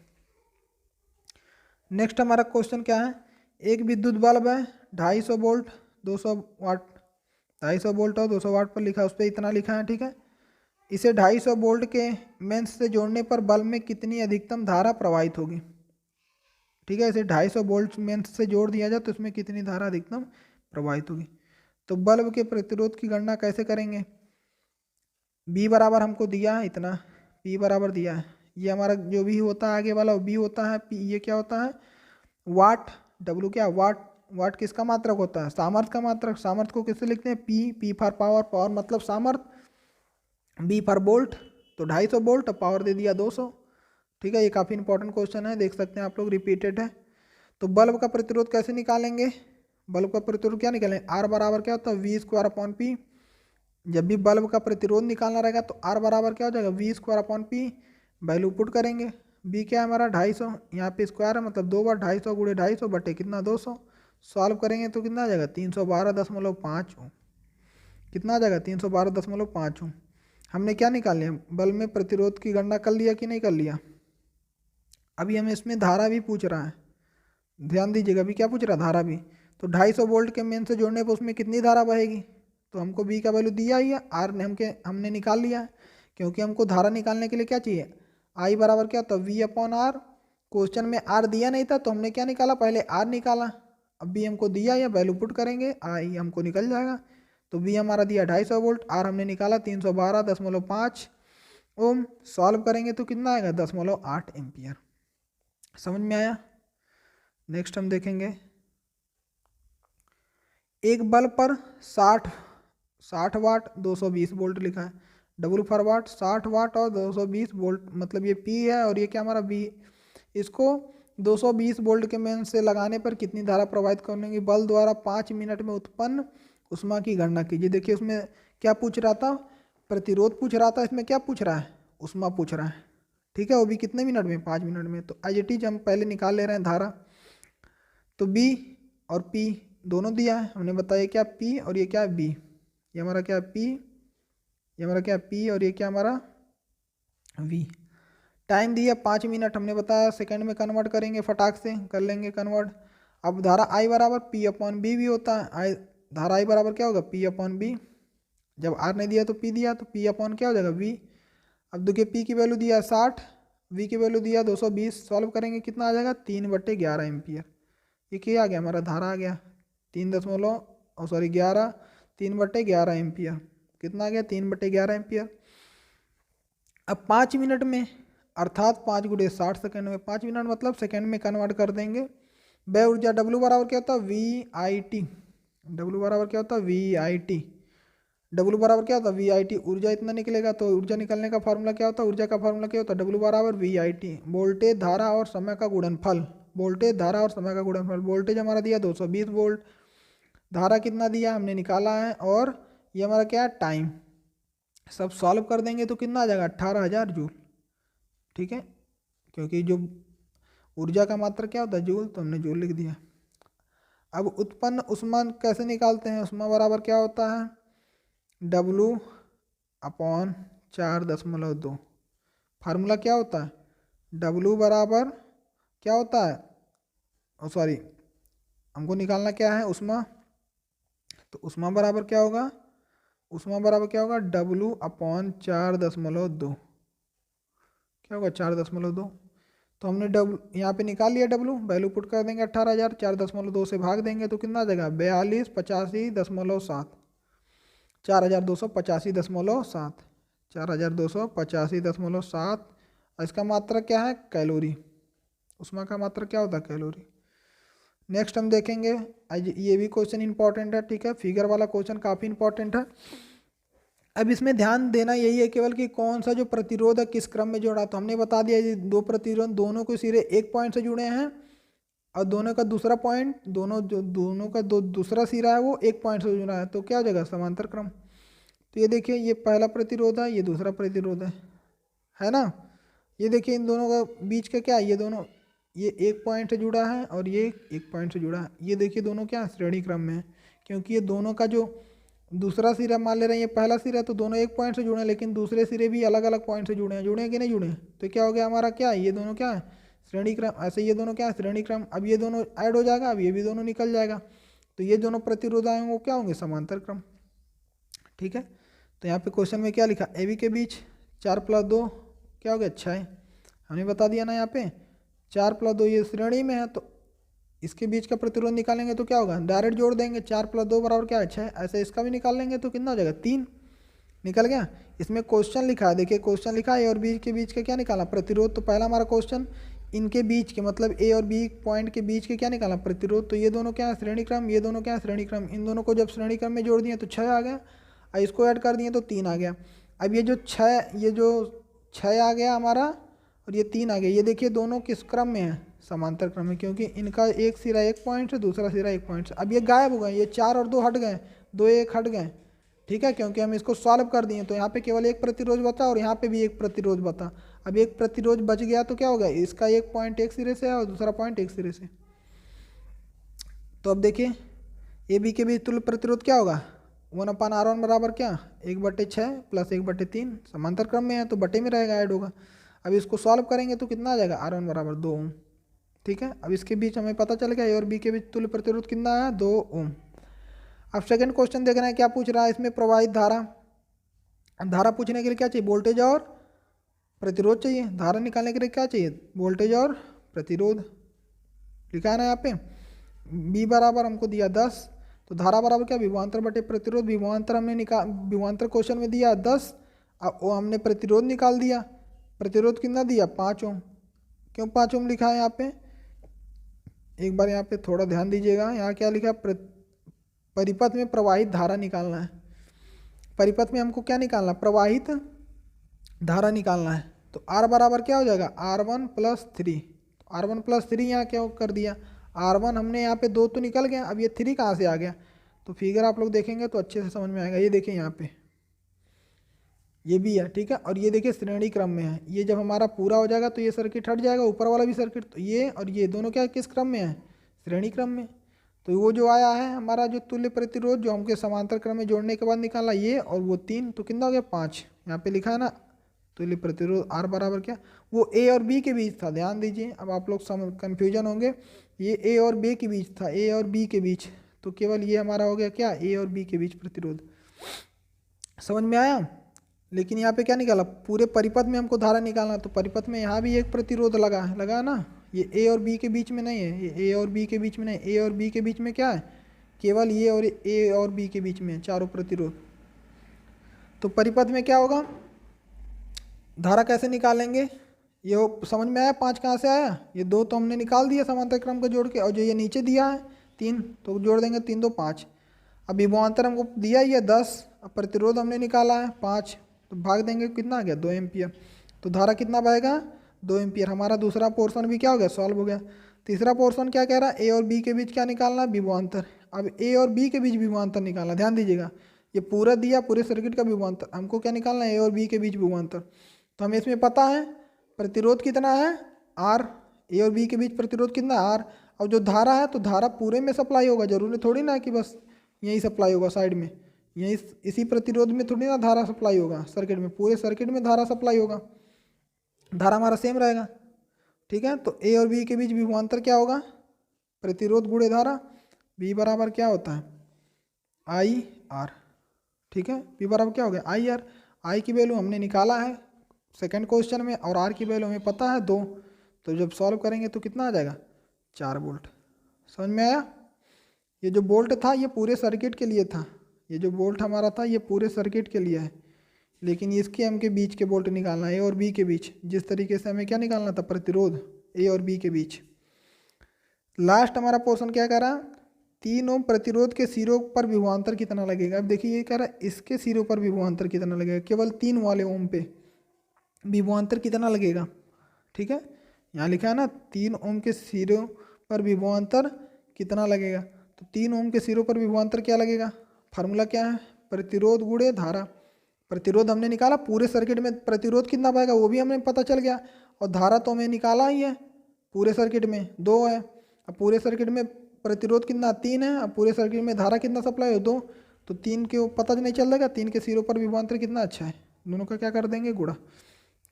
नेक्स्ट हमारा क्वेश्चन क्या है? एक विद्युत बल्ब है 250 वोल्ट 200 वाट, 250 वोल्ट और 200 वाट पर लिखा है, उस पर इतना लिखा है। ठीक है, इसे 250 वोल्ट के मेंस से जोड़ने पर बल्ब में कितनी अधिकतम धारा प्रवाहित होगी? ठीक है, इसे 250 वोल्ट मेंस से जोड़ दिया जाए तो इसमें कितनी धारा अधिकतम प्रवाहित होगी। तो बल्ब के प्रतिरोध की गणना कैसे करेंगे? B बराबर हमको दिया है इतना, P बराबर दिया है, ये हमारा जो भी होता है आगे वाला वो B होता है, P ये क्या होता है? वाट। W क्या? वाट। वाट किसका मात्रक होता है? सामर्थ्य का मात्रक। सामर्थ्य को किससे लिखते हैं? P फॉर पावर, पावर मतलब सामर्थ्य, B फॉर वोल्ट। तो 250 वोल्ट, पावर दे दिया 200। ठीक है, ये काफ़ी इंपॉर्टेंट क्वेश्चन है, देख सकते हैं आप लोग, रिपीटेड है। तो बल्ब का प्रतिरोध कैसे निकालेंगे? बल्ब का प्रतिरोध क्या निकालेंगे? R बराबर क्या होता है? V square upon P। जब भी बल्ब का प्रतिरोध निकालना रहेगा तो R बराबर क्या हो जाएगा? V square upon P। Value put करेंगे। B क्या है हमारा? 250, यहाँ पे स्क्वायर है मतलब 2 बार 250 गुणे 250 बटे कितना? 200। सॉल्व करेंगे तो कितना आ जाएगा? 312.5 ओम। कितना आ जाएगा? 312.5 ओम। हमने क्या निकाल लिया? बल्ब में प्रतिरोध की गणना कर लिया कि नहीं कर लिया? अभी हमें इसमें धारा भी पूछ रहा है, ध्यान दीजिएगा। अभी क्या पूछ रहा है? धारा भी। तो 250 वोल्ट के मेन से जोड़ने पर उसमें कितनी धारा बहेगी? तो हमको B का वैल्यू दिया ही है, R ने हमने निकाल लिया है, क्योंकि हमको धारा निकालने के लिए क्या चाहिए? I बराबर क्या होता है? V upon R। क्वेश्चन में R दिया नहीं था तो हमने क्या निकाला? पहले R निकाला। अब B हमको दिया या वैल्यू पुट करेंगे, I हमको निकल जाएगा। तो V हमारा दिया 250 वोल्ट, R हमने निकाला 312.5 ओम। सॉल्व करेंगे तो कितना आएगा? 10.8 एम्पियर। समझ में आया? नेक्स्ट हम देखेंगे, एक बल्ब पर 60 वाट 220 वोल्ट लिखा है। W फॉर वाट 60 वाट और 220 वोल्ट, मतलब ये P है और ये क्या हमारा B। इसको 220 वोल्ट के मेन से लगाने पर कितनी धारा प्रवाहित करेंगे? बल्ब द्वारा 5 मिनट में उत्पन्न उष्मा की गणना कीजिए। देखिए उसमें क्या पूछ रहा था? प्रतिरोध पूछ रहा था, इसमें क्या पूछ रहा है? उष्मा पूछ रहा है। ठीक है, वो भी कितने मिनट में? 5 मिनट में। तो एज इट इज हम पहले निकाल ले रहे हैं धारा। तो B और P दोनों दिया है, हमने बताया क्या? P और ये क्या है? B। ये हमारा क्या है? P, ये हमारा क्या है? P और ये क्या हमारा? V। टाइम दिया 5 मिनट, हमने बताया सेकंड में कन्वर्ट करेंगे, फटाक से कर लेंगे कन्वर्ट। अब धारा I बराबर P अपॉन B भी होता है। धारा I बराबर क्या होगा? P upon B। जब R नहीं दिया तो P दिया, तो P अपॉन क्या हो जाएगा? V। अब देखिए P की वैल्यू दिया 60, V की वैल्यू दिया 220। सॉल्व करेंगे कितना आ जाएगा? 3/11 एम्पियर। ये क्या आ गया? हमारा धारा आ गया 3/11 एम्पियर। कितना आ गया? 3/11 एम्पियर। अब 5 मिनट में, अर्थात 5 गुणे 60 सेकंड में, 5 मिनट मतलब सेकंड में कन्वर्ट कर देंगे व्यय ऊर्जा W बराबर क्या होता है VIT, W बराबर क्या होता है VIT, W बराबर क्या होता है VIT, ऊर्जा इतना निकलेगा तो ऊर्जा निकलने का फार्मूला क्या होता है, ऊर्जा का फार्मूला क्या होता है W बराबर VIT, वोल्टेज धारा और समय का गुणनफल, वोल्टेज धारा और समय का गुणनफल, वोल्टेज हमारा दिया 220 वोल्ट, धारा कितना दिया हमने निकाला है, और ये हमारा क्या है टाइम। सब सॉल्व कर देंगे तो कितना आ जाएगा 18,000 जूल, ठीक है, क्योंकि जो ऊर्जा का मात्रा क्या होता है जूल, तो हमने जूल लिख दिया। अब उत्पन्न उष्मा कैसे निकालते हैं, उष्मा बराबर क्या होता है W/4.2, फार्मूला क्या होता है W बराबर क्या होता है, सॉरी हमको निकालना क्या है उष्मा, तो उष्मा बराबर क्या होगा, उष्मा बराबर क्या होगा W/4.2, क्या होगा 4.2, तो हमने W यहाँ पे निकाल लिया, W वैल्यू पुट कर देंगे 18,000, 4.2 से भाग देंगे तो कितना आ जाएगा 4285.7, 4285.7, 4285.7, और इसका मात्रा क्या है कैलोरी, उष्मा का मात्रा क्या होता है कैलोरी। नेक्स्ट हम देखेंगे, ये भी क्वेश्चन इंपॉर्टेंट है, ठीक है, फिगर वाला क्वेश्चन काफ़ी इंपॉर्टेंट है। अब इसमें ध्यान देना यही है केवल कि कौन सा जो प्रतिरोध है किस क्रम में जोड़ा, तो हमने बता दिया ये दो प्रतिरोध दोनों के सिरे एक पॉइंट से जुड़े हैं, और दोनों का दूसरा पॉइंट दोनों का दूसरा सिरा है वो एक पॉइंट से जुड़ा है, तो क्या हो जाएगा समांतर क्रम। तो ये देखिए ये पहला प्रतिरोध है, ये दूसरा प्रतिरोध है ना, ये देखिए इन दोनों का बीच का क्या है, ये दोनों ये एक पॉइंट से जुड़ा है और ये एक पॉइंट से जुड़ा है, ये देखिए दोनों क्या श्रेणी क्रम में है, क्योंकि ये दोनों का जो दूसरा सिरा मान ले रहे हैं ये पहला सिरा है, तो दोनों एक पॉइंट से जुड़े हैं, लेकिन दूसरे सिरे भी अलग अलग पॉइंट से जुड़े हैं कि नहीं जुड़े हैं, तो क्या हो गया हमारा क्या है, ये दोनों क्या है श्रेणी क्रम, ऐसे ये दोनों क्या है श्रेणी क्रम। अब ये दोनों ऐड हो जाएगा, अब ये भी दोनों निकल जाएगा, तो ये दोनों प्रतिरोध आएंगे वो क्या होंगे समांतर क्रम, ठीक है। तो यहाँ पे क्वेश्चन में क्या लिखा, AB के बीच 4+2 क्या हो गया 6, हमने बता दिया ना यहाँ पे 4+2 ये श्रेणी में है, तो इसके बीच का प्रतिरोध निकालेंगे तो क्या होगा डायरेक्ट जोड़ देंगे, 4+2 बराबर क्या है 6, ऐसे इसका भी निकाल लेंगे तो कितना हो जाएगा 3, निकल गया। इसमें क्वेश्चन लिखा है, देखिए क्वेश्चन लिखा है A और B के बीच का क्या निकाला प्रतिरोध, तो पहला हमारा क्वेश्चन इनके बीच के मतलब A और B पॉइंट के बीच के क्या निकाला प्रतिरोध, तो ये दोनों क्या है श्रेणी क्रम, ये दोनों क्या है श्रेणी क्रम, इन दोनों को जब श्रेणी क्रम में जोड़ दिए तो 6 आ गया, और इसको ऐड कर दिए तो 3 आ गया। अब ये जो 6 आ गया हमारा और ये 3 आ गया, ये देखिए दोनों किस क्रम में है समांतर क्रम में, क्योंकि इनका एक सिरा एक पॉइंट से दूसरा सिरा एक पॉइंट से। अब ये गायब हो गए, ये 4 और 2 हट गए, 2 1 हट गए, ठीक है, क्योंकि हम इसको सॉल्व कर दिए, तो यहाँ पे केवल एक प्रतिरोध बता और यहाँ पे भी एक प्रतिरोध बता। अब एक प्रतिरोध बच गया तो क्या होगा, इसका एक पॉइंट एक सिरे से है और दूसरा पॉइंट एक सिरे से। तो अब देखिए AB के बीच तुल्य प्रतिरोध क्या होगा 1/R1 बराबर क्या 1/6 + 1/3, समांतर क्रम में है तो बटे में रहेगा ऐड होगा। अब इसको सॉल्व करेंगे तो कितना आ जाएगा R1 बराबर 2 ओम, ठीक है। अब इसके बीच हमें पता चल गया A और B के बीच तुल्य प्रतिरोध कितना है 2 ओम। अब सेकंड क्वेश्चन देख रहे हैं क्या पूछ रहा है, इसमें प्रवाहित धारा पूछने के लिए क्या चाहिए वोल्टेज और प्रतिरोध चाहिए, धारा निकालने के लिए क्या चाहिए वोल्टेज और प्रतिरोध, लिखा है ना यहाँ पे। B बराबर हमको दिया 10, तो धारा बराबर क्या विभवांतर बटे प्रतिरोध, विभवांतर हमने विभवांतर क्वेश्चन में दिया 10, अब वो हमने प्रतिरोध निकाल दिया, प्रतिरोध कितना दिया 5 ओम, क्यों 5 ओम लिखा है यहाँ पे, एक बार यहाँ पे थोड़ा ध्यान दीजिएगा, यहाँ क्या लिखा है परिपथ में प्रवाहित धारा निकालना है, परिपथ में हमको क्या निकालना प्रवाहित धारा निकालना है, तो R बराबर क्या हो जाएगा R1 + 3, R1 + 3 यहाँ क्या कर दिया R1 हमने यहाँ पे 2 तो निकल गया, अब ये 3 कहाँ से आ गया, तो फिगर आप लोग देखेंगे तो अच्छे से समझ में आएगा। ये देखिए यहाँ पे ये भी है, ठीक है, और ये देखिए श्रेणी क्रम में है, ये जब हमारा पूरा हो जाएगा तो ये सर्किट हट जाएगा, ऊपर वाला भी सर्किट, तो ये और ये दोनों क्या किस क्रम में है श्रेणी क्रम में। तो वो जो आया है हमारा जो तुल्य प्रतिरोध जो हमके समांतर क्रम में जोड़ने के बाद निकाला ये और वो 3, तो कितना हो गया 5, यहाँ पे लिखा है ना तुल्य प्रतिरोध R बराबर क्या वो A और B के बीच था, ध्यान दीजिए, अब आप लोग कन्फ्यूजन होंगे, ये A और B के बीच था, A और B के बीच, तो केवल ये हमारा हो गया क्या A और B के बीच प्रतिरोध, समझ में आया। लेकिन यहाँ पे क्या निकाला पूरे परिपथ में हमको धारा निकालना, तो परिपथ में यहाँ भी एक प्रतिरोध लगा है ना, ये A और B के बीच में नहीं है, ये A और B के बीच में नहीं, A और B के बीच में क्या है केवल ये और A और B के बीच में चारों प्रतिरोध। तो परिपथ में क्या होगा धारा कैसे निकालेंगे, ये समझ में आया 5 कहाँ से आया? ये 2 तो हमने निकाल दिया समांतर क्रम को जोड़ के, और जो ये नीचे दिया है 3 तो जोड़ देंगे, 3 2 5। अब विभवांतर हमको दिया ही है 10, अब प्रतिरोध हमने निकाला है 5, तो भाग देंगे, कितना आ गया 2 एम्पियर। तो धारा कितना बहेगा 2 एम्पियर। हमारा दूसरा पोर्शन भी क्या हो गया, सॉल्व हो गया। तीसरा पोर्शन क्या कह रहा है, ए और बी के बीच क्या निकालना है, विभवांतर। अब ए और बी के बीच विभवांतर निकालना, ध्यान दीजिएगा ये पूरा दिया, पूरे सर्किट का विभवांतर हमको क्या निकालना है, ए और बी के बीच विभवांतर। तो हमें इसमें पता है प्रतिरोध कितना है आर, ए और बी के बीच प्रतिरोध कितना है आर। और जो धारा है तो धारा पूरे में सप्लाई होगा, जरूरी थोड़ी ना कि बस यहीं सप्लाई होगा साइड में, यहीं इसी प्रतिरोध में थोड़ी ना धारा सप्लाई होगा सर्किट में, पूरे सर्किट में धारा सप्लाई होगा, धारा हमारा सेम रहेगा। ठीक है, तो ए और बी के बीच विभवांतर क्या होगा, प्रतिरोध गुणे धारा, बी बराबर क्या होता है आई आर। ठीक है, बी बराबर क्या हो गया आई आर। आई की वैल्यू हमने निकाला है सेकंड क्वेश्चन में, और आर की वैल्यू हमें पता है 2, तो जब सॉल्व करेंगे तो कितना आ जाएगा 4 वोल्ट। समझ में आया? ये जो वोल्ट था ये पूरे सर्किट के लिए था, ये जो वोल्ट हमारा था ये पूरे सर्किट के लिए है, लेकिन इसके हम के बीच के वोल्ट निकालना है, ए और बी के बीच। जिस तरीके से हमें क्या निकालना था, प्रतिरोध ए और बी के बीच। लास्ट हमारा पोर्शन क्या कह रहा है, 3 ओम प्रतिरोध के सिरों पर विभवांतर कितना लगेगा। अब देखिए ये कह रहा है इसके सिरों पर विभवांतर कितना लगेगा, केवल 3 वाले ओम पे विभवांतर कितना लगेगा। ठीक है, यहाँ लिखा है ना 3 ओम के सिरों पर विभवांतर कितना लगेगा, तो 3 ओम के सिरों पर विभवांतर क्या लगेगा, फार्मूला क्या है, प्रतिरोध गुणे धारा। प्रतिरोध हमने निकाला, पूरे सर्किट में प्रतिरोध कितना पाएगा वो भी हमें पता चल गया, और धारा तो हमें निकाला ही है, पूरे सर्किट में 2 है। अब पूरे सर्किट में प्रतिरोध कितना 3 है, अब पूरे सर्किट में धारा कितना सप्लाई है 2, तो 3 के पता नहीं चल जाएगा, 3 के सिरों पर विभवांतर कितना अच्छा है, दोनों का क्या कर देंगे गुणा,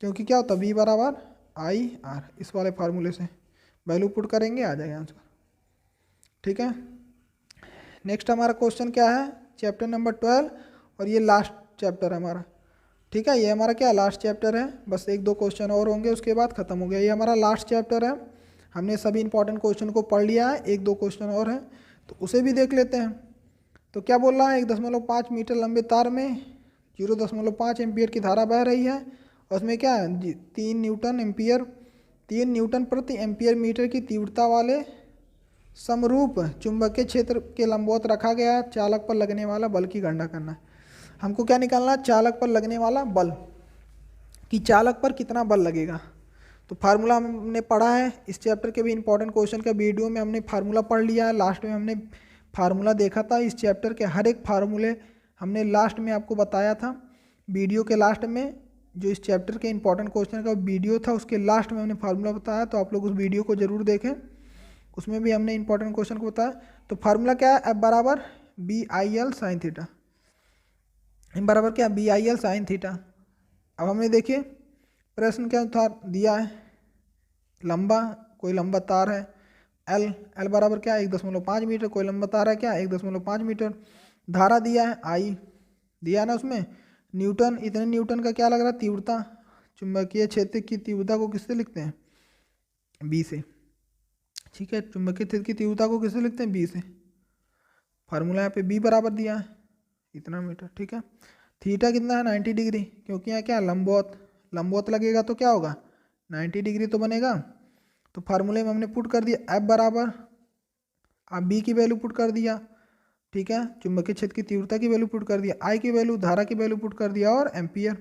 क्योंकि क्या होता है V बराबर आई आर। इस वाले फार्मूले से वैल्यू पुट करेंगे आ जाएगा आंसर। ठीक है, नेक्स्ट हमारा क्वेश्चन क्या है, चैप्टर नंबर 12, और ये लास्ट चैप्टर है हमारा। ठीक है, ये हमारा क्या लास्ट चैप्टर है, बस 1-2 क्वेश्चन और होंगे उसके बाद खत्म हो गया, ये हमारा लास्ट चैप्टर है। हमने सभी इंपॉर्टेंट क्वेश्चन को पढ़ लिया है, 1-2 क्वेश्चन और हैं तो उसे भी देख लेते हैं। तो क्या बोल रहा है, 1.5 मीटर लंबे तार में 0.5 एम्पियर की धारा बह रही है, और उसमें क्या है 3 न्यूटन प्रति एम्पियर मीटर की तीव्रता वाले समरूप चुंबकीय क्षेत्र के लंबवत रखा गया है, चालक पर लगने वाला बल की गणना करना है। हमको क्या निकालना है, चालक पर लगने वाला बल, कि चालक पर कितना बल लगेगा। तो फार्मूला हमने पढ़ा है, इस चैप्टर के भी इंपॉर्टेंट क्वेश्चन का वीडियो में हमने फार्मूला पढ़ लिया है, लास्ट में हमने फार्मूला देखा था। इस चैप्टर के हर एक फार्मूले हमने लास्ट में आपको बताया था, वीडियो के लास्ट में जो इस चैप्टर के इंपॉर्टेंट क्वेश्चन का वीडियो था उसके लास्ट में हमने फार्मूला बताया, तो आप लोग उस वीडियो को जरूर देखें, उसमें भी हमने इंपॉर्टेंट क्वेश्चन को बताया। तो फार्मूला क्या है, एफ बराबर B I L sine theta, M बराबर क्या B I L sine theta. अब हमने देखिए प्रश्न के अनुसार दिया है लंबा, कोई लंबा तार है एल बराबर क्या 1.5 मीटर, कोई लंबा तार है क्या 1.5 मीटर, धारा दिया है आई, दिया ना उसमें न्यूटन, इतने न्यूटन का क्या लग रहा है तीव्रता, चुंबकीय क्षेत्र की तीव्रता को किससे लिखते हैं बी से। ठीक है, चुंबकीय क्षेत्र की तीव्रता को किससे लिखते हैं बी से, फार्मूला यहाँ पे बी बराबर दिया है इतना मीटर। ठीक है, थीटा कितना है 90 डिग्री, क्योंकि यहाँ क्या लंबवत लगेगा तो क्या होगा 90 डिग्री तो बनेगा। तो फार्मूले में हमने पुट कर दिया एफ बराबर, आप बी की वैल्यू पुट कर दिया, ठीक है, चुंबकीय क्षेत्र की तीव्रता की वैल्यू पुट कर दिया, आई की वैल्यू, धारा की वैल्यू पुट कर दिया, और एम्पियर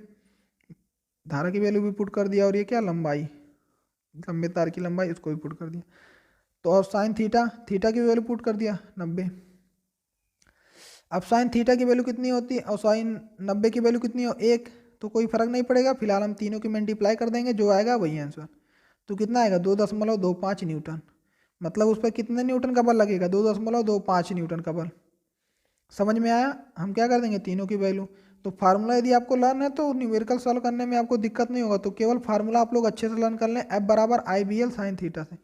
धारा की वैल्यू भी पुट कर दिया, और ये क्या लंबाई, लंबे तार की लंबाई उसको भी पुट कर दिया। तो और साइन थीटा की वैल्यू पुट कर दिया 90। अब साइन थीटा की वैल्यू कितनी होती है और साइन 90 की वैल्यू कितनी हो 1, तो कोई फर्क नहीं पड़ेगा, फिलहाल हम तीनों की मल्टीप्लाई कर देंगे, जो आएगा वही आंसर। तो कितना आएगा 2.25 न्यूटन, मतलब उस पर कितने न्यूटन का बल लगेगा 2.25 न्यूटन का बल। समझ में आया, हम क्या कर देंगे तीनों की वैल्यू। तो फार्मूला यदि आपको लर्न है तो न्यूमेरिकल सॉल्व करने में आपको दिक्कत नहीं होगा, तो केवल फार्मूला आप लोग अच्छे से लर्न कर लें, एफ बराबर आई बी एल साइन थीटा से।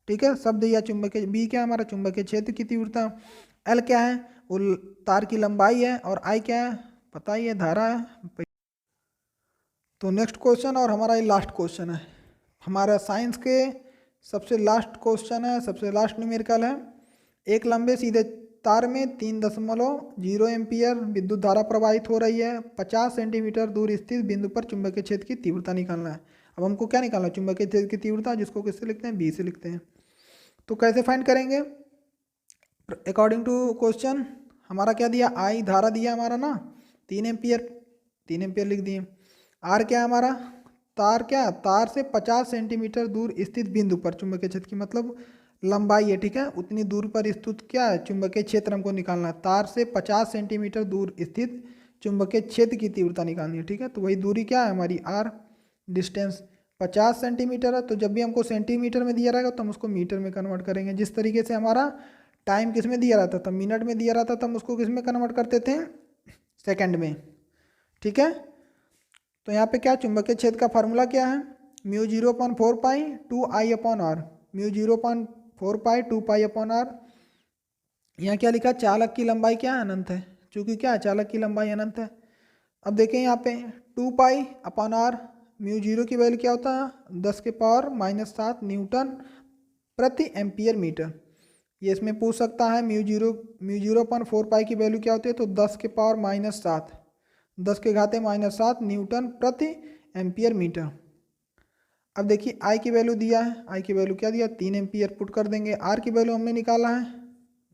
ठीक है, शब्द या चुंबकीय, बी क्या है हमारा चुंबकीय क्षेत्र की तीव्रता, एल क्या है वो तार की लंबाई है, और आई क्या है पता ही है धारा है। तो नेक्स्ट क्वेश्चन और हमारा ये लास्ट क्वेश्चन है, हमारा साइंस के सबसे लास्ट क्वेश्चन है, सबसे लास्ट न्यूमेरिकल है। एक लंबे सीधे तार में 3.0 एम्पियर विद्युत धारा प्रवाहित हो रही है, 50 सेंटीमीटर दूर स्थित बिंदु पर चुंबकीय क्षेत्र की तीव्रता निकालना है। अब हमको क्या निकालना है, चुंबकीय क्षेत्र की तीव्रता, जिसको किससे लिखते हैं, बी से लिखते हैं। तो कैसे फाइंड करेंगे, अकॉर्डिंग टू क्वेश्चन हमारा क्या दिया, आई धारा दिया हमारा ना 3 एम्पियर, 3 एम्पियर लिख दिए। आर क्या है हमारा, तार क्या, तार से 50 सेंटीमीटर दूर स्थित बिंदु पर चुंबकीय क्षेत्र की मतलब लंबाई है, ठीक है, उतनी दूर पर स्थित क्या है चुंबकीय क्षेत्र हमको निकालना है। तार से 50 सेंटीमीटर दूर स्थित चुंबकीय क्षेत्र की तीव्रता निकालनी है, ठीक है। तो वही दूरी क्या है हमारी, आर, डिस्टेंस 50 सेंटीमीटर है। तो जब भी हमको सेंटीमीटर में दिया रहेगा तो हम उसको मीटर में कन्वर्ट करेंगे। जिस तरीके से हमारा टाइम किस में दिया रहता था, मिनट में दिया रहता था, हम उसको किस में कन्वर्ट करते थे, सेकंड में, ठीक है। तो यहाँ पे क्या चुंबकीय क्षेत्र का फार्मूला क्या है, mu 0.4 pi 2 I upon R, mu 0.4 pi 2 pi upon R. यहाँ क्या लिखा, चालक की लंबाई क्या है, अनंत है, चूंकि क्या है चालक की लंबाई अनंत है। अब देखें यहाँ पे 2 पाई अपॉन आर, म्यू 0 की वैल्यू क्या होता है 10 के पावर -7 न्यूटन प्रति एम्पियर मीटर। ये इसमें पूछ सकता है म्यू 0.4 पाई की वैल्यू क्या होती है, तो 10 के पावर -7, 10 के घाते -7 न्यूटन प्रति एम्पियर मीटर। अब देखिए आई की वैल्यू दिया है, आई की वैल्यू क्या दिया 3 एम्पियर, पुट कर देंगे। आर की वैल्यू हमने निकाला है,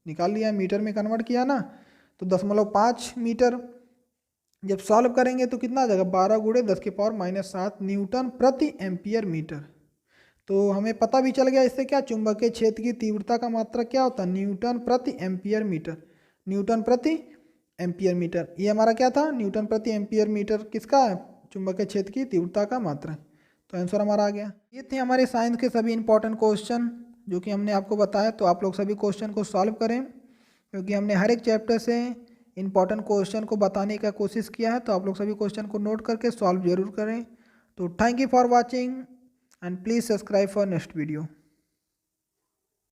निकाल लिया है, मीटर में कन्वर्ट किया ना, तो 10.5 मीटर। जब सॉल्व करेंगे तो कितना आ जाएगा, 12 गुणे 10 के पावर -7 न्यूटन प्रति एम्पियर मीटर। तो हमें पता भी चल गया इससे क्या, चुंबकीय क्षेत्र की तीव्रता का मात्रक क्या होता है, न्यूटन प्रति एम्पियर मीटर, न्यूटन प्रति एम्पियर मीटर। ये हमारा क्या था, न्यूटन प्रति एम्पियर मीटर किसका है, चुंबकीय क्षेत्र की तीव्रता का मात्रक। तो आंसर हमारा आ गया। ये थे हमारे साइंस के सभी इंपॉर्टेंट क्वेश्चन जो कि हमने आपको बताया। तो आप लोग सभी क्वेश्चन को सॉल्व करें, क्योंकि हमने हर एक चैप्टर से इंपॉर्टेंट क्वेश्चन को बताने का कोशिश किया है। तो आप लोग सभी क्वेश्चन को नोट करके सॉल्व जरूर करें। तो thank you for watching and please subscribe for next video.